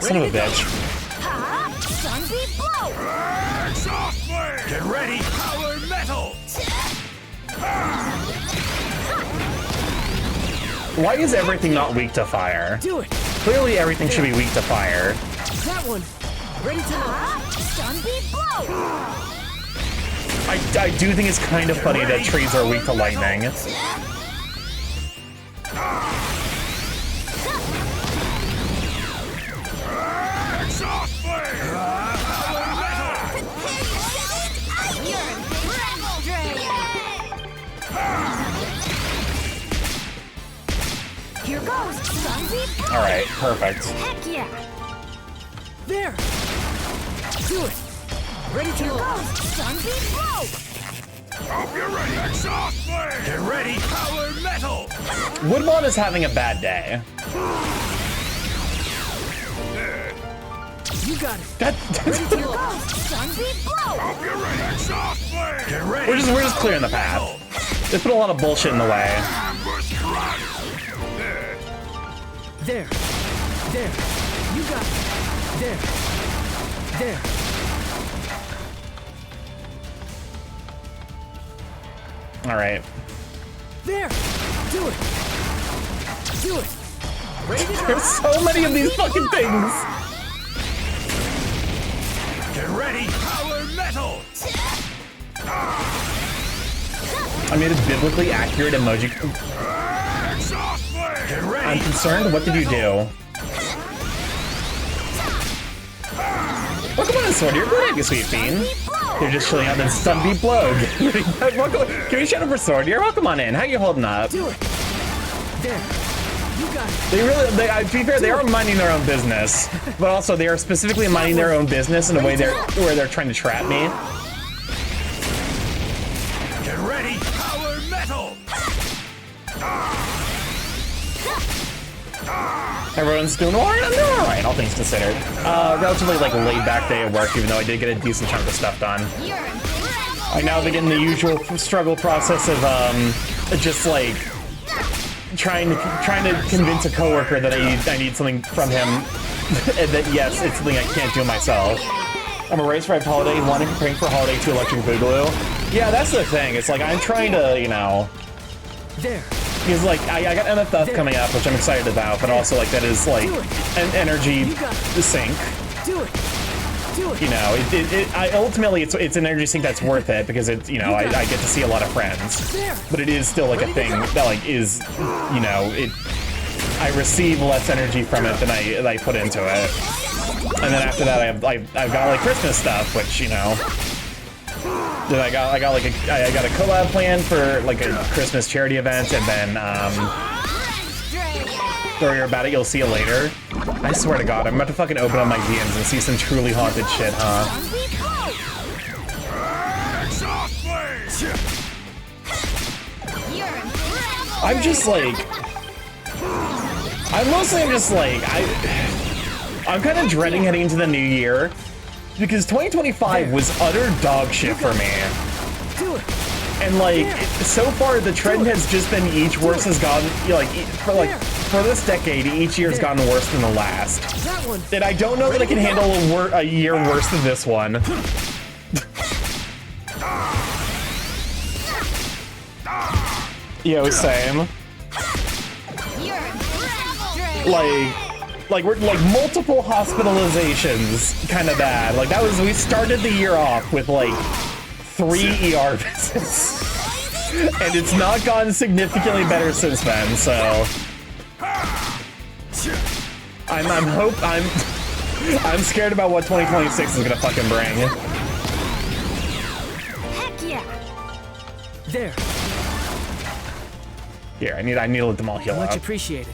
Son of a bitch. Sunbeam blow! Get ready! Power metal! Why is everything not weak to fire? Do it. Clearly everything should be weak to fire. That one. Ready to launch. Sunbeam blow! I do think it's kind of funny that trees are weak to lightning. Here goes! Sunbeam blow! Alright, perfect. Heck yeah! There. Do it. Ready to Here launch. goes! Sunbeam blow! Hope you're ready! Exhaust flame! Get ready! Power metal! Woodmon is having a bad day. You got it. Here goes! Sunbeam blow! Hope you're ready! Exhaust flame! Get ready! We're just clearing the path. Just put a lot of bullshit in the way. Ambush crush! There. There. You got it. There. There. Alright. There. Do it. Do it. Ready to go. There's so many of these fucking things. Get ready! Power metal! I made a biblically accurate emoji. Exhaust flame! Get ready! I'm concerned. What did you do? Welcome on, Sword. You're good, you sweet fiend. You're just chilling out and Sunbeam blow. Can we shout out for Sword? You're welcome on in. How you holding up? Do it. There. You got it. They really, to be fair, they are minding their own business, but also they are specifically minding their own business in a way where they're trying to trap me. Get ready! Power metal! Everyone's doing all right, all things considered. Relatively like laid back day at work, even though I did get a decent chunk of stuff done. I now begin the usual struggle process of just like trying to convince a coworker that I need something from him, and that yes, it's something I can't do myself. I'm a race-rived holiday, wanting preparing for holiday to Electric Boogaloo. Yeah, that's the thing. It's like I'm trying to, you know. There. Because like I got MFF coming up, which I'm excited about, but also like that is like an energy sink. Do it. Do it. You know, ultimately it's an energy sink that's worth it because it's, you know, I get to see a lot of friends, but it is still like a thing that like is, you know, I receive less energy from it than I put into it. And then after that I've got like Christmas stuff, which, you know. Then I got a collab plan for like a Christmas charity event, and then don't worry about it, you'll see it later. I swear to God, I'm about to fucking open up my DMs and see some truly haunted shit, huh? I'm just like, I'm kind of dreading heading into the new year. Because 2025 was utter dog shit for me. And like, so far the trend has just been each worse has gotten, for this decade, each year's gotten worse than the last. And I don't know that I can handle a year worse than this one. Yo, same. Like we're like multiple hospitalizations, kind of bad. Like we started the year off with like 3 ER visits, and it's not gotten significantly better since then. So I'm scared about what 2026 is gonna fucking bring. Heck yeah! There. Here, I need to let them all heal up. Much appreciated.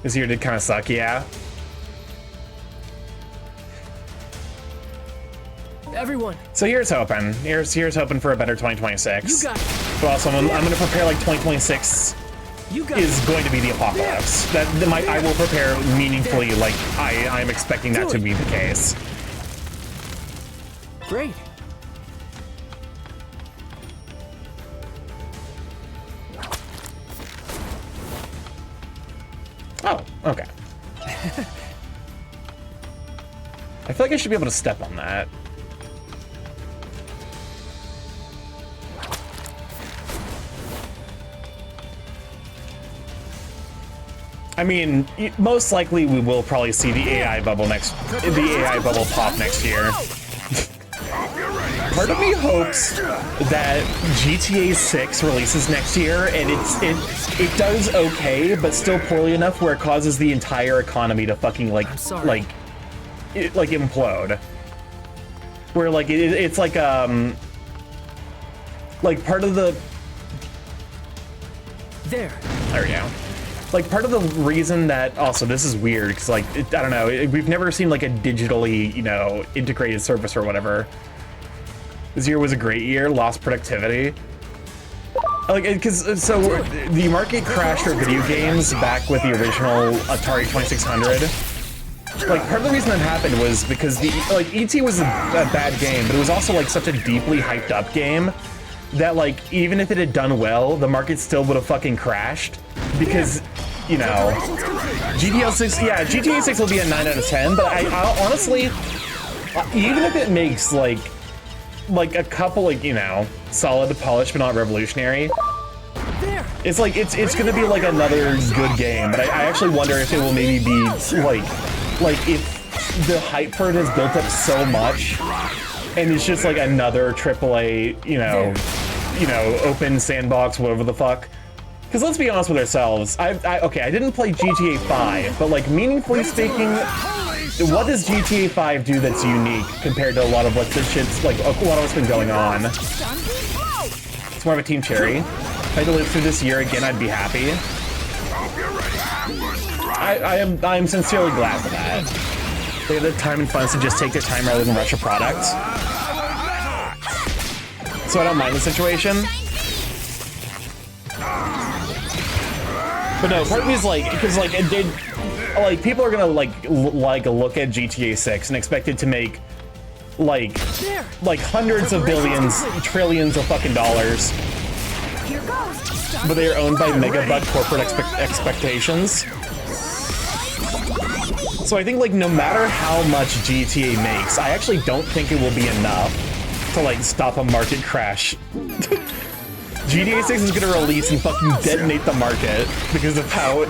This year did kind of suck, yeah. Everyone. So here's hoping. Here's hoping for a better 2026. You got it. But also, I'm gonna prepare like 2026 is going to be the apocalypse. I will prepare meaningfully, like I'm expecting that to be the case. Great. Oh, okay. I feel like I should be able to step on that. I mean, most likely we will probably see the AI bubble pop next year. Part of me hopes that GTA 6 releases next year and it does okay, but still poorly enough where it causes the entire economy to fucking implode. Where like it's like part of the there we go. Like part of the reason that also this is weird because like I don't know, we've never seen like a digitally, you know, integrated service or whatever. This year was a great year, lost productivity. Like, because the market crashed for video games back with the original Atari 2600. Like, part of the reason that happened was because E.T. was a bad game, but it was also like such a deeply hyped up game that like even if it had done well, the market still would have fucking crashed because, you know, GTA 6 will be a 9 out of 10, but I honestly, even if it makes like a couple, like, you know, solid, polished, but not revolutionary, it's like it's gonna be like another good game. But I actually wonder if it will maybe be like if the hype for it has built up so much, and it's just like another AAA, you know, open sandbox, whatever the fuck. Because let's be honest with ourselves, okay, I didn't play GTA 5, but like meaningfully speaking, what does GTA 5 do that's unique compared to a lot of what this shit's like, a lot of what's been going on? It's more of a Team Cherry. If I had to live through this year again, I'd be happy. I am sincerely glad for that. They have the time and funds to just take their time rather than rush a product. So I don't mind the situation. But no, part of me is like, because like it did, like people are gonna like look at GTA 6 and expect it to make like hundreds of billions, trillions of fucking dollars. But they are owned by megabug corporate expectations. So I think like no matter how much GTA makes, I actually don't think it will be enough to like stop a market crash. GTA 6 is gonna release and fucking detonate the market because of how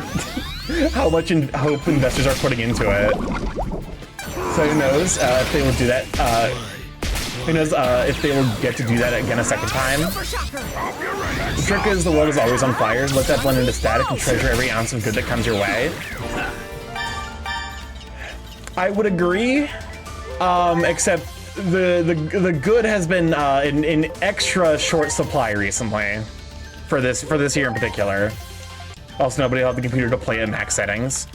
much hope investors are putting into it. So who knows if they will do that? Who knows if they will get to do that again a second time? The trick is the world is always on fire. Let that blend into static and treasure every ounce of good that comes your way. I would agree, except the good has been in extra short supply recently for this year in particular. Also, nobody will have the computer to play at max settings.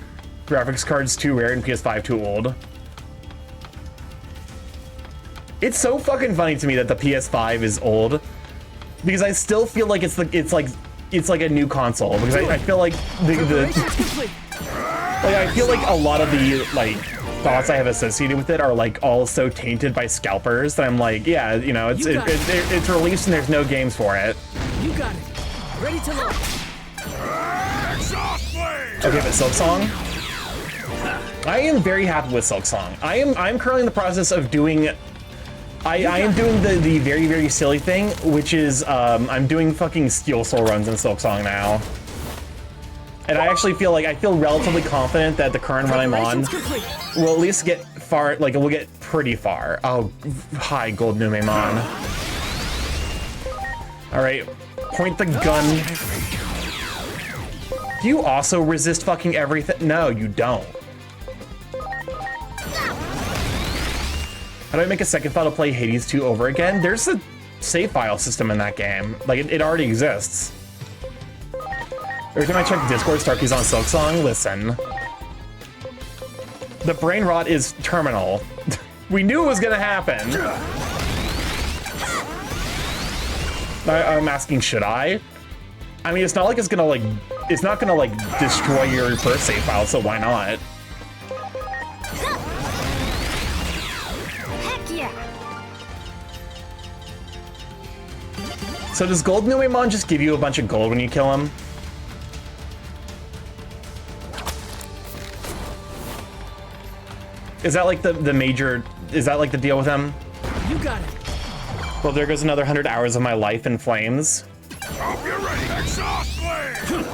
Graphics cards too rare and PS5 too old. It's so fucking funny to me that the PS5 is old because I still feel like it's like a new console because I feel like I feel like a lot of the like thoughts I have associated with it are like all so tainted by scalpers that I'm like, yeah, you know, it's released and there's no games for it. You got it. Ready to launch. Okay, but Silksong? I am very happy with Silksong. I'm currently in the process of doing I am doing the very, very silly thing, which is I'm doing fucking Steel Soul runs in Silksong now. And I actually feel relatively confident that the current run I'm on will at least get far, like it will get pretty far. Oh, hi, Gold Numemon. All right, point the gun. Do you also resist fucking everything? No, you don't. How do I make a second file to play Hades 2 over again? There's a save file system in that game. Like, it already exists. Every time I check Discord, Starky's on Silksong. Listen. The brain rot is terminal. We knew it was gonna happen. I'm asking, should I? I mean, it's not like it's gonna, like, it's not gonna, like, destroy your first save file, so why not? So does Gold Numemon just give you a bunch of gold when you kill him? Is that like the major, is that like the deal with him? You got it. Well, there goes another 100 hours of my life in flames. Hope you're ready. Exhaust flame!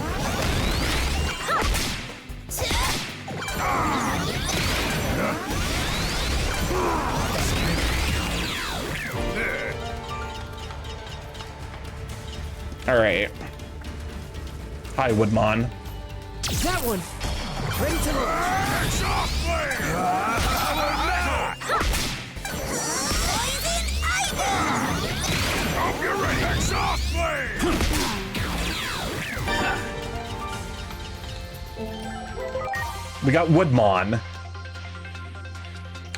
All right. Hi, Woodmon. That one. Ready to launch. Exhaust flame! Hope you're ready. Exhaust flame! We got Woodmon.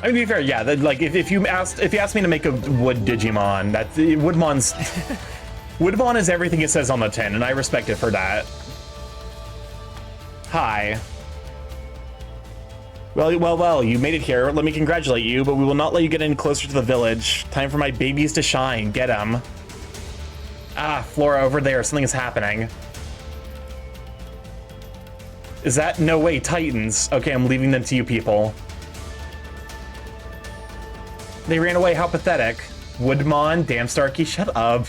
I mean, to be fair, yeah. Like, if you asked me to make a Wood Digimon, that's Woodmon's. Woodmon is everything it says on the tin, and I respect it for that. Hi. Well, you made it here. Let me congratulate you, but we will not let you get any closer to the village. Time for my babies to shine. Get them. Ah, Flora over there. Something is happening. Is that? No way, Titans. Okay, I'm leaving them to you people. They ran away. How pathetic. Woodmon, damn Starky, shut up.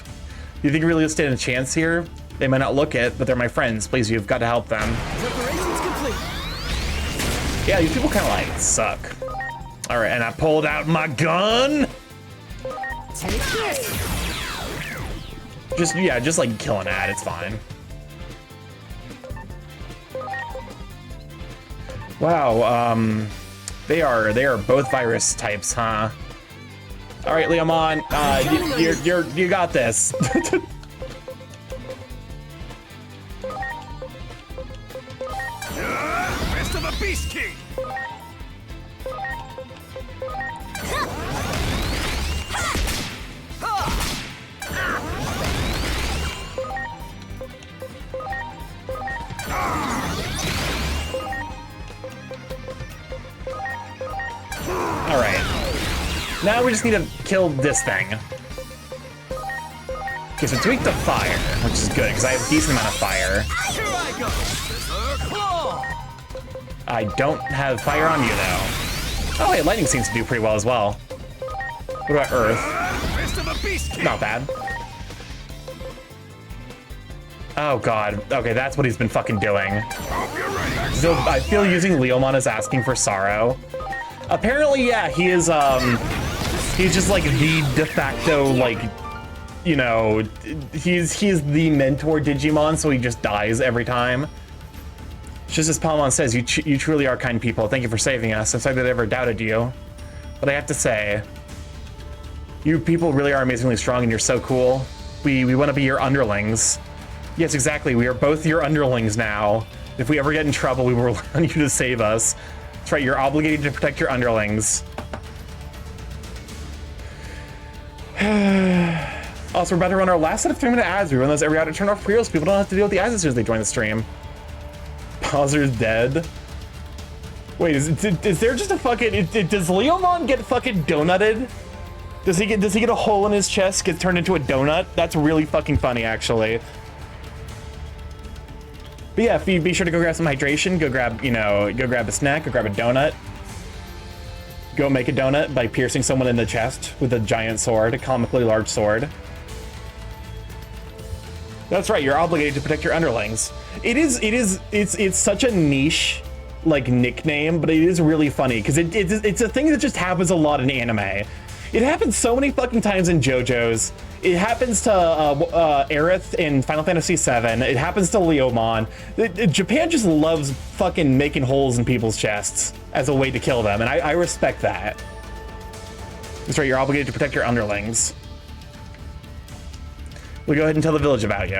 You think you really stand a chance here? They might not look it, but they're my friends. Please, you've got to help them. Preparations complete. Yeah, these people kind of like suck. All right, and I pulled out my gun. Take this. Just like kill an ad. It's fine. Wow. They are both virus types, huh? All right, Leomon, you got this. a Beast King! Alright. Now we just need to kill this thing. Okay, so it's weak to fire, which is good, because I have a decent amount of fire. Here I go! Claw! I don't have fire on you, though. Oh, wait, lightning seems to do pretty well as well. What about earth? Fist of a Beast King! Not bad. Oh, God. Okay, that's what he's been fucking doing. Hope you're ready. So I feel using Leomon is asking for sorrow. Apparently, yeah, he is, he's just, like, the de facto, like, you know, he's the mentor Digimon, so he just dies every time. Just as Palmon says, you truly are kind people. Thank you for saving us. I'm sorry that I ever doubted you. But I have to say, you people really are amazingly strong and you're so cool. We want to be your underlings. Yes, exactly. We are both your underlings now. If we ever get in trouble, we will rely on you to save us. That's right, you're obligated to protect your underlings. Also, we're about to run our last set of 3-minute ads. We run those every hour to turn off pre-rolls. People don't have to deal with the ads as soon as they join the stream. Bowser's dead. Wait, is there just a fucking... does Leomon get fucking donutted? Does he get a hole in his chest, get turned into a donut? That's really fucking funny, actually. But yeah, be sure to go grab some hydration. Go grab, you know, go grab a snack. Go grab a donut. Go make a donut by piercing someone in the chest with a giant sword, a comically large sword. That's right, you're obligated to protect your underlings. It's such a niche, like, nickname, but it is really funny, because it's a thing that just happens a lot in anime. It happens so many fucking times in JoJo's. It happens to Aerith in Final Fantasy VII. It happens to Leomon. Japan just loves fucking making holes in people's chests as a way to kill them, and I respect that. That's right, you're obligated to protect your underlings. We'll go ahead and tell the village about you.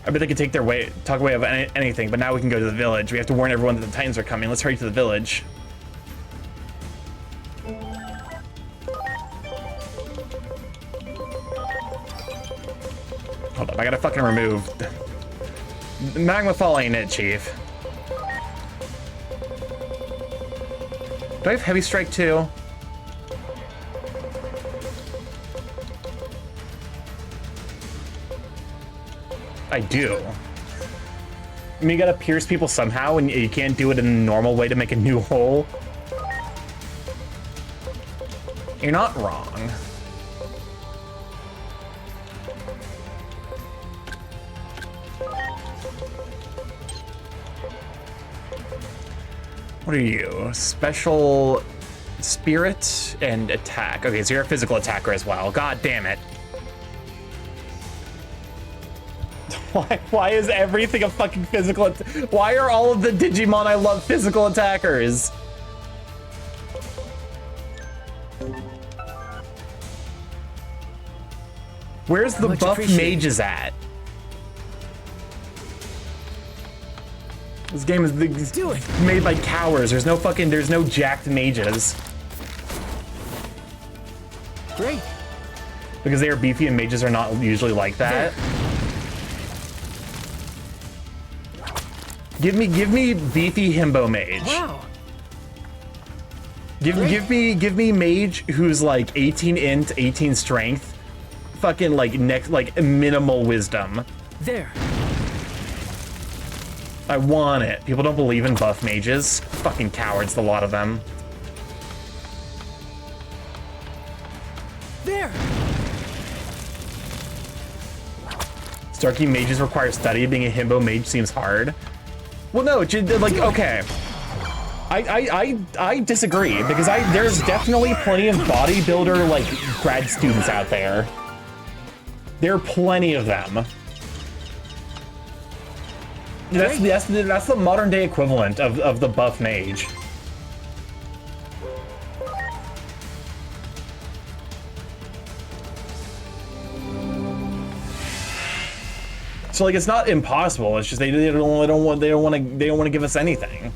I bet they could take their way, talk away of anything, but now we can go to the village. We have to warn everyone that the Titans are coming. Let's hurry to the village. Hold up, I gotta fucking remove... Magma Fall ain't it, Chief. Do I have Heavy Strike too? I do. I mean, you gotta pierce people somehow, and you can't do it in a normal way to make a new hole. You're not wrong. What are you? Special spirit and attack. Okay, so you're a physical attacker as well. God damn it. Why is everything a fucking physical? Why are all of the Digimon I love physical attackers? Where's the buff mages at? This game is made by cowards. There's no jacked mages. Great. Because they are beefy and mages are not usually like that. Give me beefy himbo mage. Wow. Give me mage who's like 18 int, 18 strength, fucking like minimal wisdom. There. I want it. People don't believe in buff mages. Fucking cowards, the lot of them. There. Starky mages require study. Being a himbo mage seems hard. Well, no, like, okay. I disagree, because there's definitely plenty of bodybuilder, like, grad students out there. There are plenty of them. That's the modern day equivalent of the buff mage. So like, it's not impossible. It's just they don't want to give us anything.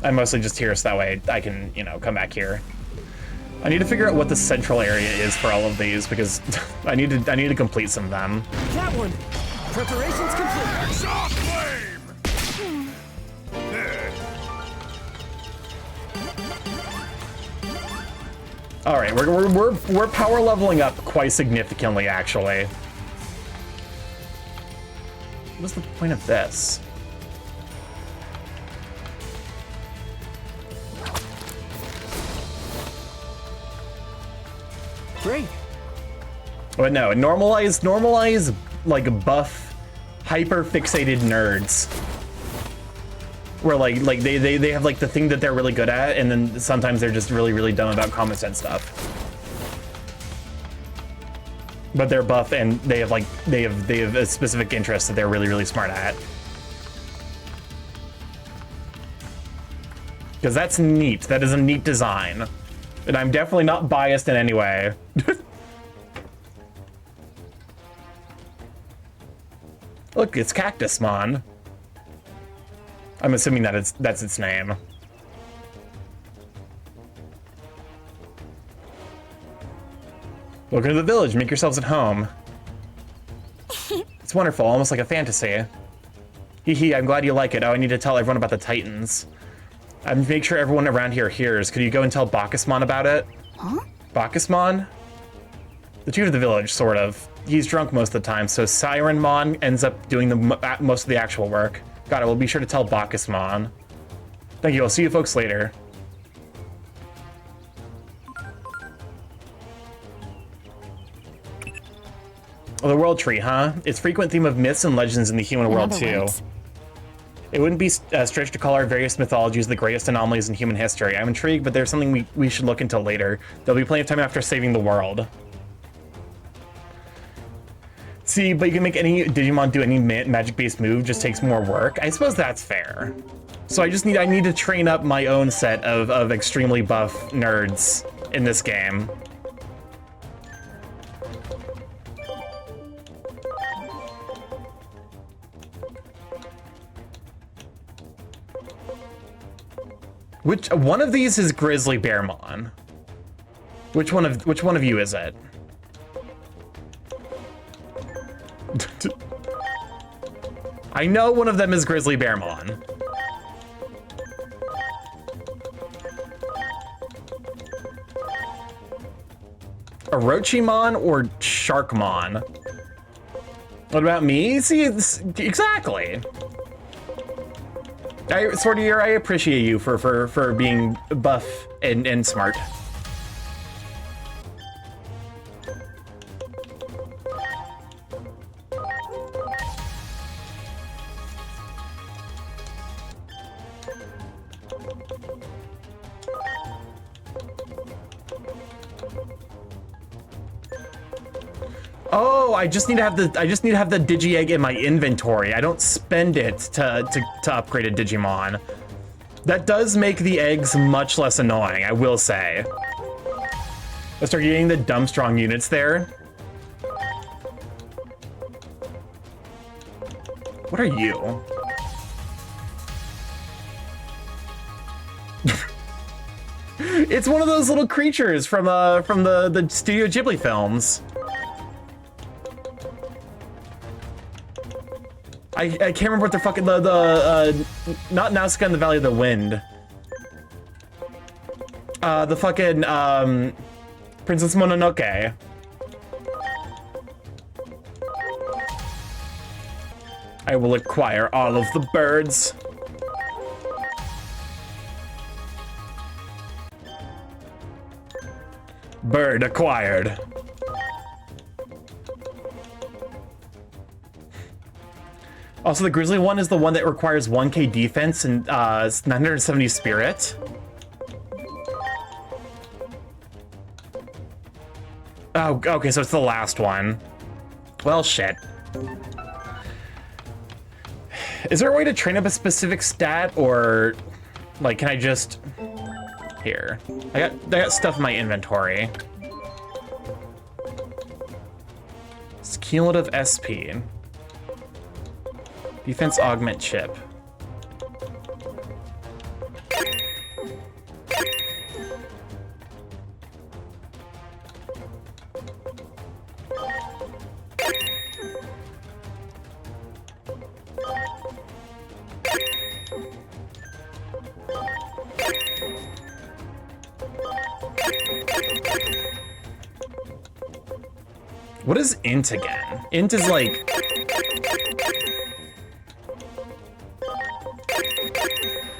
I'm mostly just here so that way I can, you know, come back here. I need to figure out what the central area is for all of these because I need to complete some of them. That one. Preparations complete. Exhaust flame! All right, we're power leveling up quite significantly, actually. What's the point of this? Great. But no, normalize like buff, hyper fixated nerds. Where like they have like the thing that they're really good at, and then sometimes they're just really dumb about common sense stuff. But they're buff and they have a specific interest that they're really smart at. Because that's neat. That is a neat design. And I'm definitely not biased in any way. Look, it's Cactusmon. I'm assuming that that's its name. Welcome to the village. Make yourselves at home. It's wonderful, almost like a fantasy. Hee hee, I'm glad you like it. Oh, I need to tell everyone about the Titans. Make sure everyone around here hears. Could you go and tell Bacchusmon about it? Huh? Bacchusmon? The chief of the village, sort of. He's drunk most of the time, so Sirenmon ends up doing most of the actual work. Got it, we'll be sure to tell Bacchusmon. Thank you, I'll see you folks later. Oh, the world tree, huh? It's frequent theme of myths and legends in the human world, too. It wouldn't be stretched to call our various mythologies the greatest anomalies in human history. I'm intrigued, but there's something we should look into later. There'll be plenty of time after saving the world. See, but you can make any Digimon do any magic-based move, just takes more work. I suppose that's fair. So I need to train up my own set of extremely buff nerds in this game. Which one of these is Grizzly Bearmon? Which one of you is it? I know one of them is Grizzly Bearmon. Orochimon or Sharkmon? What about me? See, exactly. I appreciate you for being buff and smart. Oh, I just need to have the Digi-Egg in my inventory. I don't spend it to upgrade a Digimon. That does make the eggs much less annoying, I will say. Let's start getting the dumb strong units there. What are you? It's one of those little creatures from the Studio Ghibli films. I can't remember what the fucking not Nausicaa in the Valley of the Wind. The fucking Princess Mononoke. I will acquire all of the birds. Bird acquired. Also, the Grizzly one is the one that requires 1k defense and 970 spirit. Oh, okay, so it's the last one. Well, shit. Is there a way to train up a specific stat, or like, can I just... Here. I got stuff in my inventory. It's cumulative SP. Defense augment chip. What is int again? Int is like...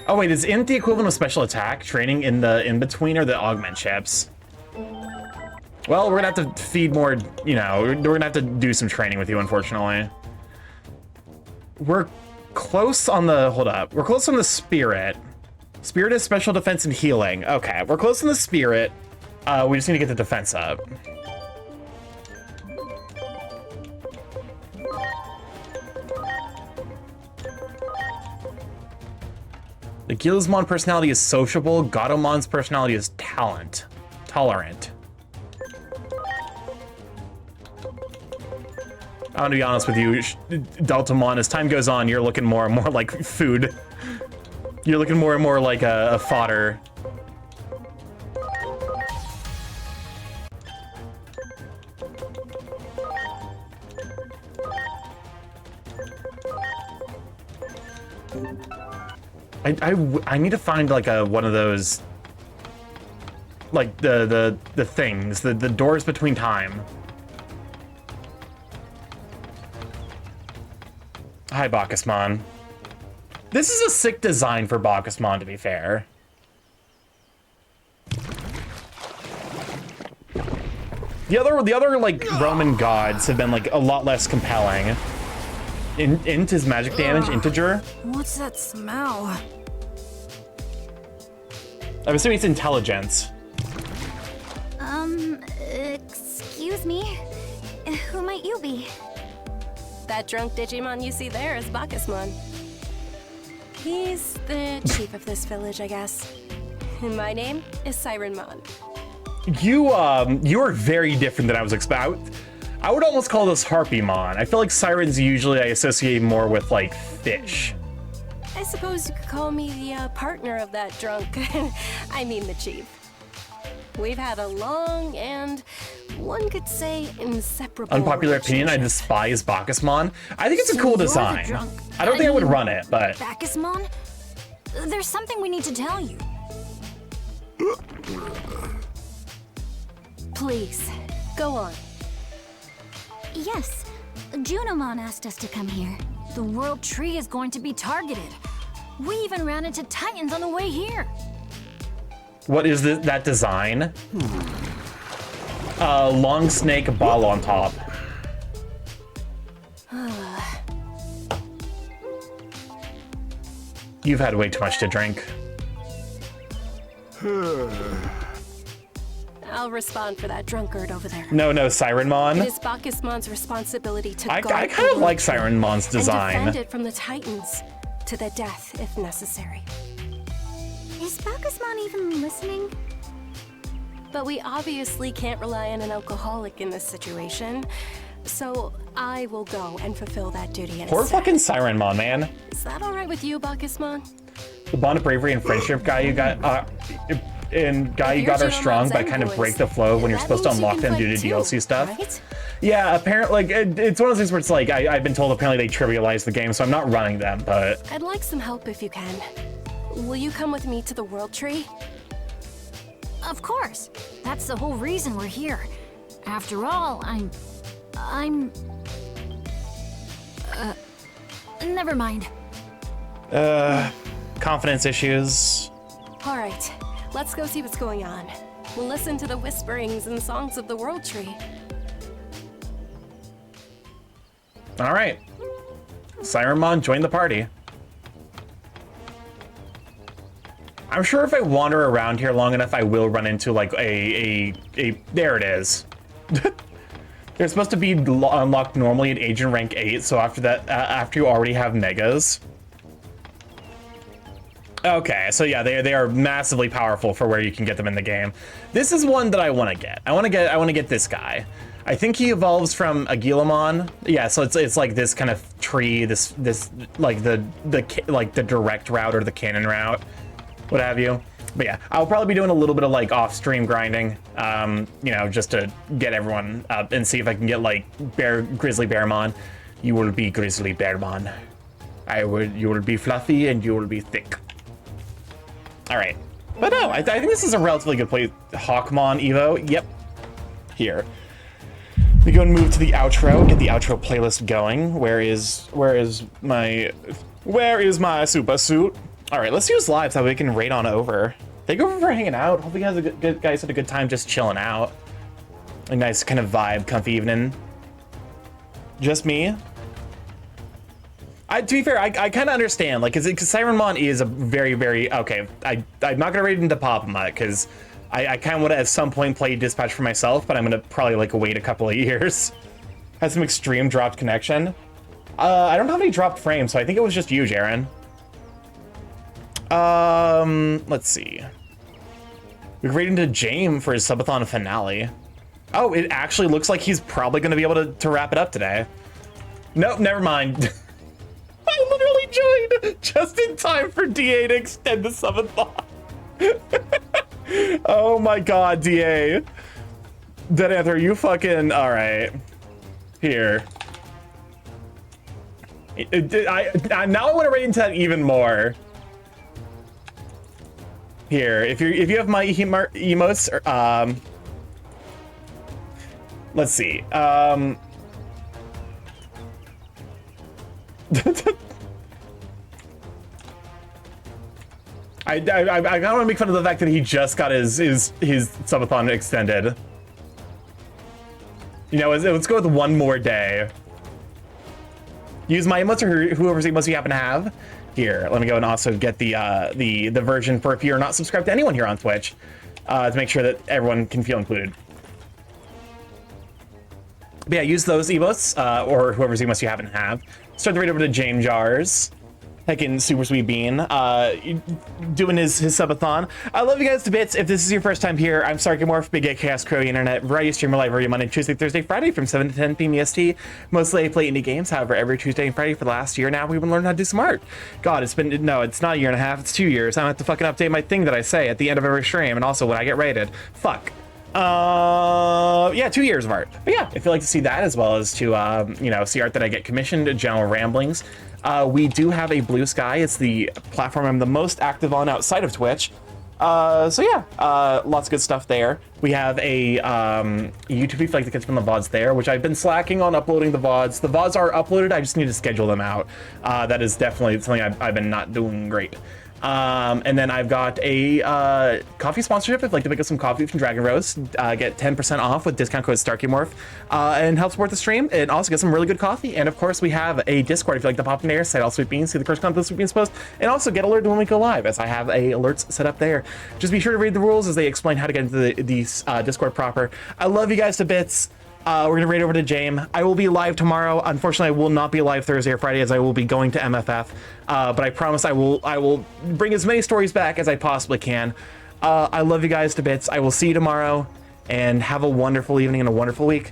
Oh wait, is int the equivalent of special attack training in the in-between or the augment chips? Well, we're gonna have to feed more, you know, we're gonna have to do some training with you, unfortunately. We're close on the, hold up. We're close on the spirit. Spirit is special defense and healing. Okay, we're close on the spirit. We just need to get the defense up. The Gilsmon personality is sociable. Gadomon's personality is tolerant. I'm gonna be honest with you, Deltamon, as time goes on, you're looking more and more like food. You're looking more and more like a fodder. I need to find like one of those, like the things, the doors between time. Hi, Bacchusmon. This is a sick design for Bacchusmon, to be fair. The other like Roman gods have been like a lot less compelling. Int is magic damage, integer. What's that smell? I'm assuming it's intelligence. Excuse me? Who might you be? That drunk Digimon you see there is Bacchusmon. He's the chief of this village, I guess. And my name is Sirenmon. You are very different than I was expecting. I would almost call this Harpymon. I feel like sirens usually I associate more with like fish. I suppose you could call me the partner of that drunk. I mean the chief. We've had a long and, one could say, inseparable Unpopular opinion, I despise Bacchusmon. I think it's a cool design. I don't think I would run it, but... Bacchusmon? There's something we need to tell you. Please, go on. Yes, Junomon asked us to come here. The World Tree is going to be targeted. We even ran into Titans on the way here. What is that design? Long snake ball on top. You've had way too much to drink. I'll respond for that drunkard over there. No, Sirenmon. It is Bacchusmon's responsibility to guard I kind of like Sirenmon's design. And defend it from the Titans to the death if necessary. Is Bacchusmon even listening? But we obviously can't rely on an alcoholic in this situation, so I will go and fulfill that duty. Poor fucking Sirenmon, man. Is that all right with you, Bacchusmon? The bond of bravery and friendship guy you got, you got are strong, but kind of break the flow when you're supposed to unlock them due to DLC stuff. Right? Yeah, apparently, like, it's one of those things where it's like, I've been told apparently they trivialize the game, so I'm not running them, but... I'd like some help if you can. Will you come with me to the World Tree? Of course. That's the whole reason we're here. After all, never mind. Confidence issues. All right, let's go see what's going on. We'll listen to the whisperings and songs of the World Tree. All right. Sirenmon, join the party. I'm sure if I wander around here long enough, I will run into like a there it is. They're supposed to be unlocked normally at Agent Rank 8, so after that, after you already have Megas. Okay, so yeah, they are massively powerful for where you can get them in the game. This is one that I want to get. I want to get this guy. I think he evolves from a Gilamon. Yeah, so it's like this kind of tree, this like the direct route or the canon route, what have you. But yeah, I'll probably be doing a little bit of like off-stream grinding, you know, just to get everyone up and see if I can get like Grizzly Bearmon. You will be Grizzly Bearmon. You will be fluffy and you will be thick. All right, but no, I think this is a relatively good play. Hawkmon Evo, yep. Here, we go and move to the outro. Get the outro playlist going. Where is my super suit? All right, let's use live so we can raid on over. Thank you for hanging out. Hope you guys had a good time just chilling out. A nice kind of vibe, comfy evening. Just me. To be fair, I kind of understand, like, because Sirenmon is a very, very, okay, I'm not going to raid into Popama, because I kind of want to at some point play Dispatch for myself, but I'm going to probably, like, wait a couple of years. Has some extreme dropped connection. I don't have any dropped frames, so I think it was just you, Jaren. Let's see. We raid into James for his subathon finale. Oh, it actually looks like he's probably going to be able to wrap it up today. Nope, never mind. I literally joined just in time for DA to extend the subathon. Oh my god, DA. Dead Anther, you fucking... Alright. Here. Now I want to raid into that even more. Here, if you have my emotes, let's see. I don't want to make fun of the fact that he just got his subathon extended. You know, let's go with one more day. Use my emotes or whoever's emotes you happen to have. Here, let me go and also get the version for if you're not subscribed to anyone here on Twitch, to make sure that everyone can feel included. But yeah, use those emotes, or whoever's emotes you happen to have. Start the raid over to James Jars. Heckin' Super Sweet Bean, doing his subathon. I love you guys to bits. If this is your first time here, I'm StarkyMorph, Big A Chaos Crow Internet, variety streamer live every Monday, Tuesday, Thursday, Friday from 7 to 10 p.m. EST. Mostly I play indie games, however, every Tuesday and Friday for the last year now, we've been learning how to do some art. God, it's not a year and a half, it's 2 years. I don't have to fucking update my thing that I say at the end of every stream, and also when I get rated. Fuck. Yeah, 2 years of art. But yeah, if you'd like to see that, as well as to, you know, see art that I get commissioned, general ramblings, we do have a Blue Sky. It's the platform I'm the most active on outside of Twitch. So yeah, lots of good stuff there. We have a YouTube if you'd like to catch up on the VODs there, which I've been slacking on uploading the VODs. The VODs are uploaded, I just need to schedule them out. That is definitely something I've been not doing great. And then I've got a coffee sponsorship. If you'd like to pick up some coffee from Dragon Roast, get 10% off with discount code StarkyMorph, and help support the stream, and also get some really good coffee. And of course, we have a Discord if you'd like to pop in there, cite all Sweet Beans, see the correspondence of the Sweet Beans post, and also get alerted when we go live, as I have alerts set up there. Just be sure to read the rules as they explain how to get into the Discord proper. I love you guys to bits. We're gonna raid over to James. I will be live tomorrow. Unfortunately, I will not be live Thursday or Friday, as I will be going to MFF. But I promise I will bring as many stories back as I possibly can. I love you guys to bits. I will see you tomorrow, and have a wonderful evening and a wonderful week.